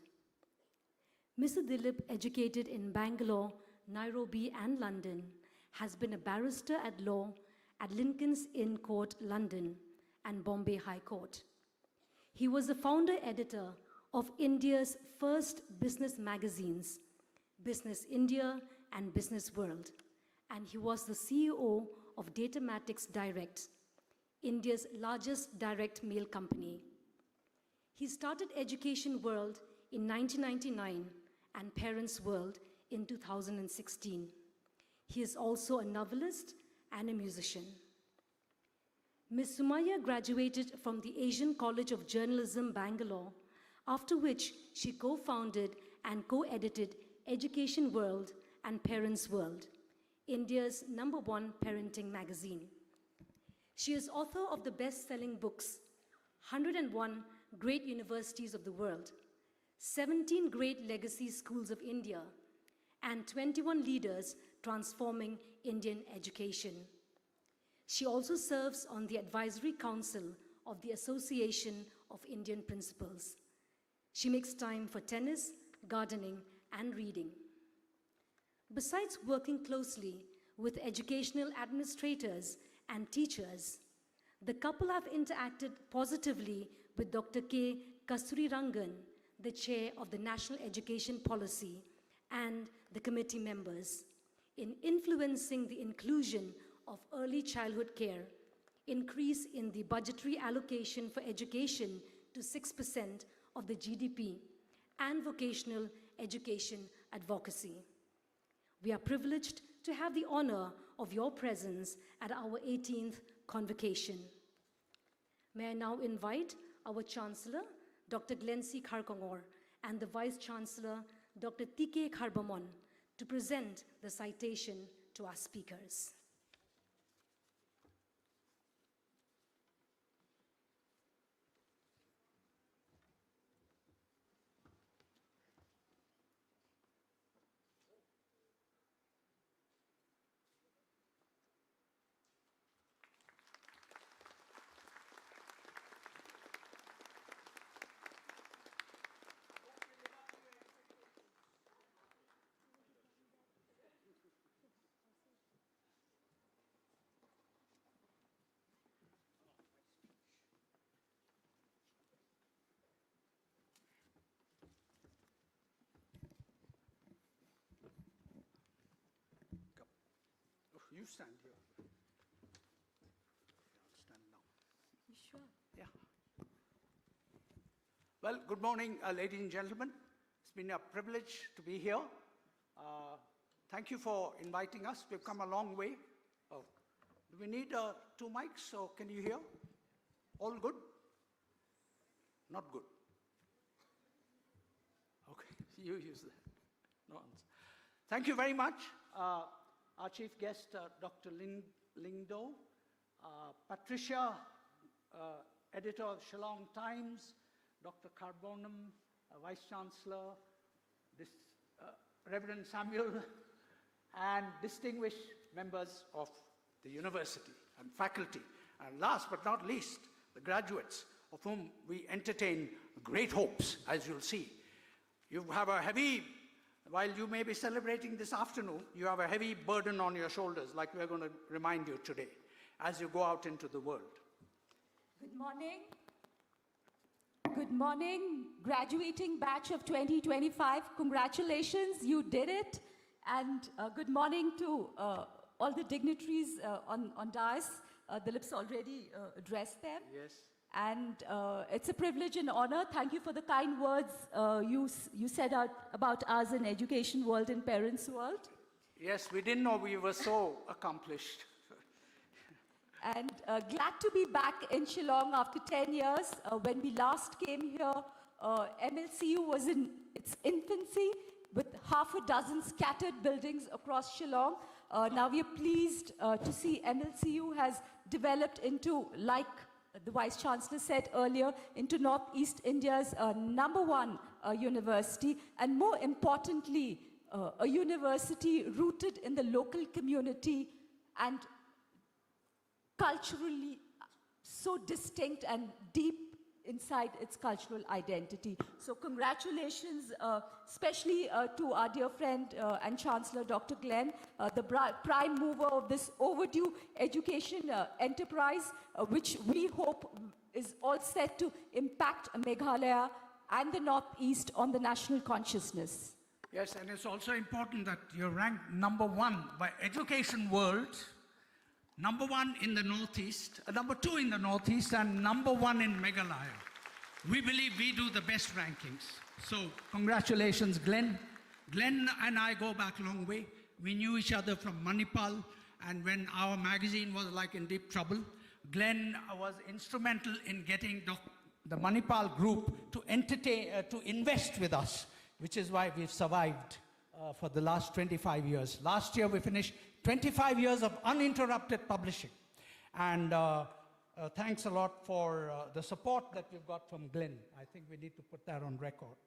Mr. Dilip, educated in Bangalore, Nairobi, and London, has been a barrister at law at Lincoln's Inn Court, London, and Bombay High Court. He was the founder editor of India's first business magazines, Business India and Business World, and he was the CEO of Datamatics Direct, India's largest direct mail company. He started Education World in 1999 and Parents World in 2016. He is also a novelist and a musician. Ms. Sumaya graduated from the Asian College of Journalism, Bangalore, after which she co-founded and co-edited Education World and Parents World, India's #1 parenting magazine. She is author of the best-selling books, 101 Great Universities of the World, 17 Great Legacy Schools of India, and 21 Leaders Transforming Indian Education. She also serves on the Advisory Council of the Association of Indian Principals. She makes time for tennis, gardening, and reading. Besides working closely with educational administrators and teachers, the couple have interacted positively with Dr. K. Kasturirangan, the chair of the National Education Policy, and the committee members, in influencing the inclusion of early childhood care, increase in the budgetary allocation for education to 6% of the GDP, and vocational education advocacy. We are privileged to have the honor of your presence at our 18th convocation. May I now invite our Chancellor, Dr. Glency Kharkongor, and the Vice Chancellor, Dr. T.K. Kharbamon, to present the citation to our speakers.
You stand here. Stand now.
You sure?
Yeah. Well, good morning, ladies and gentlemen. It's been a privilege to be here. Thank you for inviting us. We've come a long way. Oh, do we need 2 mics, or can you hear? All good? Not good. Okay, you use that. No answer. Thank you very much. Our chief guest, Dr. Lingdo, Patricia, editor of Shillong Times, Dr. Carbonum, Vice Chancellor, Reverend Samuel, and distinguished members of the university and faculty, and last but not least, the graduates, of whom we entertain great hopes, as you'll see. You have a heavy, while you may be celebrating this afternoon, you have a heavy burden on your shoulders, like we're going to remind you today, as you go out into the world.
Good morning. Good morning, graduating batch of 2025. Congratulations, you did it. And good morning to all the dignitaries on dais. Dilip's already addressed them.
Yes.
And it's a privilege and honor. Thank you for the kind words you said about us in education world and parents world.
Yes, we didn't know we were so accomplished.
And glad to be back in Shillong after 10 years. When we last came here, MLCU was in its infancy with half a dozen scattered buildings across Shillong. Now we are pleased to see MLCU has developed into, like the Vice Chancellor said earlier, into Northeast India's #1 university, and more importantly, a university rooted in the local community and culturally so distinct and deep inside its cultural identity. So congratulations, especially to our dear friend and Chancellor, Dr. Glenn, the prime mover of this overdue education enterprise, which we hope is all set to impact Meghalaya and the Northeast on the national consciousness.
Yes, and it's also important that you're ranked #1 by Education World, #1 in the Northeast, #2 in the Northeast, and #1 in Meghalaya. We believe we do the best rankings. So congratulations, Glenn. Glenn and I go back a long way. We knew each other from Manipal, and when our magazine was like in deep trouble, Glenn was instrumental in getting the Manipal group to invest with us, which is why we've survived for the last 25 years. Last year we finished 25 years of uninterrupted publishing. And thanks a lot for the support that we've got from Glenn. I think we need to put that on record.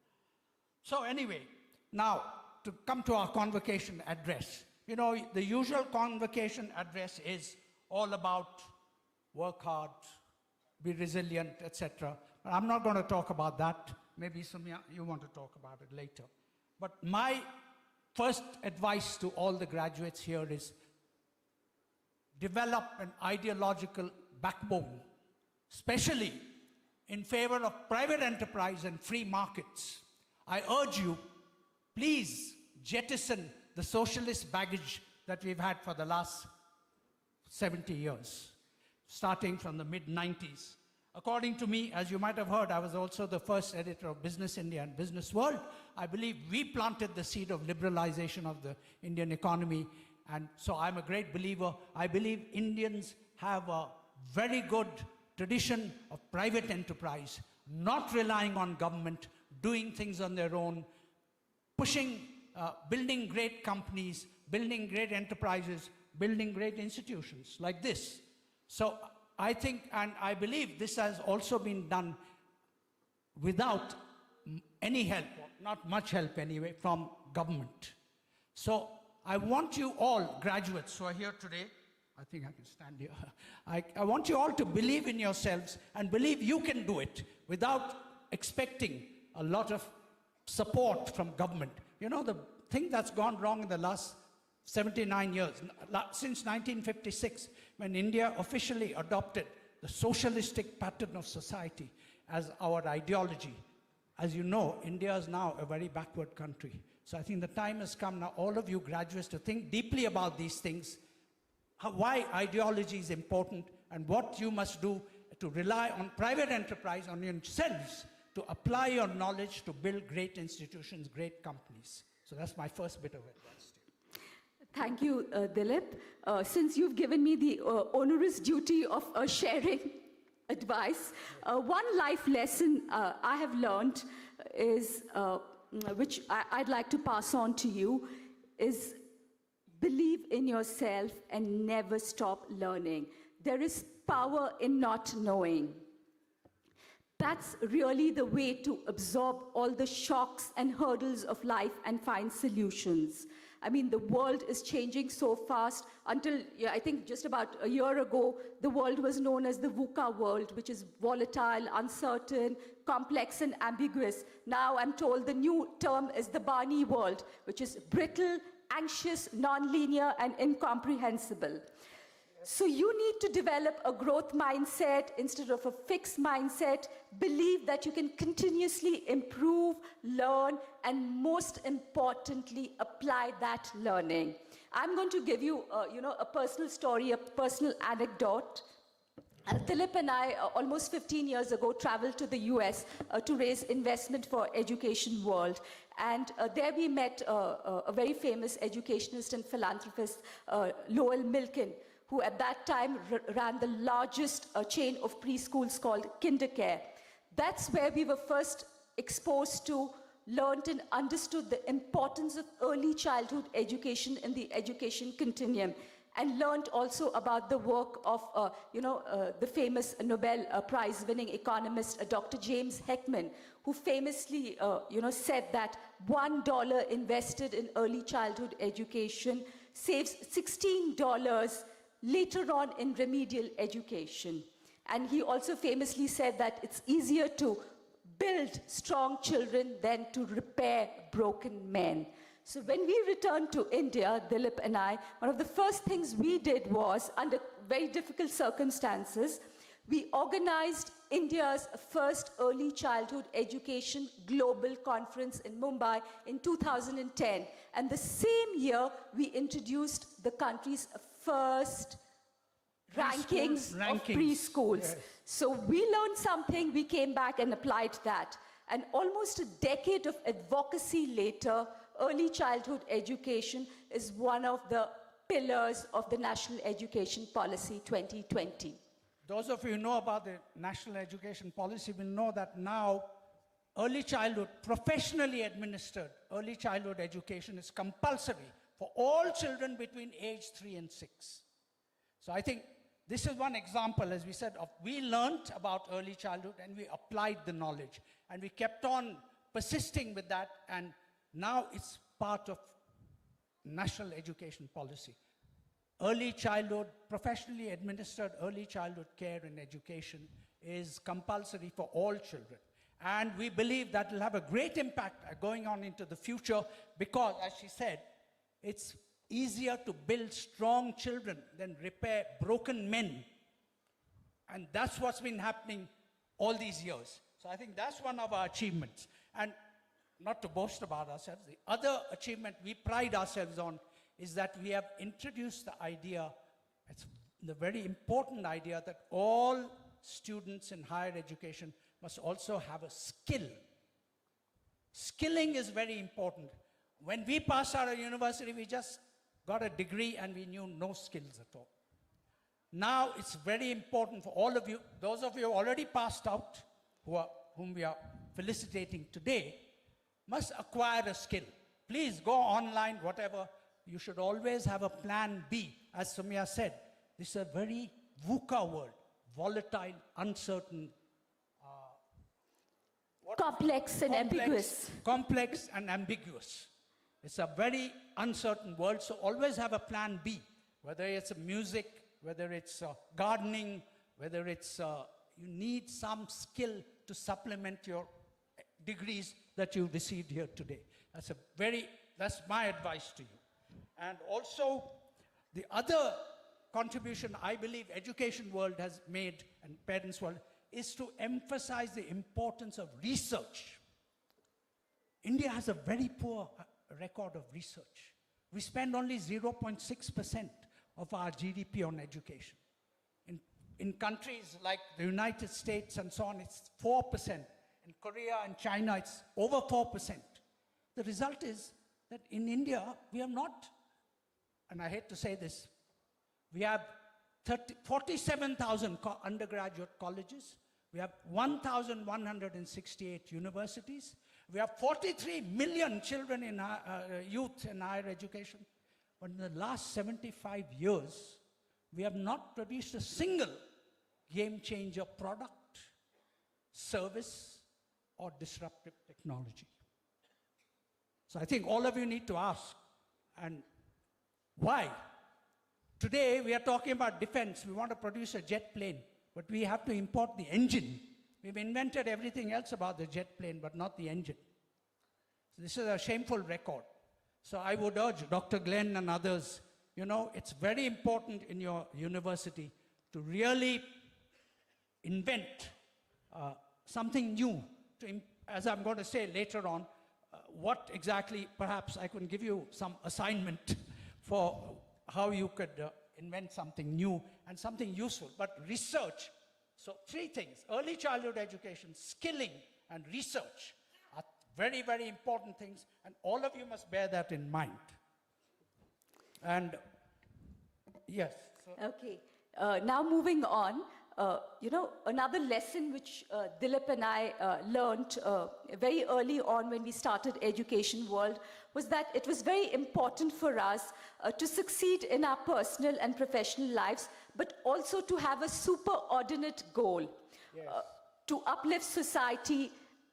So anyway, now to come to our convocation address. You know, the usual convocation address is all about work hard, be resilient, etc. But I'm not going to talk about that. Maybe Sumya, you want to talk about it later. But my first advice to all the graduates here is develop an ideological backbone, especially in favor of private enterprise and free markets. I urge you, please jettison the socialist baggage that we've had for the last 70 years, starting from the mid-90s. According to me, as you might have heard, I was also the first editor of Business India and Business World. I believe we planted the seed of liberalization of the Indian economy, and so I'm a great believer. I believe Indians have a very good tradition of private enterprise, not relying on government, doing things on their own, pushing, building great companies, building great enterprises, building great institutions like this. So I think, and I believe this has also been done without any help, not much help anyway, from government. So I want you all, graduates who are here today, I think I can stand here. I want you all to believe in yourselves and believe you can do it without expecting a lot of support from government. You know, the thing that's gone wrong in the last 79 years, since 1956, when India officially adopted the socialistic pattern of society as our ideology. As you know, India is now a very backward country. So I think the time has come now, all of you graduates, to think deeply about these things, why ideology is important, and what you must do to rely on private enterprise, on yourselves, to apply your knowledge to build great institutions, great companies. So that's my first bit of advice.
Thank you, Dilip. Since you've given me the onerous duty of sharing advice, one life lesson I have learned is, which I'd like to pass on to you, is believe in yourself and never stop learning. There is power in not knowing. That's really the way to absorb all the shocks and hurdles of life and find solutions. I mean, the world is changing so fast. Until, I think, just about a year ago, the world was known as the VUCA world, which is volatile, uncertain, complex, and ambiguous. Now I'm told the new term is the Barney world, which is brittle, anxious, non-linear, and incomprehensible. So you need to develop a growth mindset instead of a fixed mindset. Believe that you can continuously improve, learn, and most importantly, apply that learning. I'm going to give you, a personal story, a personal anecdote. Dilip and I, almost 15 years ago, traveled to the US to raise investment for Education World. And there we met a very famous educationist and philanthropist, Lowell Milken, who at that time ran the largest chain of preschools called KinderCare. That's where we were first exposed to, learned and understood the importance of early childhood education in the education continuum, and learned also about the work of, the famous Nobel Prize-winning economist, Dr. James Heckman, who famously, said that $1 invested in early childhood education saves $16 later on in remedial education. And he also famously said that it's easier to build strong children than to repair broken men. So when we returned to India, Dilip and I, one of the first things we did was, under very difficult circumstances, we organized India's first early childhood education global conference in Mumbai in 2010. And the same year, we introduced the country's first rankings of preschools. Yes. So we learned something, we came back and applied that. And almost a decade of advocacy later, early childhood education is one of the pillars of the National Education Policy 2020.
Those of you who know about the National Education Policy will know that now early childhood, professionally administered early childhood education is compulsory for all children between age 3 and 6. So I think this is one example, as we said, of we learned about early childhood and we applied the knowledge. And we kept on persisting with that, and now it's part of National Education Policy. Early childhood, professionally administered early childhood care and education is compulsory for all children. And we believe that will have a great impact going on into the future because, as she said, it's easier to build strong children than repair broken men. And that's what's been happening all these years. So I think that's one of our achievements. And not to boast about ourselves, the other achievement we pride ourselves on is that we have introduced the idea, it's the very important idea, that all students in higher education must also have a skill. Skilling is very important. When we passed out of university, we just got a degree and we knew no skills at all. Now it's very important for all of you, those of you who already passed out, whom we are felicitating today, must acquire a skill. Please go online, whatever. You should always have a plan B. As Sumya said, this is a very VUCA world, volatile, uncertain,
complex and ambiguous.
Complex and ambiguous. It's a very uncertain world, so always have a plan B, whether it's music, whether it's gardening, whether it's, you need some skill to supplement your degrees that you received here today. That's my advice to you. And also, the other contribution I believe Education World has made, and Parents World, is to emphasize the importance of research. India has a very poor record of research. We spend only 0.6% of our GDP on education. In countries like the United States and so on, it's 4%. In Korea and China, it's over 4%. The result is that in India, we are not, and I hate to say this, we have 47,000 undergraduate colleges. We have 1,168 universities. We have 43 million children in youth in higher education. But in the last 75 years, we have not produced a single game-changer product, service, or disruptive technology. So I think all of you need to ask, and why? Today, we are talking about defense. We want to produce a jet plane, but we have to import the engine. We've invented everything else about the jet plane, but not the engine. So this is a shameful record. So I would urge Dr. Glenn and others, it's very important in your university to really invent something new, as I'm going to say later on, what exactly, perhaps I can give you some assignment for how you could invent something new and something useful, but research. So 3 things: early childhood education, skilling, and research are very, very important things, and all of you must bear that in mind. And yes.
Okay. Now moving on, another lesson which Dilip and I learned very early on when we started Education World was that it was very important for us to succeed in our personal and professional lives, but also to have a superordinate goal, to uplift society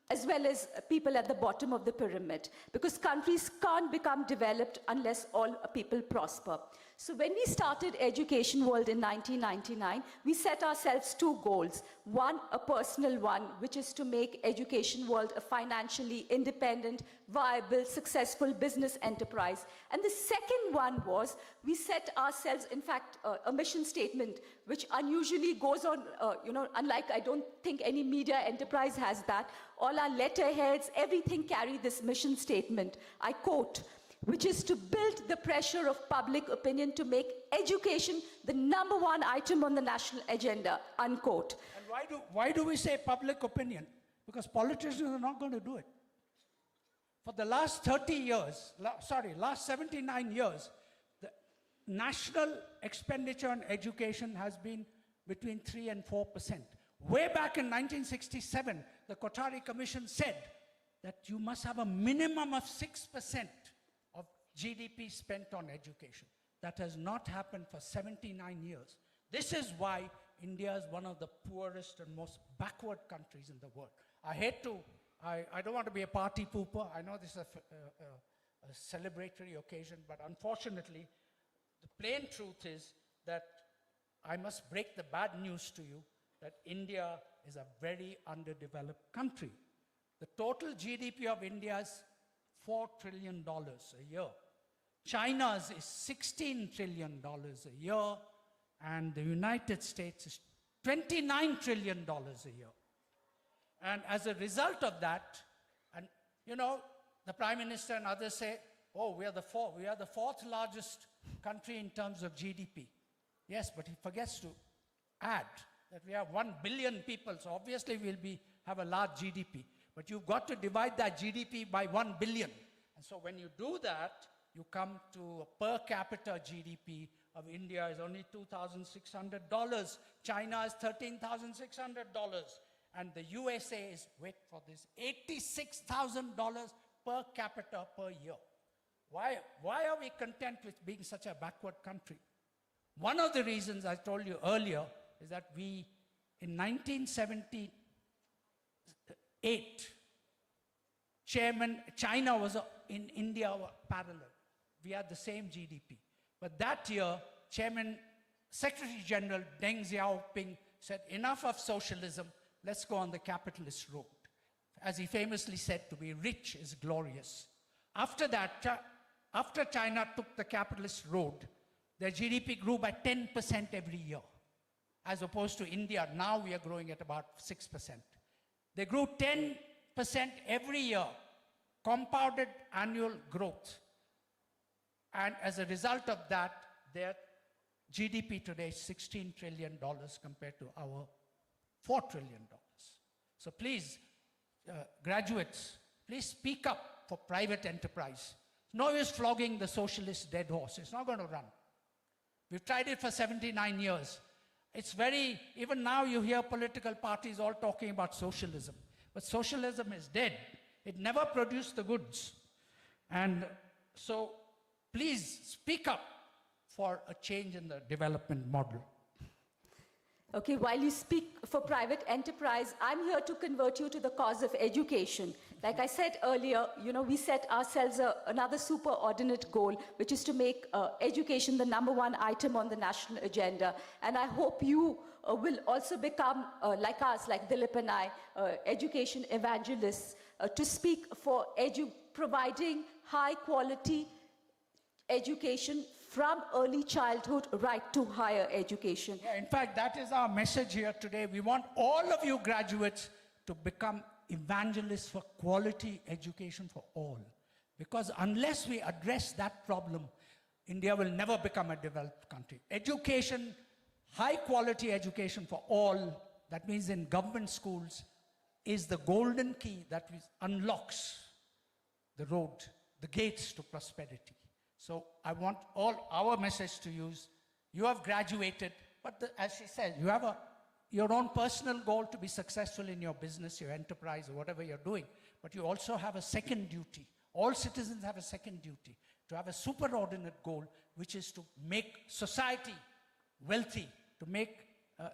as well as people at the bottom of the pyramid, because countries can't become developed unless all people prosper. So when we started Education World in 1999, we set ourselves 2 goals. One, a personal one, which is to make Education World a financially independent, viable, successful business enterprise. And the second one was, we set ourselves, in fact, a mission statement, which unusually goes on, unlike I don't think any media enterprise has that. All our letterheads, everything carry this mission statement. I quote, which is to build the pressure of public opinion to make education the #1 item on the national agenda, unquote.
And why do we say public opinion? Because politicians are not going to do it. For the last 79 years, the national expenditure on education has been between 3 and 4%. Way back in 1967, the Kothari Commission said that you must have a minimum of 6% of GDP spent on education. That has not happened for 79 years. This is why India is one of the poorest and most backward countries in the world. I don't want to be a party pooper. I know this is a celebratory occasion, but unfortunately, the plain truth is that I must break the bad news to you that India is a very underdeveloped country. The total GDP of India is $4 trillion a year. China's is $16 trillion a year, and the United States is $29 trillion a year. And as a result of that, and the Prime Minister and others say, oh, we are the fourth largest country in terms of GDP. Yes, but he forgets to add that we have 1 billion people, so obviously we'll have a large GDP. But you've got to divide that GDP by 1 billion. And so when you do that, you come to a per capita GDP of India is only $2,600. China is $13,600. And the USA is, wait for this, $86,000 per capita per year. Why are we content with being such a backward country? One of the reasons I told you earlier is that we, in 1978, China was in India parallel. We had the same GDP. But that year, Secretary General Deng Xiaoping said, enough of socialism, let's go on the capitalist road. As he famously said, to be rich is glorious. After that, after China took the capitalist road, their GDP grew by 10% every year. As opposed to India, now we are growing at about 6%. They grew 10% every year, compounded annual growth. And as a result of that, their GDP today is $16 trillion compared to our $4 trillion. So please, graduates, please speak up for private enterprise. No use flogging the socialist dead horse. It's not going to run. We've tried it for 79 years. Even now you hear political parties all talking about socialism. But socialism is dead. It never produced the goods. And so please speak up for a change in the development model.
Okay, while you speak for private enterprise, I'm here to convert you to the cause of education. Like I said earlier, we set ourselves another superordinate goal, which is to make education the #1 item on the national agenda. And I hope you will also become, like us, like Dilip and I, education evangelists, to speak for providing high quality education from early childhood right to higher education.
Yeah, in fact, that is our message here today. We want all of you graduates to become evangelists for quality education for all. Because unless we address that problem, India will never become a developed country. Education, high quality education for all, that means in government schools, is the golden key that unlocks the road, the gates to prosperity. So I want all our message to use, you have graduated, but as she said, you have your own personal goal to be successful in your business, your enterprise, or whatever you're doing, but you also have a second duty. All citizens have a second duty, to have a superordinate goal, which is to make society wealthy, to make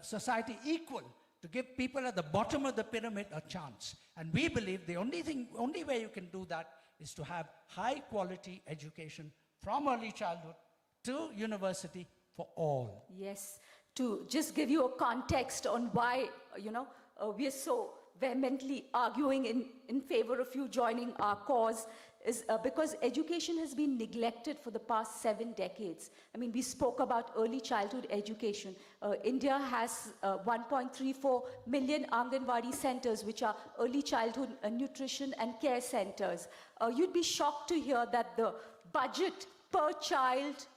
society equal, to give people at the bottom of the pyramid a chance. And we believe the only way you can do that is to have high quality education from early childhood to university for all.
Yes, to just give you a context on why, we are so vehemently arguing in favor of you joining our cause is because education has been neglected for the past 7 decades. I mean, we spoke about early childhood education. India has 1.34 million Anganwadi centers, which are early childhood nutrition and care centers. You'd be shocked to hear that the budget per child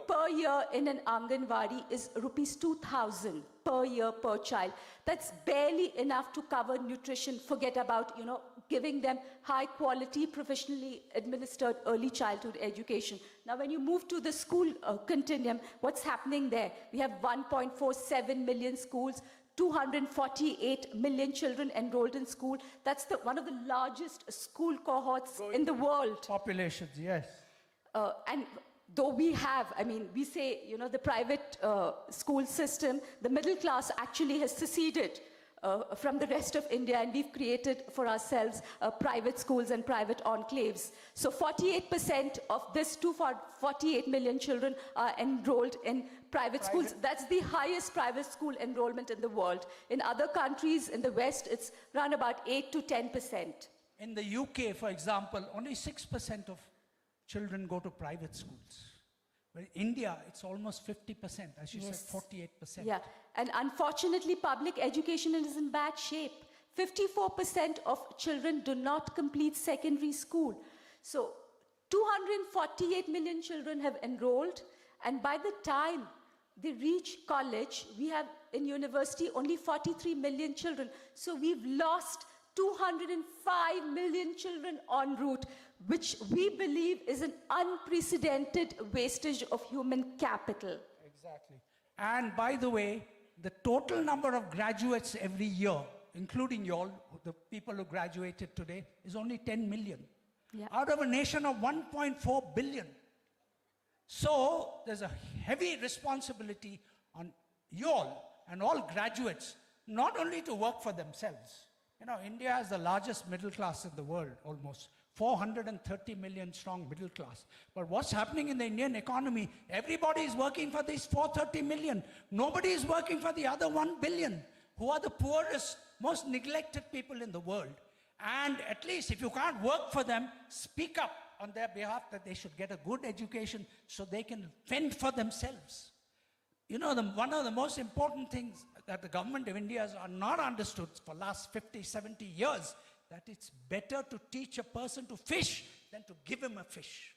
per year in an Anganwadi is rupees 2,000 per year per child. That's barely enough to cover nutrition. Forget about, giving them high quality, professionally administered early childhood education. Now, when you move to the school continuum, what's happening there? We have 1.47 million schools, 248 million children enrolled in school. That's one of the largest school cohorts in the world.
Populations, yes.
And though we have, we say, the private school system, the middle class actually has seceded from the rest of India, and we've created for ourselves private schools and private enclaves. So 48% of this 248 million children are enrolled in private schools. That's the highest private school enrollment in the world. In other countries in the West, it's around about 8 to 10%.
In the UK, for example, only 6% of children go to private schools. But in India, it's almost 50%, as you said, 48%.
Yeah, and unfortunately, public education is in bad shape. 54% of children do not complete secondary school. So 248 million children have enrolled, and by the time they reach college, we have in university only 43 million children. So we've lost 205 million children en route, which we believe is an unprecedented wastage of human capital.
Exactly. And by the way, the total number of graduates every year, including you all, the people who graduated today, is only 10 million.
Yeah.
Out of a nation of 1.4 billion. So there's a heavy responsibility on you all and all graduates, not only to work for themselves. India has the largest middle class in the world, almost 430 million strong middle class. But what's happening in the Indian economy, everybody is working for these 430 million. Nobody is working for the other 1 billion, who are the poorest, most neglected people in the world. And at least if you can't work for them, speak up on their behalf that they should get a good education so they can fend for themselves. One of the most important things that the government of India has not understood for the last 50, 70 years, that it's better to teach a person to fish than to give him a fish.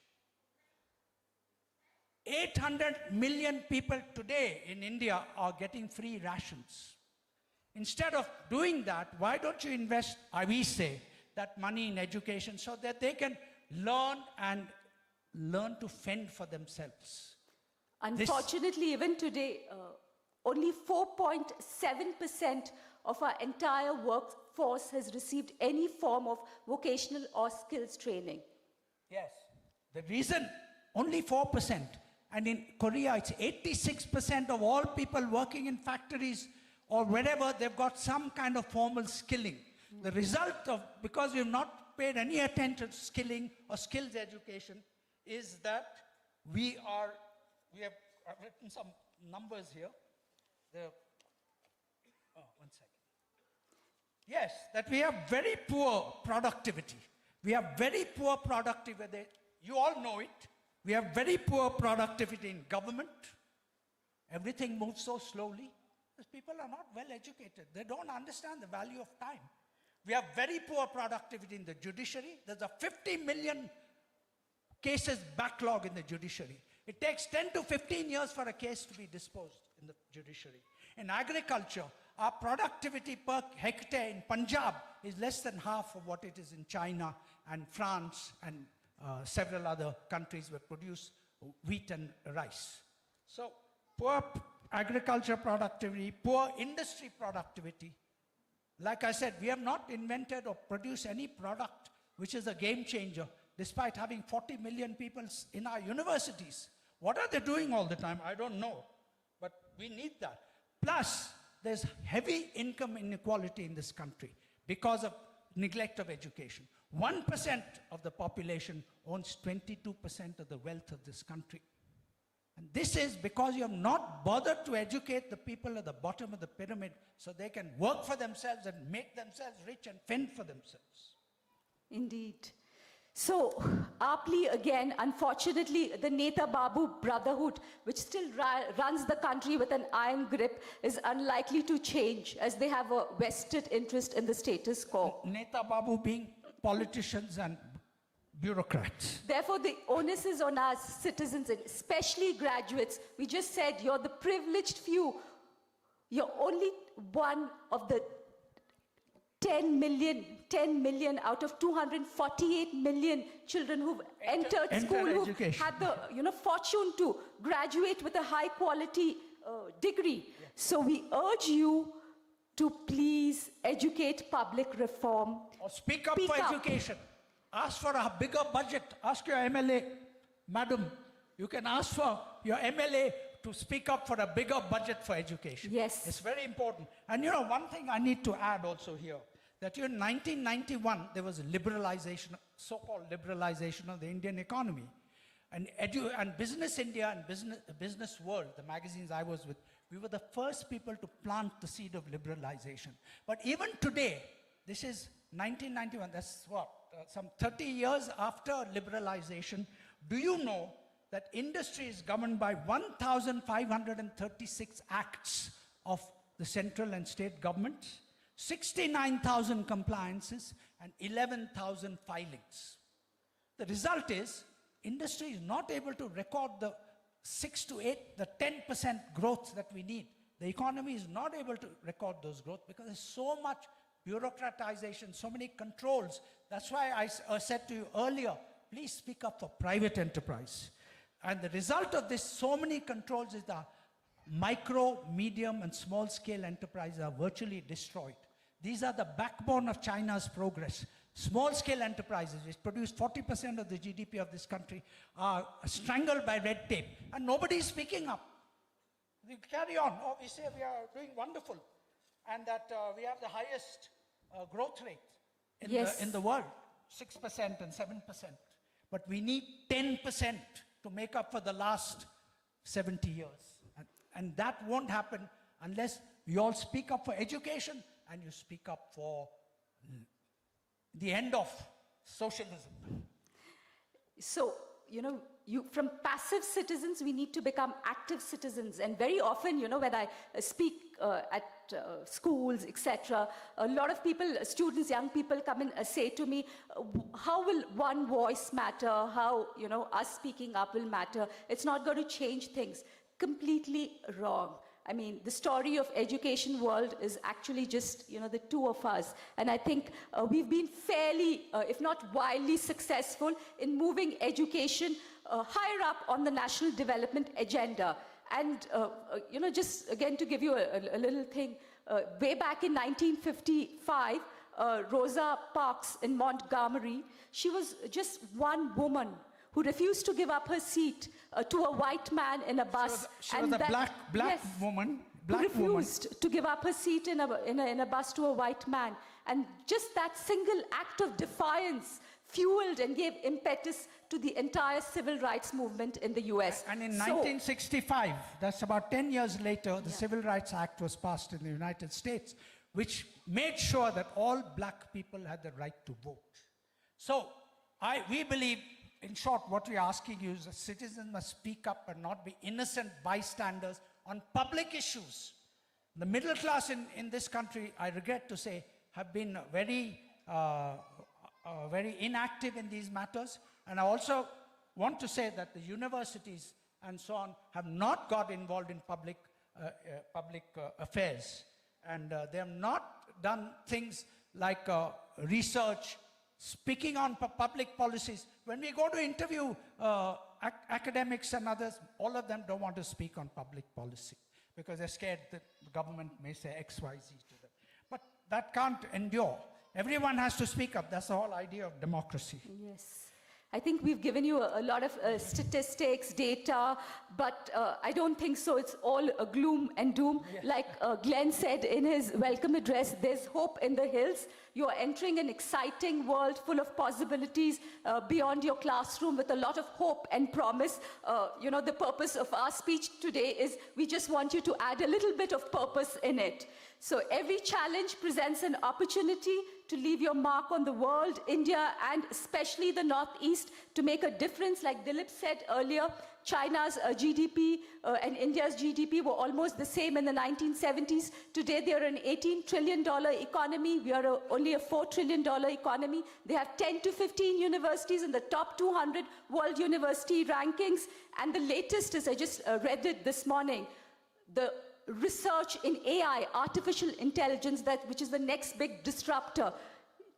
800 million people today in India are getting free rations. Instead of doing that, why don't you invest, we say, that money in education so that they can learn to fend for themselves.
Unfortunately, even today, only 4.7% of our entire workforce has received any form of vocational or skills training.
Yes. The reason, only 4%. And in Korea, it's 86% of all people working in factories or wherever, they've got some kind of formal skilling. The result of, because we've not paid any attention to skilling or skills education, is that we have written some numbers here. One second. Yes, that we have very poor productivity. We have very poor productivity. You all know it. We have very poor productivity in government. Everything moves so slowly because people are not well educated. They don't understand the value of time. We have very poor productivity in the judiciary. There's a 50 million cases backlog in the judiciary. It takes 10 to 15 years for a case to be disposed in the judiciary. In agriculture, our productivity per hectare in Punjab is less than half of what it is in China and France and several other countries that produce wheat and rice. So poor agriculture productivity, poor industry productivity. Like I said, we have not invented or produced any product which is a game changer, despite having 40 million people in our universities. What are they doing all the time? I don't know, but we need that. Plus, there's heavy income inequality in this country because of neglect of education. 1% of the population owns 22% of the wealth of this country. And this is because you have not bothered to educate the people at the bottom of the pyramid so they can work for themselves and make themselves rich and fend for themselves.
Indeed. So, our plea again, unfortunately, the Neta Babu Brotherhood, which still runs the country with an iron grip, is unlikely to change as they have a vested interest in the status quo.
Neta Babu being politicians and bureaucrats.
Therefore, the onus is on us citizens, and especially graduates. We just said you're the privileged few. You're only one of the 10 million out of 248 million children who've entered school, who've had the fortune to graduate with a high quality degree. Yeah. So we urge you to please educate public reform.
Or speak up for education. Ask for a bigger budget. Ask your MLA, madam, you can ask for your MLA to speak up for a bigger budget for education.
Yes.
It's very important. And you know, one thing I need to add also here, that in 1991, there was a liberalization, so-called liberalization of the Indian economy. And Business India and Business World, the magazines I was with, we were the first people to plant the seed of liberalization. But even today, this is 1991, that's what, some 30 years after liberalization, do you know that industry is governed by 1,536 acts of the central and state governments, 69,000 compliances, and 11,000 filings. The result is, industry is not able to record the 6 to 8, the 10% growth that we need. The economy is not able to record those growth because there's so much bureaucratization, so many controls. That's why I said to you earlier, please speak up for private enterprise. And the result of this, so many controls, is that micro, medium, and small-scale enterprises are virtually destroyed. These are the backbone of China's progress. Small-scale enterprises, which produce 40% of the GDP of this country, are strangled by red tape, and nobody is speaking up. We carry on. Oh, we say we are doing wonderful, and that we have the highest growth rate in the world, 6% and 7%. But we need 10% to make up for the last 70 years. And that won't happen unless you all speak up for education and you speak up for the end of socialism.
So, you know, from passive citizens, we need to become active citizens. And very often, you know, when I speak at schools, etc., a lot of people, students, young people come and say to me, how will one voice matter? How, you know, us speaking up will matter? It's not going to change things. Completely wrong. I mean, the story of education world is actually just, you know, the two of us. And I think we've been fairly, if not wildly successful in moving education higher up on the national development agenda. And, you know, just again to give you a little thing, way back in 1955, Rosa Parks in Montgomery, she was just one woman who refused to give up her seat to a white man in a bus.
She was a black woman.
Who refused to give up her seat in a bus to a white man. And just that single act of defiance fueled and gave impetus to the entire civil rights movement in the US.
And in 1965, that's about 10 years later, the Civil Rights Act was passed in the United States, which made sure that all black people had the right to vote. So we believe, in short, what we're asking you is that citizens must speak up and not be innocent bystanders on public issues. The middle class in this country, I regret to say, have been very inactive in these matters. And I also want to say that the universities and so on have not got involved in public affairs. And they have not done things like research, speaking on public policies. When we go to interview academics and others, all of them don't want to speak on public policy because they're scared that the government may say X, Y, Z to them. But that can't endure. Everyone has to speak up. That's the whole idea of democracy.
Yes. I think we've given you a lot of statistics, data, but I don't think so. It's all gloom and doom. Yes. Like Glenn said in his welcome address, there's hope in the hills. You're entering an exciting world full of possibilities beyond your classroom with a lot of hope and promise. You know, the purpose of our speech today is we just want you to add a little bit of purpose in it. So every challenge presents an opportunity to leave your mark on the world, India, and especially the Northeast, to make a difference. Like Dilip said earlier, China's GDP and India's GDP were almost the same in the 1970s. Today, they're an $18 trillion economy. We are only a $4 trillion economy. They have 10 to 15 universities in the top 200 world university rankings. And the latest is, I just read it this morning, the research in AI, artificial intelligence, which is the next big disruptor.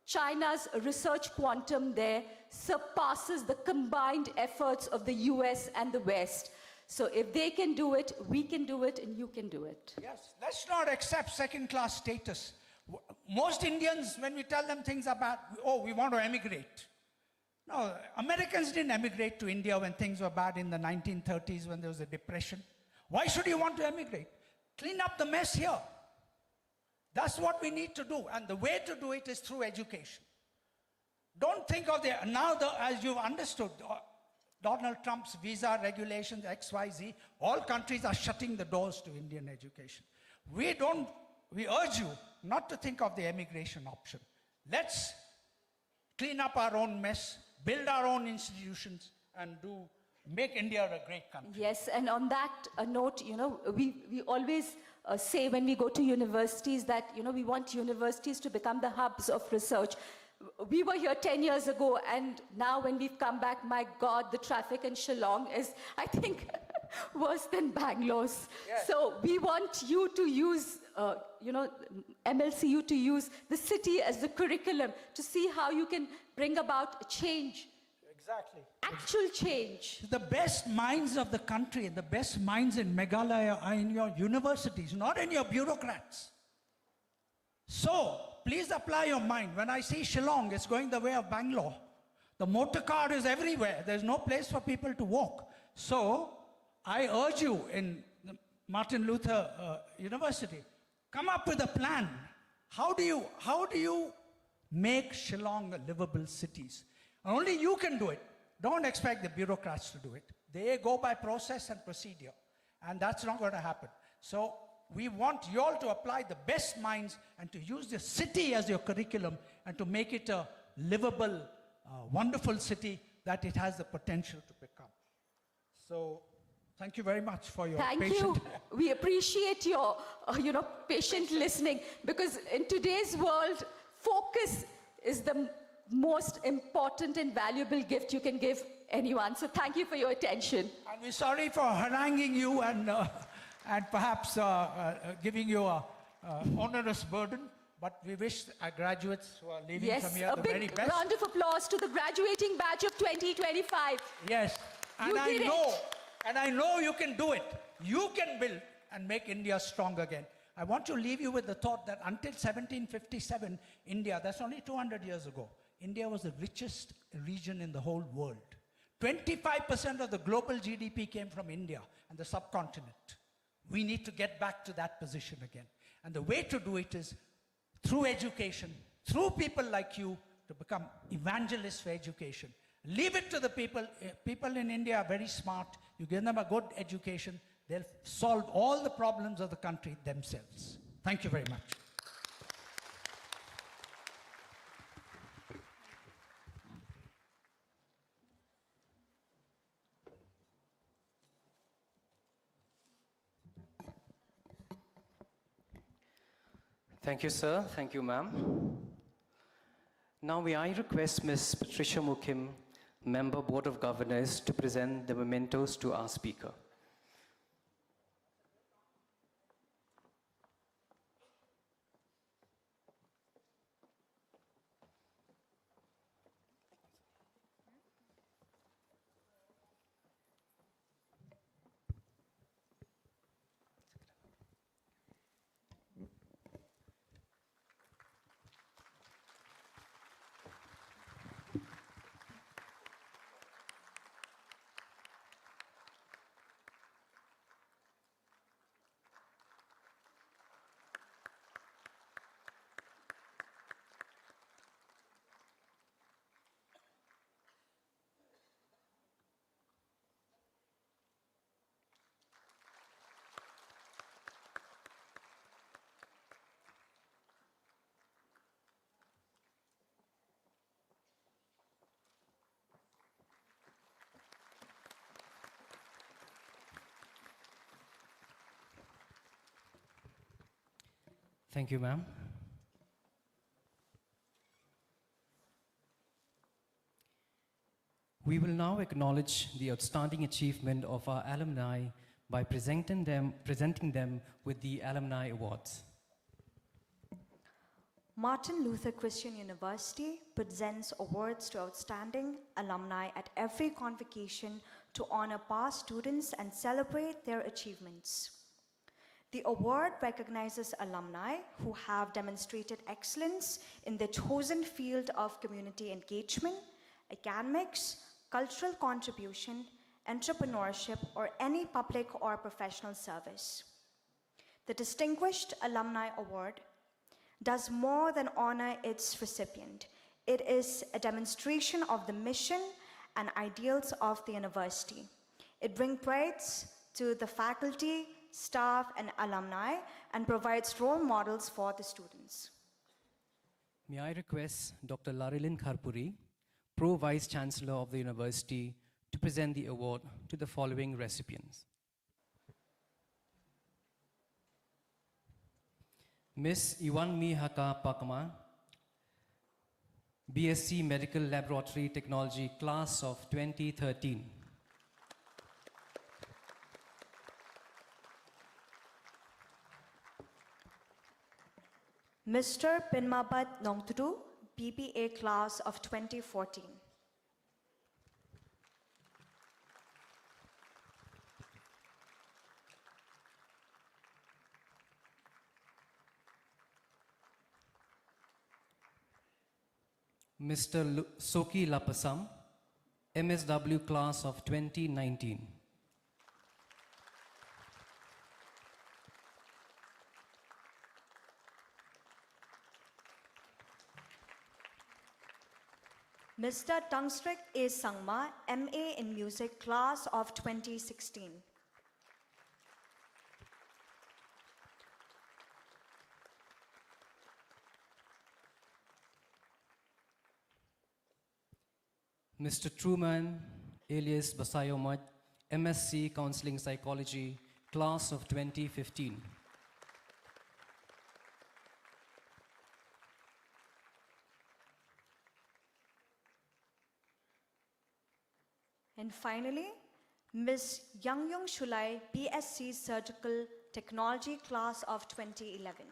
China's research quantum there surpasses the combined efforts of the US and the West. So if they can do it, we can do it, and you can do it.
Yes, let's not accept second-class status. Most Indians, when we tell them things about, oh, we want to emigrate. No, Americans didn't emigrate to India when things were bad in the 1930s when there was a depression. Why should you want to emigrate? Clean up the mess here. That's what we need to do. And the way to do it is through education. Don't think of as you've understood, Donald Trump's visa regulations, XYZ, all countries are shutting the doors to Indian education. We urge you not to think of the emigration option. Let's clean up our own mess, build our own institutions, and make India a great country.
Yes, and on that note, you know, we always say when we go to universities that, you know, we want universities to become the hubs of research. We were here 10 years ago, and now when we've come back, my God, the traffic in Shillong is, I think, worse than Bangalore's. Yes. So we want you to use, MLCU to use the city as the curriculum to see how you can bring about change.
Exactly.
Actual change.
The best minds of the country, the best minds in Meghalaya are in your universities, not in your bureaucrats. So, please apply your mind. When I see Shillong, it's going the way of Bangalore. The motor car is everywhere. There's no place for people to walk. So, I urge you in Martin Luther University, come up with a plan. How do you make Shillong a livable city? Only you can do it. Don't expect the bureaucrats to do it. They go by process and procedure, and that's not going to happen. So we want you all to apply the best minds and to use the city as your curriculum and to make it a livable, wonderful city that it has the potential to become. So thank you very much for your patience.
Thank you. We appreciate your, patient listening, because in today's world, focus is the most important and valuable gift you can give anyone. So thank you for your attention.
And we're sorry for haranguing you and perhaps giving you an onerous burden, but we wish our graduates who are leaving from here the very best.
Yes, a big round of applause to the graduating batch of 2025.
Yes, and I know you can do it. You can build and make India strong again. I want to leave you with the thought that until 1757, India, that's only 200 years ago, India was the richest region in the whole world. 25% of the global GDP came from India and the subcontinent. We need to get back to that position again. And the way to do it is through education, through people like you to become evangelists for education. Leave it to the people. People in India are very smart. You give them a good education, they'll solve all the problems of the country themselves. Thank you very much.
Thank you, sir. Thank you, ma'am. Now, may I request Ms. Patricia Mukim, Member Board of Governors to present the mementos to our speaker.
Thank you, ma'am. We will now acknowledge the outstanding achievement of our alumni by presenting them with the Alumni Awards.
Martin Luther Christian University presents awards to outstanding alumni at every convocation to honor past students and celebrate their achievements. The award recognizes alumni who have demonstrated excellence in their chosen field of community engagement, academics, cultural contribution, entrepreneurship, or any public or professional service. The Distinguished Alumni Award does more than honor its recipient. It is a demonstration of the mission and ideals of the university. It brings pride to the faculty, staff, and alumni, and provides role models for the students.
May I request Dr. Larilin Kharpuri, Pro Vice Chancellor of the University, to present the award to the following recipients. Ms. Iwanmi Haka Pakma, BSc Medical Laboratory Technology, Class of 2013.
Mr. Pinmabat Nongtudu, BBA Class of 2014.
Mr. Soki Lapasam, MSW Class of 2019.
Mr. Tangstrik A. Sangma, MA in Music, Class of 2016.
Mr. Truman, alias Basayomaj, MSc Counseling Psychology, Class of 2015.
And finally, Ms. Yangyong Shulai, BSc Surgical Technology, Class of 2011.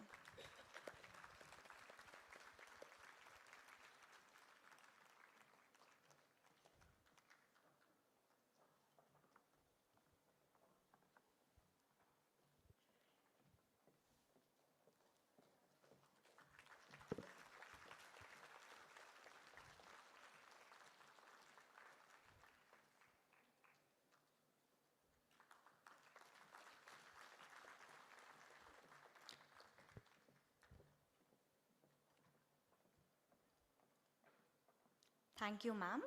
Thank you, ma'am.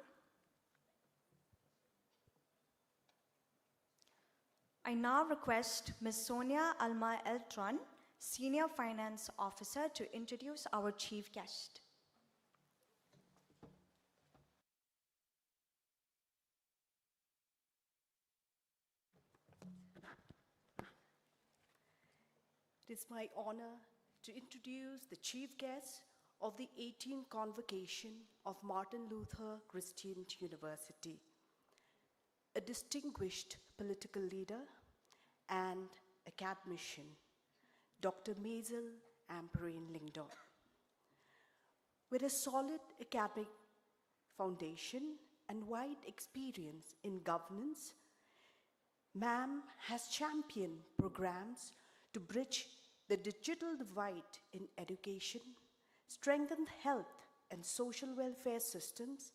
I now request Ms. Sonia Alma Eltron, Senior Finance Officer, to introduce our chief guest.
It is my honor to introduce the chief guest of the 18th Convocation of Martin Luther Christian University, a distinguished political leader and academician, Dr. Maisel Amperine Lingdor. With a solid academic foundation and wide experience in governance, ma'am has championed programs to bridge the digital divide in education, strengthen health and social welfare systems,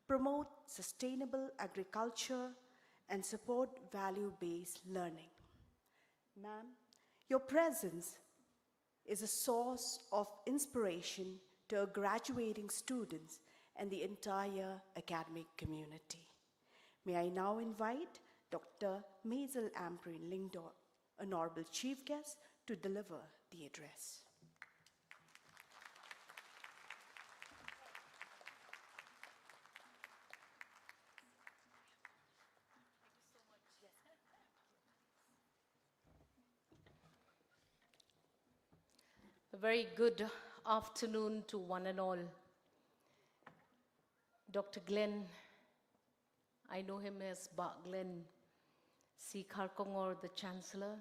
promote sustainable agriculture, and support value-based learning. Ma'am, your presence is a source of inspiration to our graduating students and the entire academic community. May I now invite Dr. Maisel Amperine Lingdor, Honorable Chief Guest, to deliver the address.
A very good afternoon to one and all. Dr. Glenn, I know him as Glenn C. Kharkongor, the Chancellor,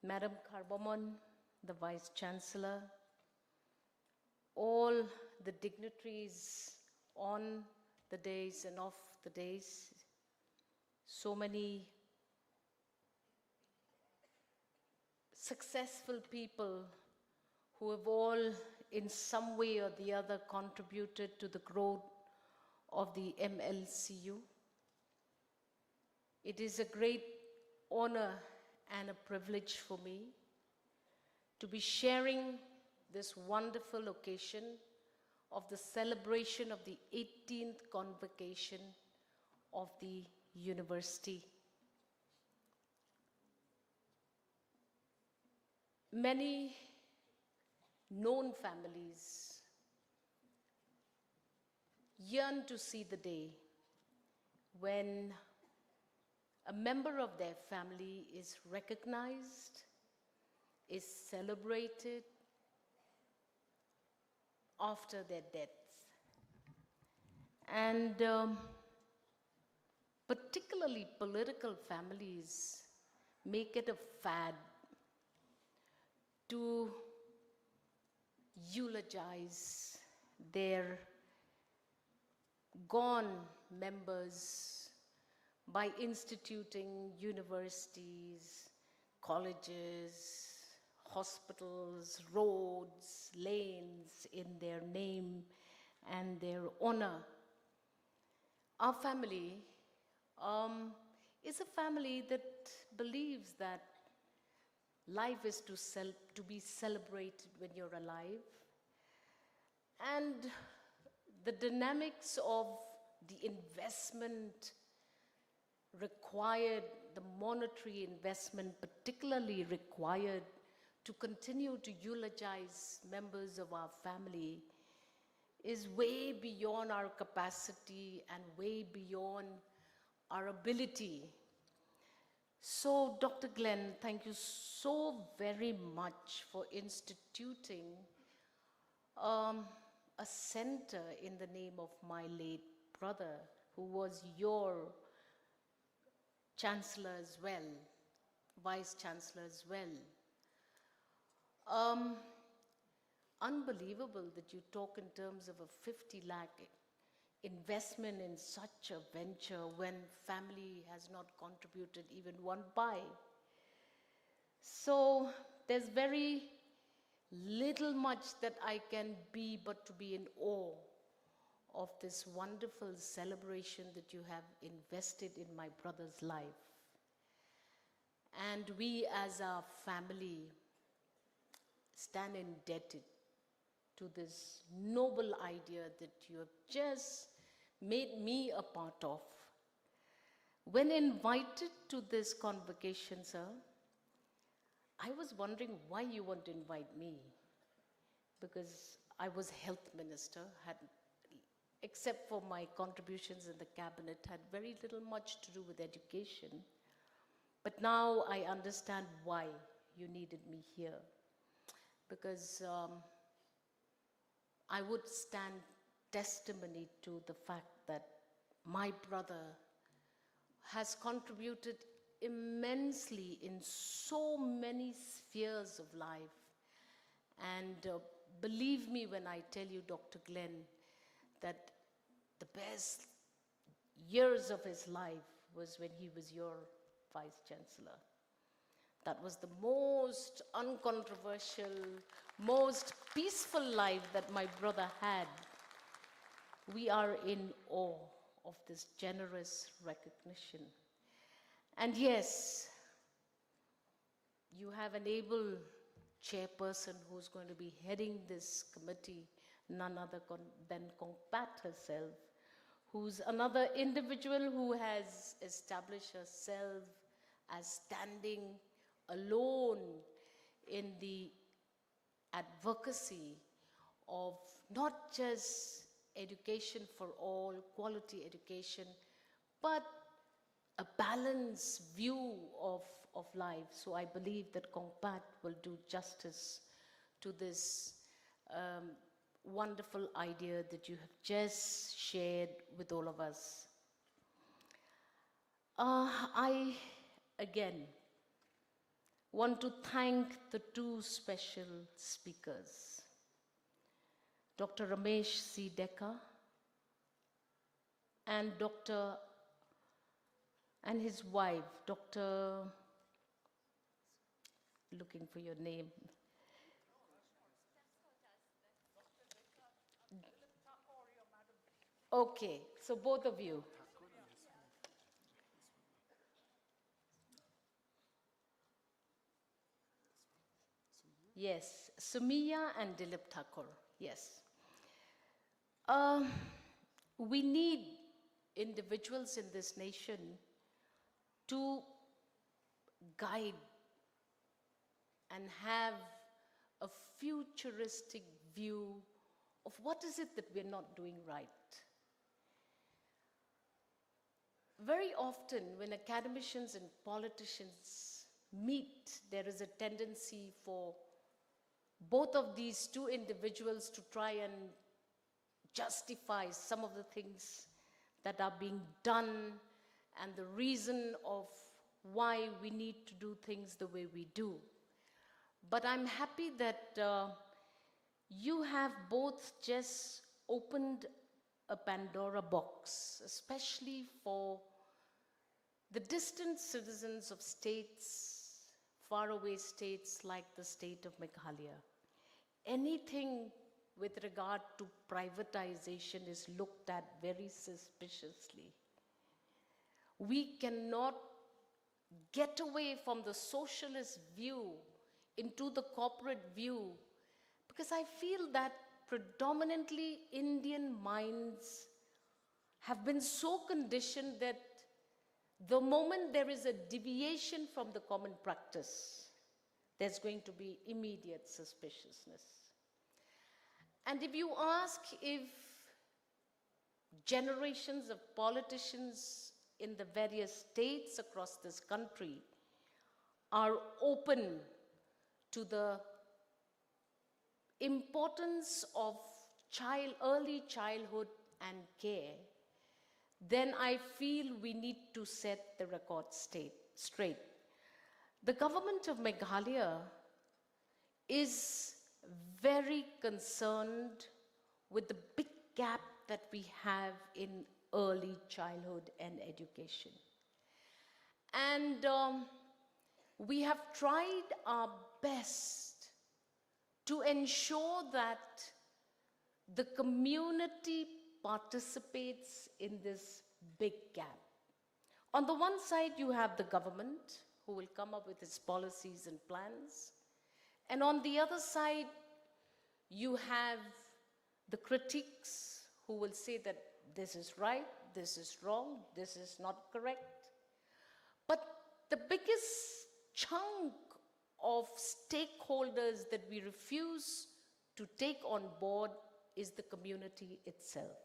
Madam Karbamon, the Vice Chancellor, all the dignitaries on the days and off the days, so many successful people who have all in some way or the other contributed to the growth of the MLCU. It is a great honor and a privilege for me to be sharing this wonderful occasion of the celebration of the 18th Convocation of the University. Many known families yearn to see the day when a member of their family is recognized, is celebrated after their death. And particularly political families make it a fad to eulogize their gone members by instituting universities, colleges, hospitals, roads, lanes in their name and their honor. Our family is a family that believes that life is to be celebrated when you're alive. And the dynamics of the investment required, the monetary investment particularly required to continue to eulogize members of our family is way beyond our capacity and way beyond our ability. So, Dr. Glenn, thank you so very much for instituting a center in the name of my late brother, who was your Chancellor as well, Vice Chancellor as well. Unbelievable that you talk in terms of a 50 lakh investment in such a venture when family has not contributed even one pi. So there's very little much that I can be but to be in awe of this wonderful celebration that you have invested in my brother's life. And we as a family stand indebted to this noble idea that you have just made me a part of. When invited to this convocation, sir, I was wondering why you want to invite me. Because I was health minister, except for my contributions in the cabinet, had very little much to do with education. But now I understand why you needed me here. Because I would stand testimony to the fact that my brother has contributed immensely in so many spheres of life. And believe me when I tell you, Dr. Glenn, that the best years of his life was when he was your Vice Chancellor. That was the most uncontroversial, most peaceful life that my brother had. We are in awe of this generous recognition. And yes, you have an able chairperson who's going to be heading this committee, none other than Kongpat herself, who's another individual who has established herself as standing alone in the advocacy of not just education for all, quality education, but a balanced view of life. So I believe that Kongpat will do justice to this wonderful idea that you have just shared with all of us. I, again, want to thank the two special speakers, Dr. Ramesh C. Dekar and his wife, Dr. Looking for your name. Okay, so both of you. Yes, Sumiya and Dilip Thakur, yes. We need individuals in this nation to guide and have a futuristic view of what is it that we're not doing right. Very often when academicians and politicians meet, there is a tendency for both of these two individuals to try and justify some of the things that are being done and the reason of why we need to do things the way we do. But I'm happy that you have both just opened a Pandora box, especially for the distant citizens of states, faraway states like the state of Meghalaya. Anything with regard to privatization is looked at very suspiciously. We cannot get away from the socialist view into the corporate view, because I feel that predominantly Indian minds have been so conditioned that the moment there is a deviation from the common practice, there's going to be immediate suspiciousness. And if you ask if generations of politicians in the various states across this country are open to the importance of early childhood and care, then I feel we need to set the record straight. The government of Meghalaya is very concerned with the big gap that we have in early childhood and education. And we have tried our best to ensure that the community participates in this big gap. On the one side, you have the government who will come up with its policies and plans. And on the other side, you have the critics who will say that this is right, this is wrong, this is not correct. But the biggest chunk of stakeholders that we refuse to take on board is the community itself.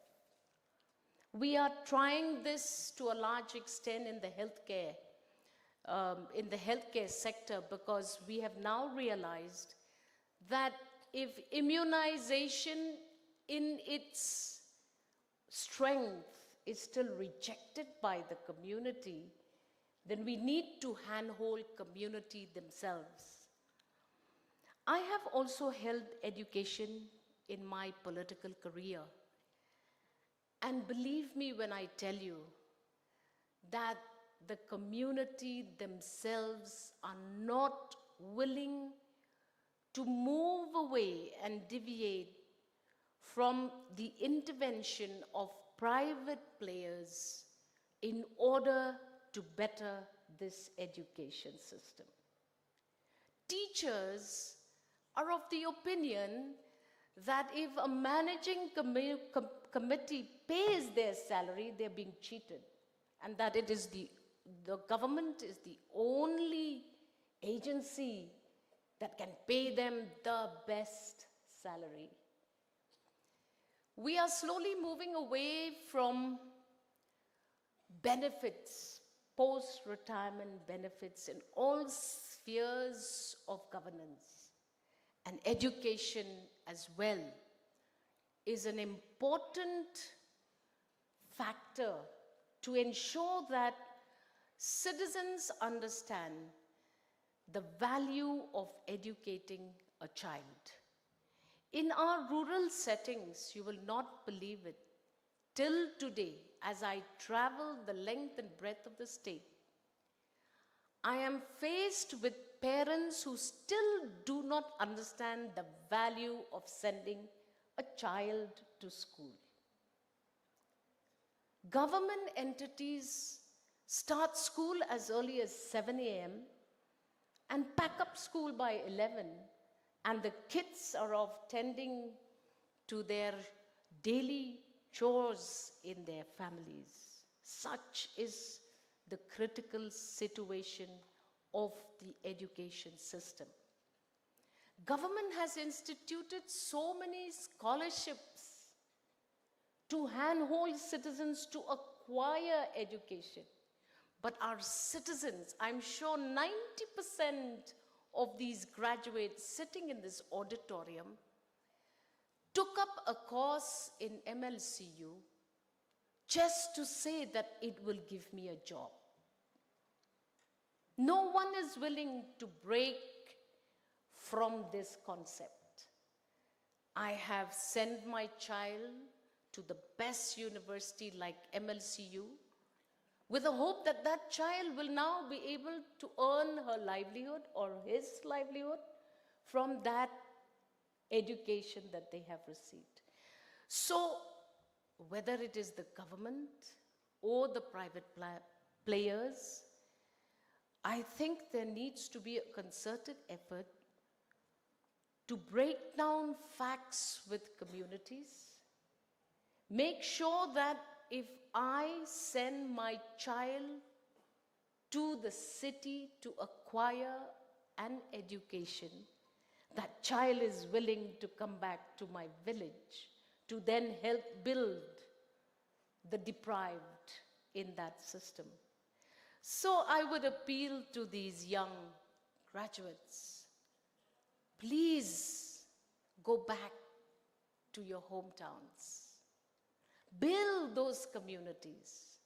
We are trying this to a large extent in the healthcare sector, because we have now realized that if immunization in its strength is still rejected by the community, then we need to handhold community themselves. I have also held education in my political career. And believe me when I tell you that the community themselves are not willing to move away and deviate from the intervention of private players in order to better this education system. Teachers are of the opinion that if a managing committee pays their salary, they're being cheated, and that it is the government is the only agency that can pay them the best salary. We are slowly moving away from benefits, post-retirement benefits in all spheres of governance. And education as well is an important factor to ensure that citizens understand the value of educating a child. In our rural settings, you will not believe it, till today, as I travel the length and breadth of the state, I am faced with parents who still do not understand the value of sending a child to school. Government entities start school as early as 7 a.m. and pack up school by 11, and the kids are off tending to their daily chores in their families. Such is the critical situation of the education system. Government has instituted so many scholarships to handhold citizens to acquire education. But our citizens, I'm sure 90% of these graduates sitting in this auditorium took up a course in MLCU just to say that it will give me a job. No one is willing to break from this concept. I have sent my child to the best university like MLCU with the hope that that child will now be able to earn her livelihood or his livelihood from that education that they have received. So, whether it is the government or the private players, I think there needs to be a concerted effort to break down facts with communities, make sure that if I send my child to the city to acquire an education, that child is willing to come back to my village to then help build the deprived in that system. So I would appeal to these young graduates, please go back to your hometowns. Build those communities.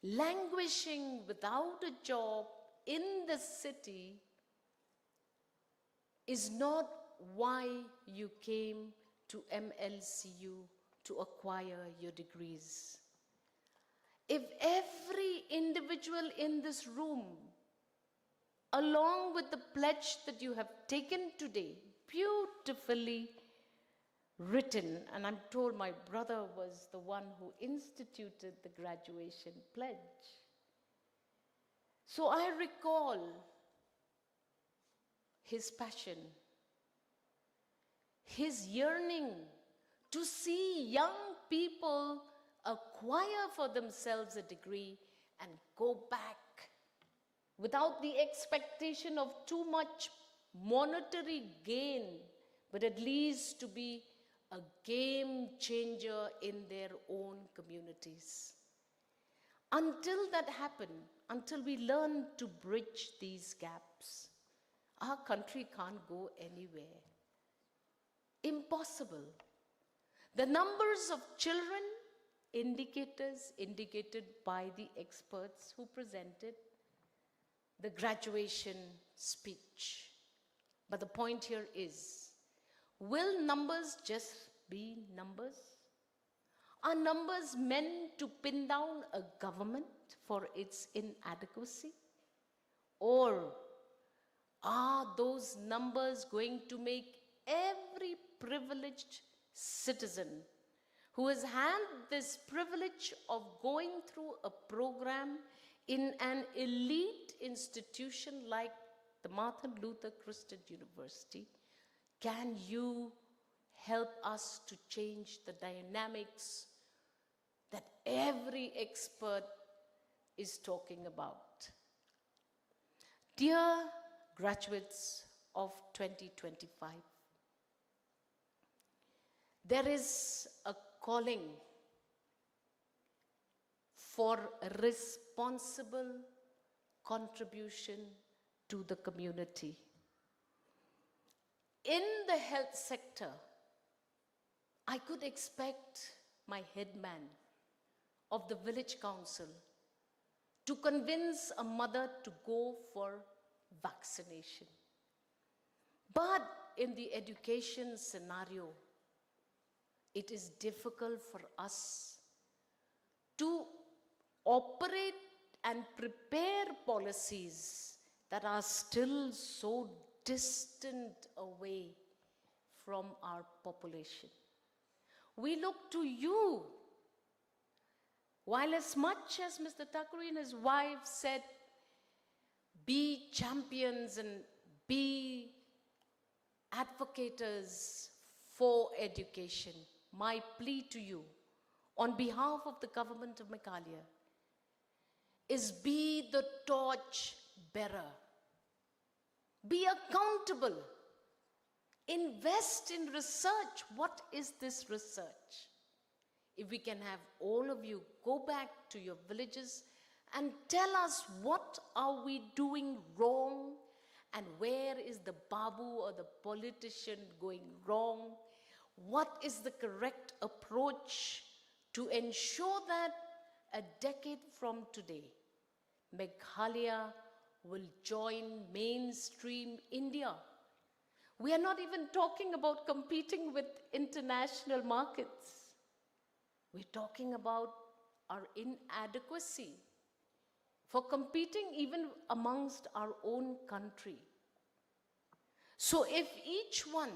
Languishing without a job in the city is not why you came to MLCU to acquire your degrees. If every individual in this room, along with the pledge that you have taken today, beautifully written, and I'm told my brother was the one who instituted the graduation pledge. So I recall his passion, his yearning to see young people acquire for themselves a degree and go back without the expectation of too much monetary gain, but at least to be a game changer in their own communities. Until that happened, until we learn to bridge these gaps, our country can't go anywhere. Impossible. The numbers of children, indicators indicated by the experts who presented the graduation speech. But the point here is, will numbers just be numbers? Are numbers meant to pin down a government for its inadequacy? Or are those numbers going to make every privileged citizen who has had this privilege of going through a program in an elite institution like the Martin Luther Christian University, can you help us to change the dynamics that every expert is talking about? Dear graduates of 2025, there is a calling for a responsible contribution to the community. In the health sector, I could expect my headman of the village council to convince a mother to go for vaccination. But in the education scenario, it is difficult for us to operate and prepare policies that are still so distant away from our population. We look to you. While as much as Mr. Thackeray and his wife said, be champions and be advocates for education, my plea to you on behalf of the government of Meghalaya is be the torch bearer. Be accountable. Invest in research. What is this research? If we can have all of you go back to your villages and tell us what are we doing wrong and where is the babu or the politician going wrong? What is the correct approach to ensure that a decade from today, Meghalaya will join mainstream India? We are not even talking about competing with international markets. We're talking about our inadequacy for competing even amongst our own country. So if each one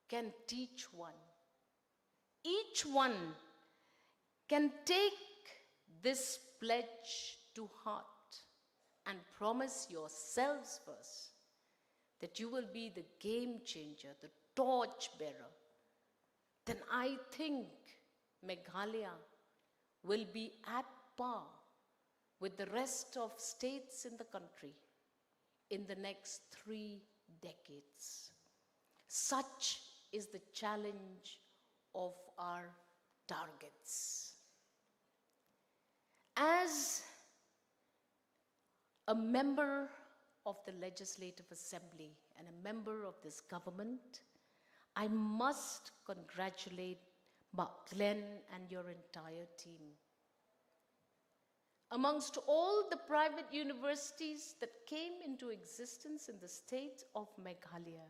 can teach one, each one can take this pledge to heart and promise yourselves first that you will be the game changer, the torch bearer, then I think Meghalaya will be at par with the rest of states in the country in the next 3 decades. Such is the challenge of our targets. As a member of the Legislative Assembly and a member of this government, I must congratulate Mark Glenn and your entire team. Amongst all the private universities that came into existence in the state of Meghalaya,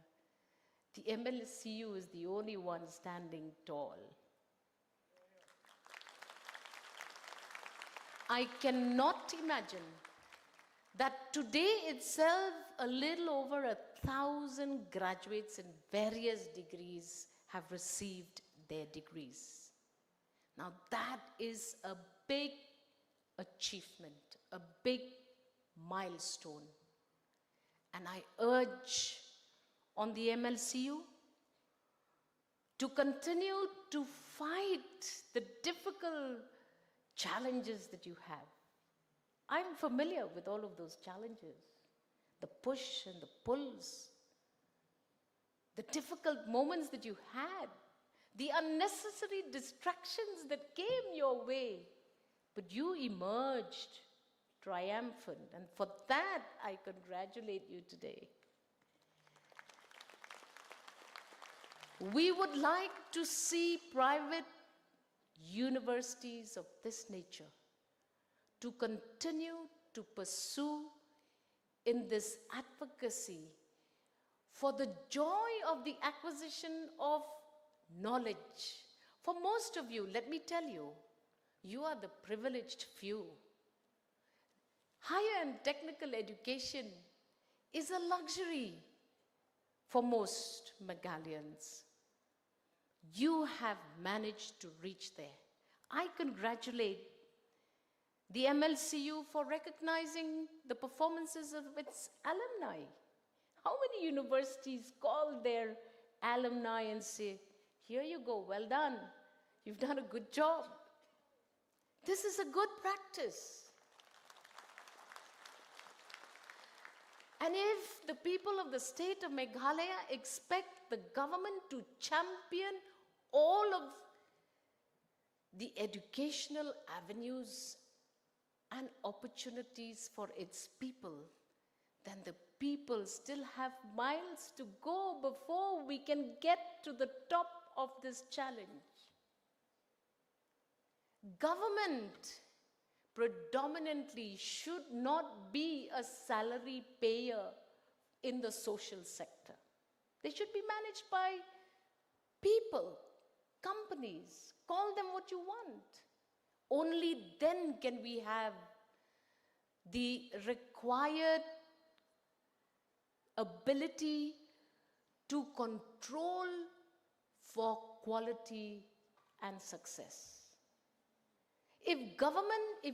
the MLCU is the only one standing tall. I cannot imagine that today itself a little over 1,000 graduates in various degrees have received their degrees. Now that is a big achievement, a big milestone. And I urge on the MLCU to continue to fight the difficult challenges that you have. I'm familiar with all of those challenges, the push and the pulls, the difficult moments that you had, the unnecessary distractions that came your way, but you emerged triumphant, and for that I congratulate you today. We would like to see private universities of this nature to continue to pursue in this advocacy for the joy of the acquisition of knowledge. For most of you, let me tell you, you are the privileged few. Higher and technical education is a luxury for most Meghallayans. You have managed to reach there. I congratulate the MLCU for recognizing the performances of its alumni. How many universities call their alumni and say, here you go, well done, you've done a good job. This is a good practice. And if the people of the state of Meghalaya expect the government to champion all of the educational avenues and opportunities for its people, then the people still have miles to go before we can get to the top of this challenge. Government predominantly should not be a salary payer in the social sector. They should be managed by people, companies, call them what you want. Only then can we have the required ability to control for quality and success. If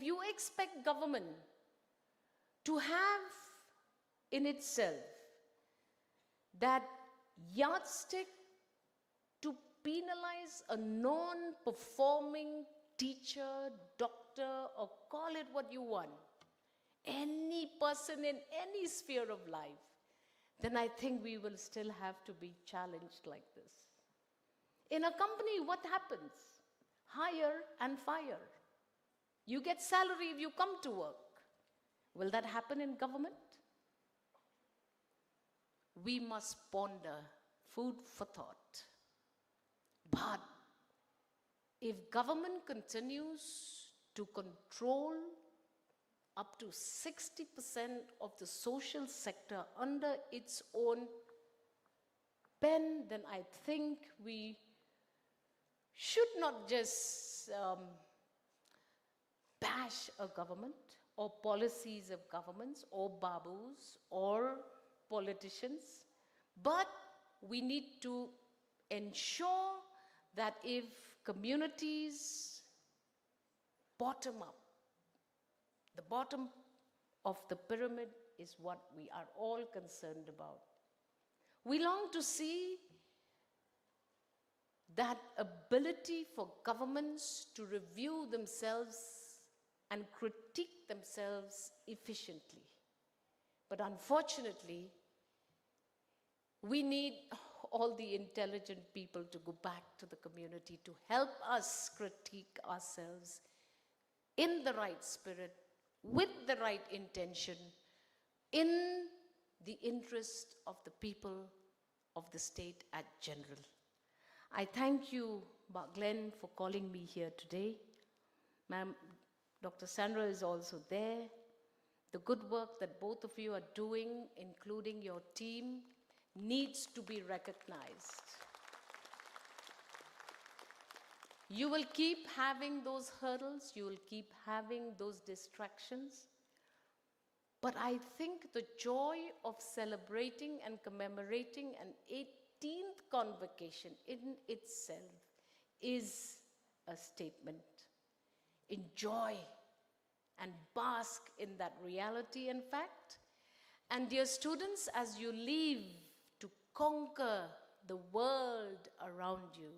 you expect government to have in itself that yardstick to penalize a non-performing teacher, doctor, or call it what you want, any person in any sphere of life, then I think we will still have to be challenged like this. In a company, what happens? Hire and fire. You get salary if you come to work. Will that happen in government? We must ponder, food for thought. But if government continues to control up to 60% of the social sector under its own pen, then I think we should not just bash a government or policies of governments or babus or politicians, but we need to ensure that if communities bottom up, the bottom of the pyramid is what we are all concerned about. We long to see that ability for governments to review themselves and critique themselves efficiently. But unfortunately, we need all the intelligent people to go back to the community to help us critique ourselves in the right spirit, with the right intention, in the interest of the people of the state at general. I thank you, Glenn, for calling me here today. Ma'am, Dr. Sandra is also there. The good work that both of you are doing, including your team, needs to be recognized. You will keep having those hurdles, you will keep having those distractions, but I think the joy of celebrating and commemorating an 18th convocation in itself is a statement. Enjoy and bask in that reality and fact. And dear students, as you leave to conquer the world around you,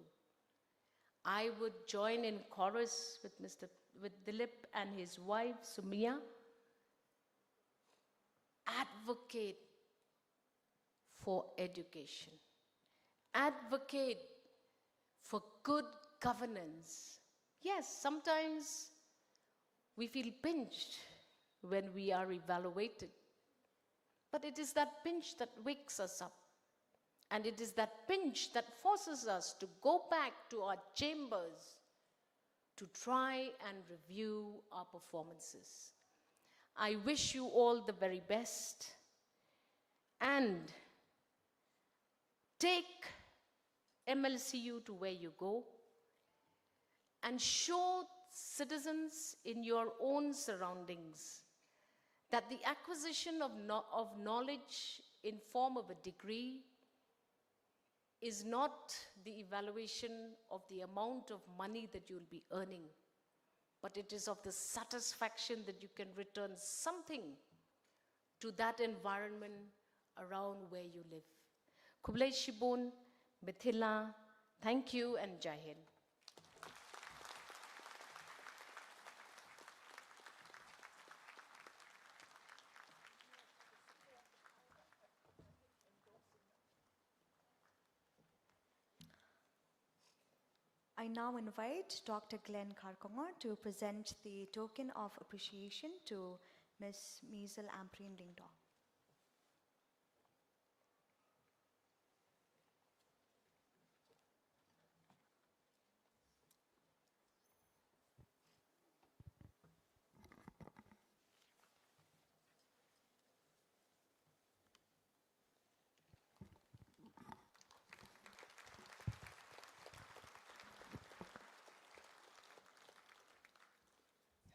I would join in chorus with Dilip and his wife, Sumia. Advocate for education. Advocate for good governance. Yes, sometimes we feel pinched when we are evaluated, but it is that pinch that wakes us up. And it is that pinch that forces us to go back to our chambers to try and review our performances. I wish you all the very best, and take MLCU to where you go and show citizens in your own surroundings that the acquisition of knowledge in form of a degree is not the evaluation of the amount of money that you'll be earning, but it is of the satisfaction that you can return something to that environment around where you live. Kublai Shibun, Mithila, thank you and Jai Hind.
I now invite Dr. Glenn Karkongo to present the token of appreciation to Ms. Measel Ampreen Lingdong.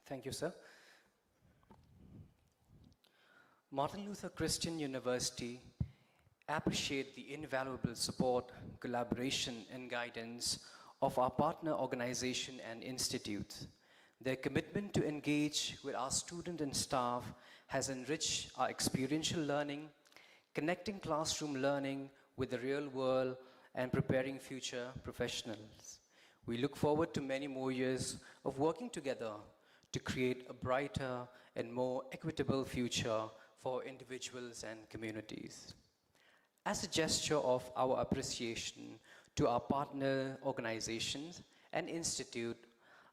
Thank you, sir. Martin Luther Christian University appreciate the invaluable support, collaboration, and guidance of our partner organization and institute. Their commitment to engage with our student and staff has enriched our experiential learning, connecting classroom learning with the real world and preparing future professionals. We look forward to many more years of working together to create a brighter and more equitable future for individuals and communities. As a gesture of our appreciation to our partner organizations and institute,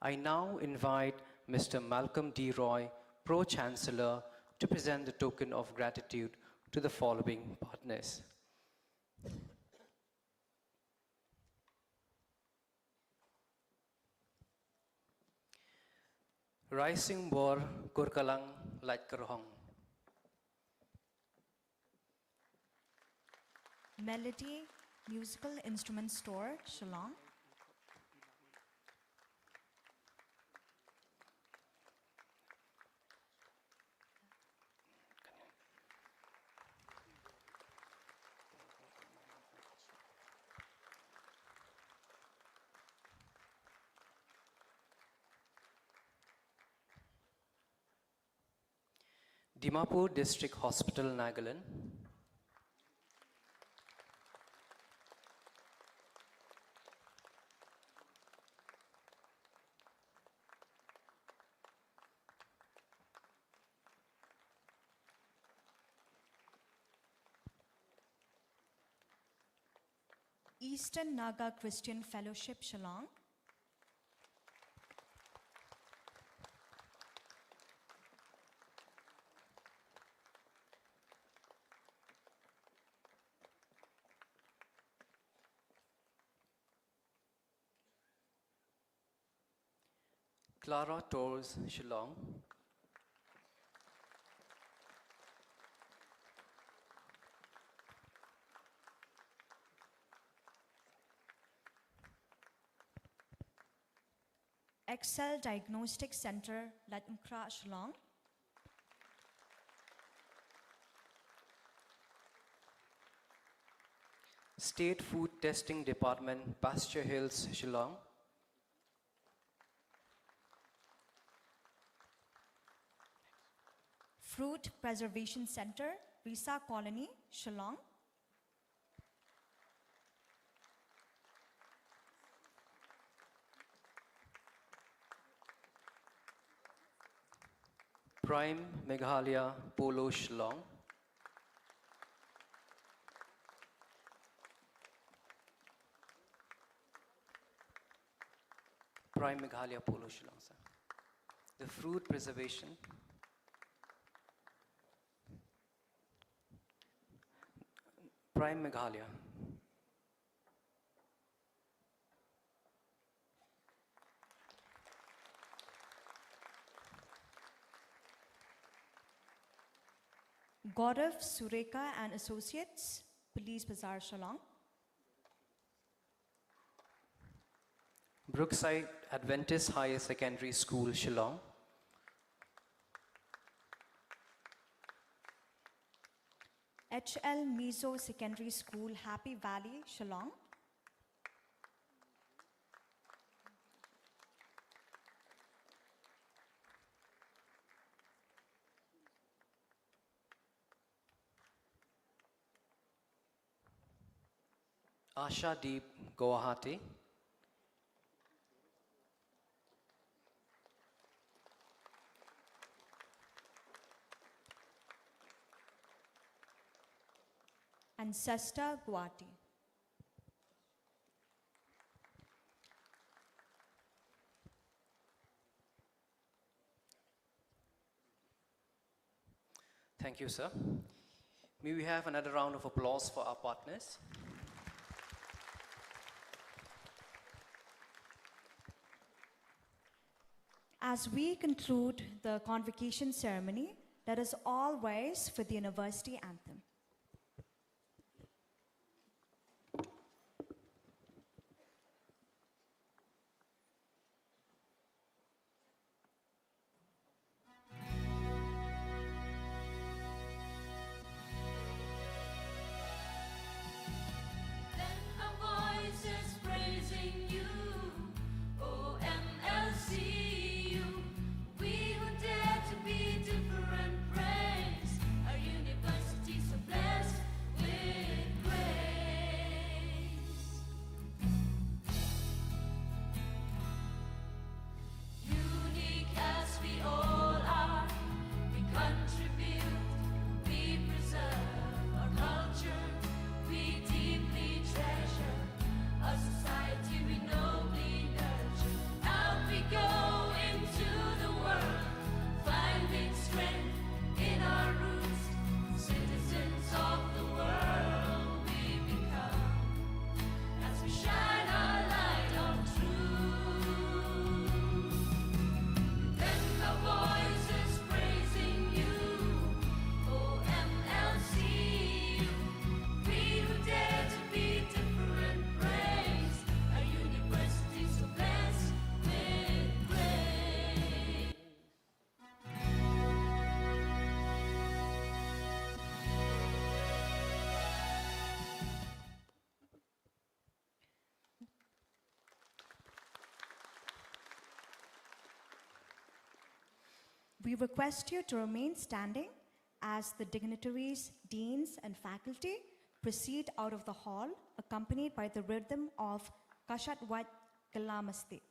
I now invite Mr. Malcolm D. Roy, Pro-Chancellor, to present the token of gratitude to the following partners. Rising Bor Kurkalang Lait Kerhong.
Melody Musical Instrument Store, Shillong.
Dimapur District Hospital, Nagaland.
Eastern Naga Christian Fellowship, Shillong.
Clara Tours, Shillong.
Excel Diagnostic Center, Latnkra, Shillong.
State Food Testing Department, Pasture Hills, Shillong.
Fruit Preservation Center, Risa Colony, Shillong.
Prime Meghalaya Polo, Shillong. Prime Meghalaya Polo, Shillong, sir. The fruit preservation. Prime Meghalaya.
Gaurav Sureka and Associates, Police Bazaar, Shillong.
Brookside Adventist Higher Secondary School, Shillong.
HL Mizo Secondary School, Happy Valley, Shillong.
Asha Deep, Guwahati.
And Sesta, Guwahati.
Thank you, sir. May we have another round of applause for our partners?
As we conclude the convocation ceremony, let us all rise for the university anthem. We request you to remain standing as the dignitaries, deans, and faculty proceed out of the hall, accompanied by the rhythm of Kashat Wat Kalamasti.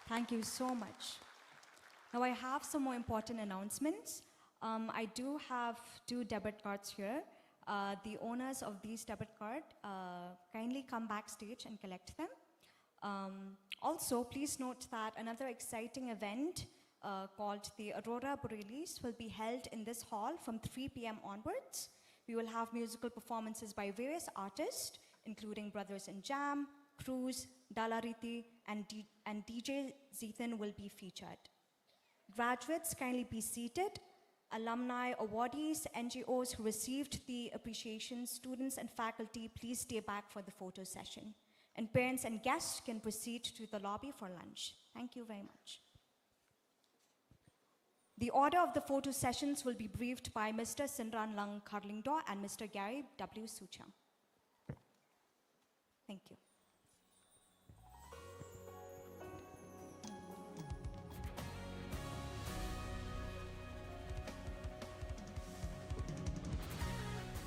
Thank you so much. Now I have some more important announcements. I do have 2 debit cards here. The owners of these debit cards kindly come backstage and collect them. Also, please note that another exciting event called the Aurora Borealis will be held in this hall from 3 p.m. onwards. We will have musical performances by various artists, including Brothers in Jam, Cruz, Dalariti, and DJ Zethan will be featured. Graduates, kindly be seated. Alumni, awardees, NGOs who received the appreciation, students and faculty, please stay back for the photo session. And parents and guests can proceed to the lobby for lunch. Thank you very much. The order of the photo sessions will be briefed by Mr. Sinran Lang Karlingdo and Mr. Gary W. Suchang. Thank you.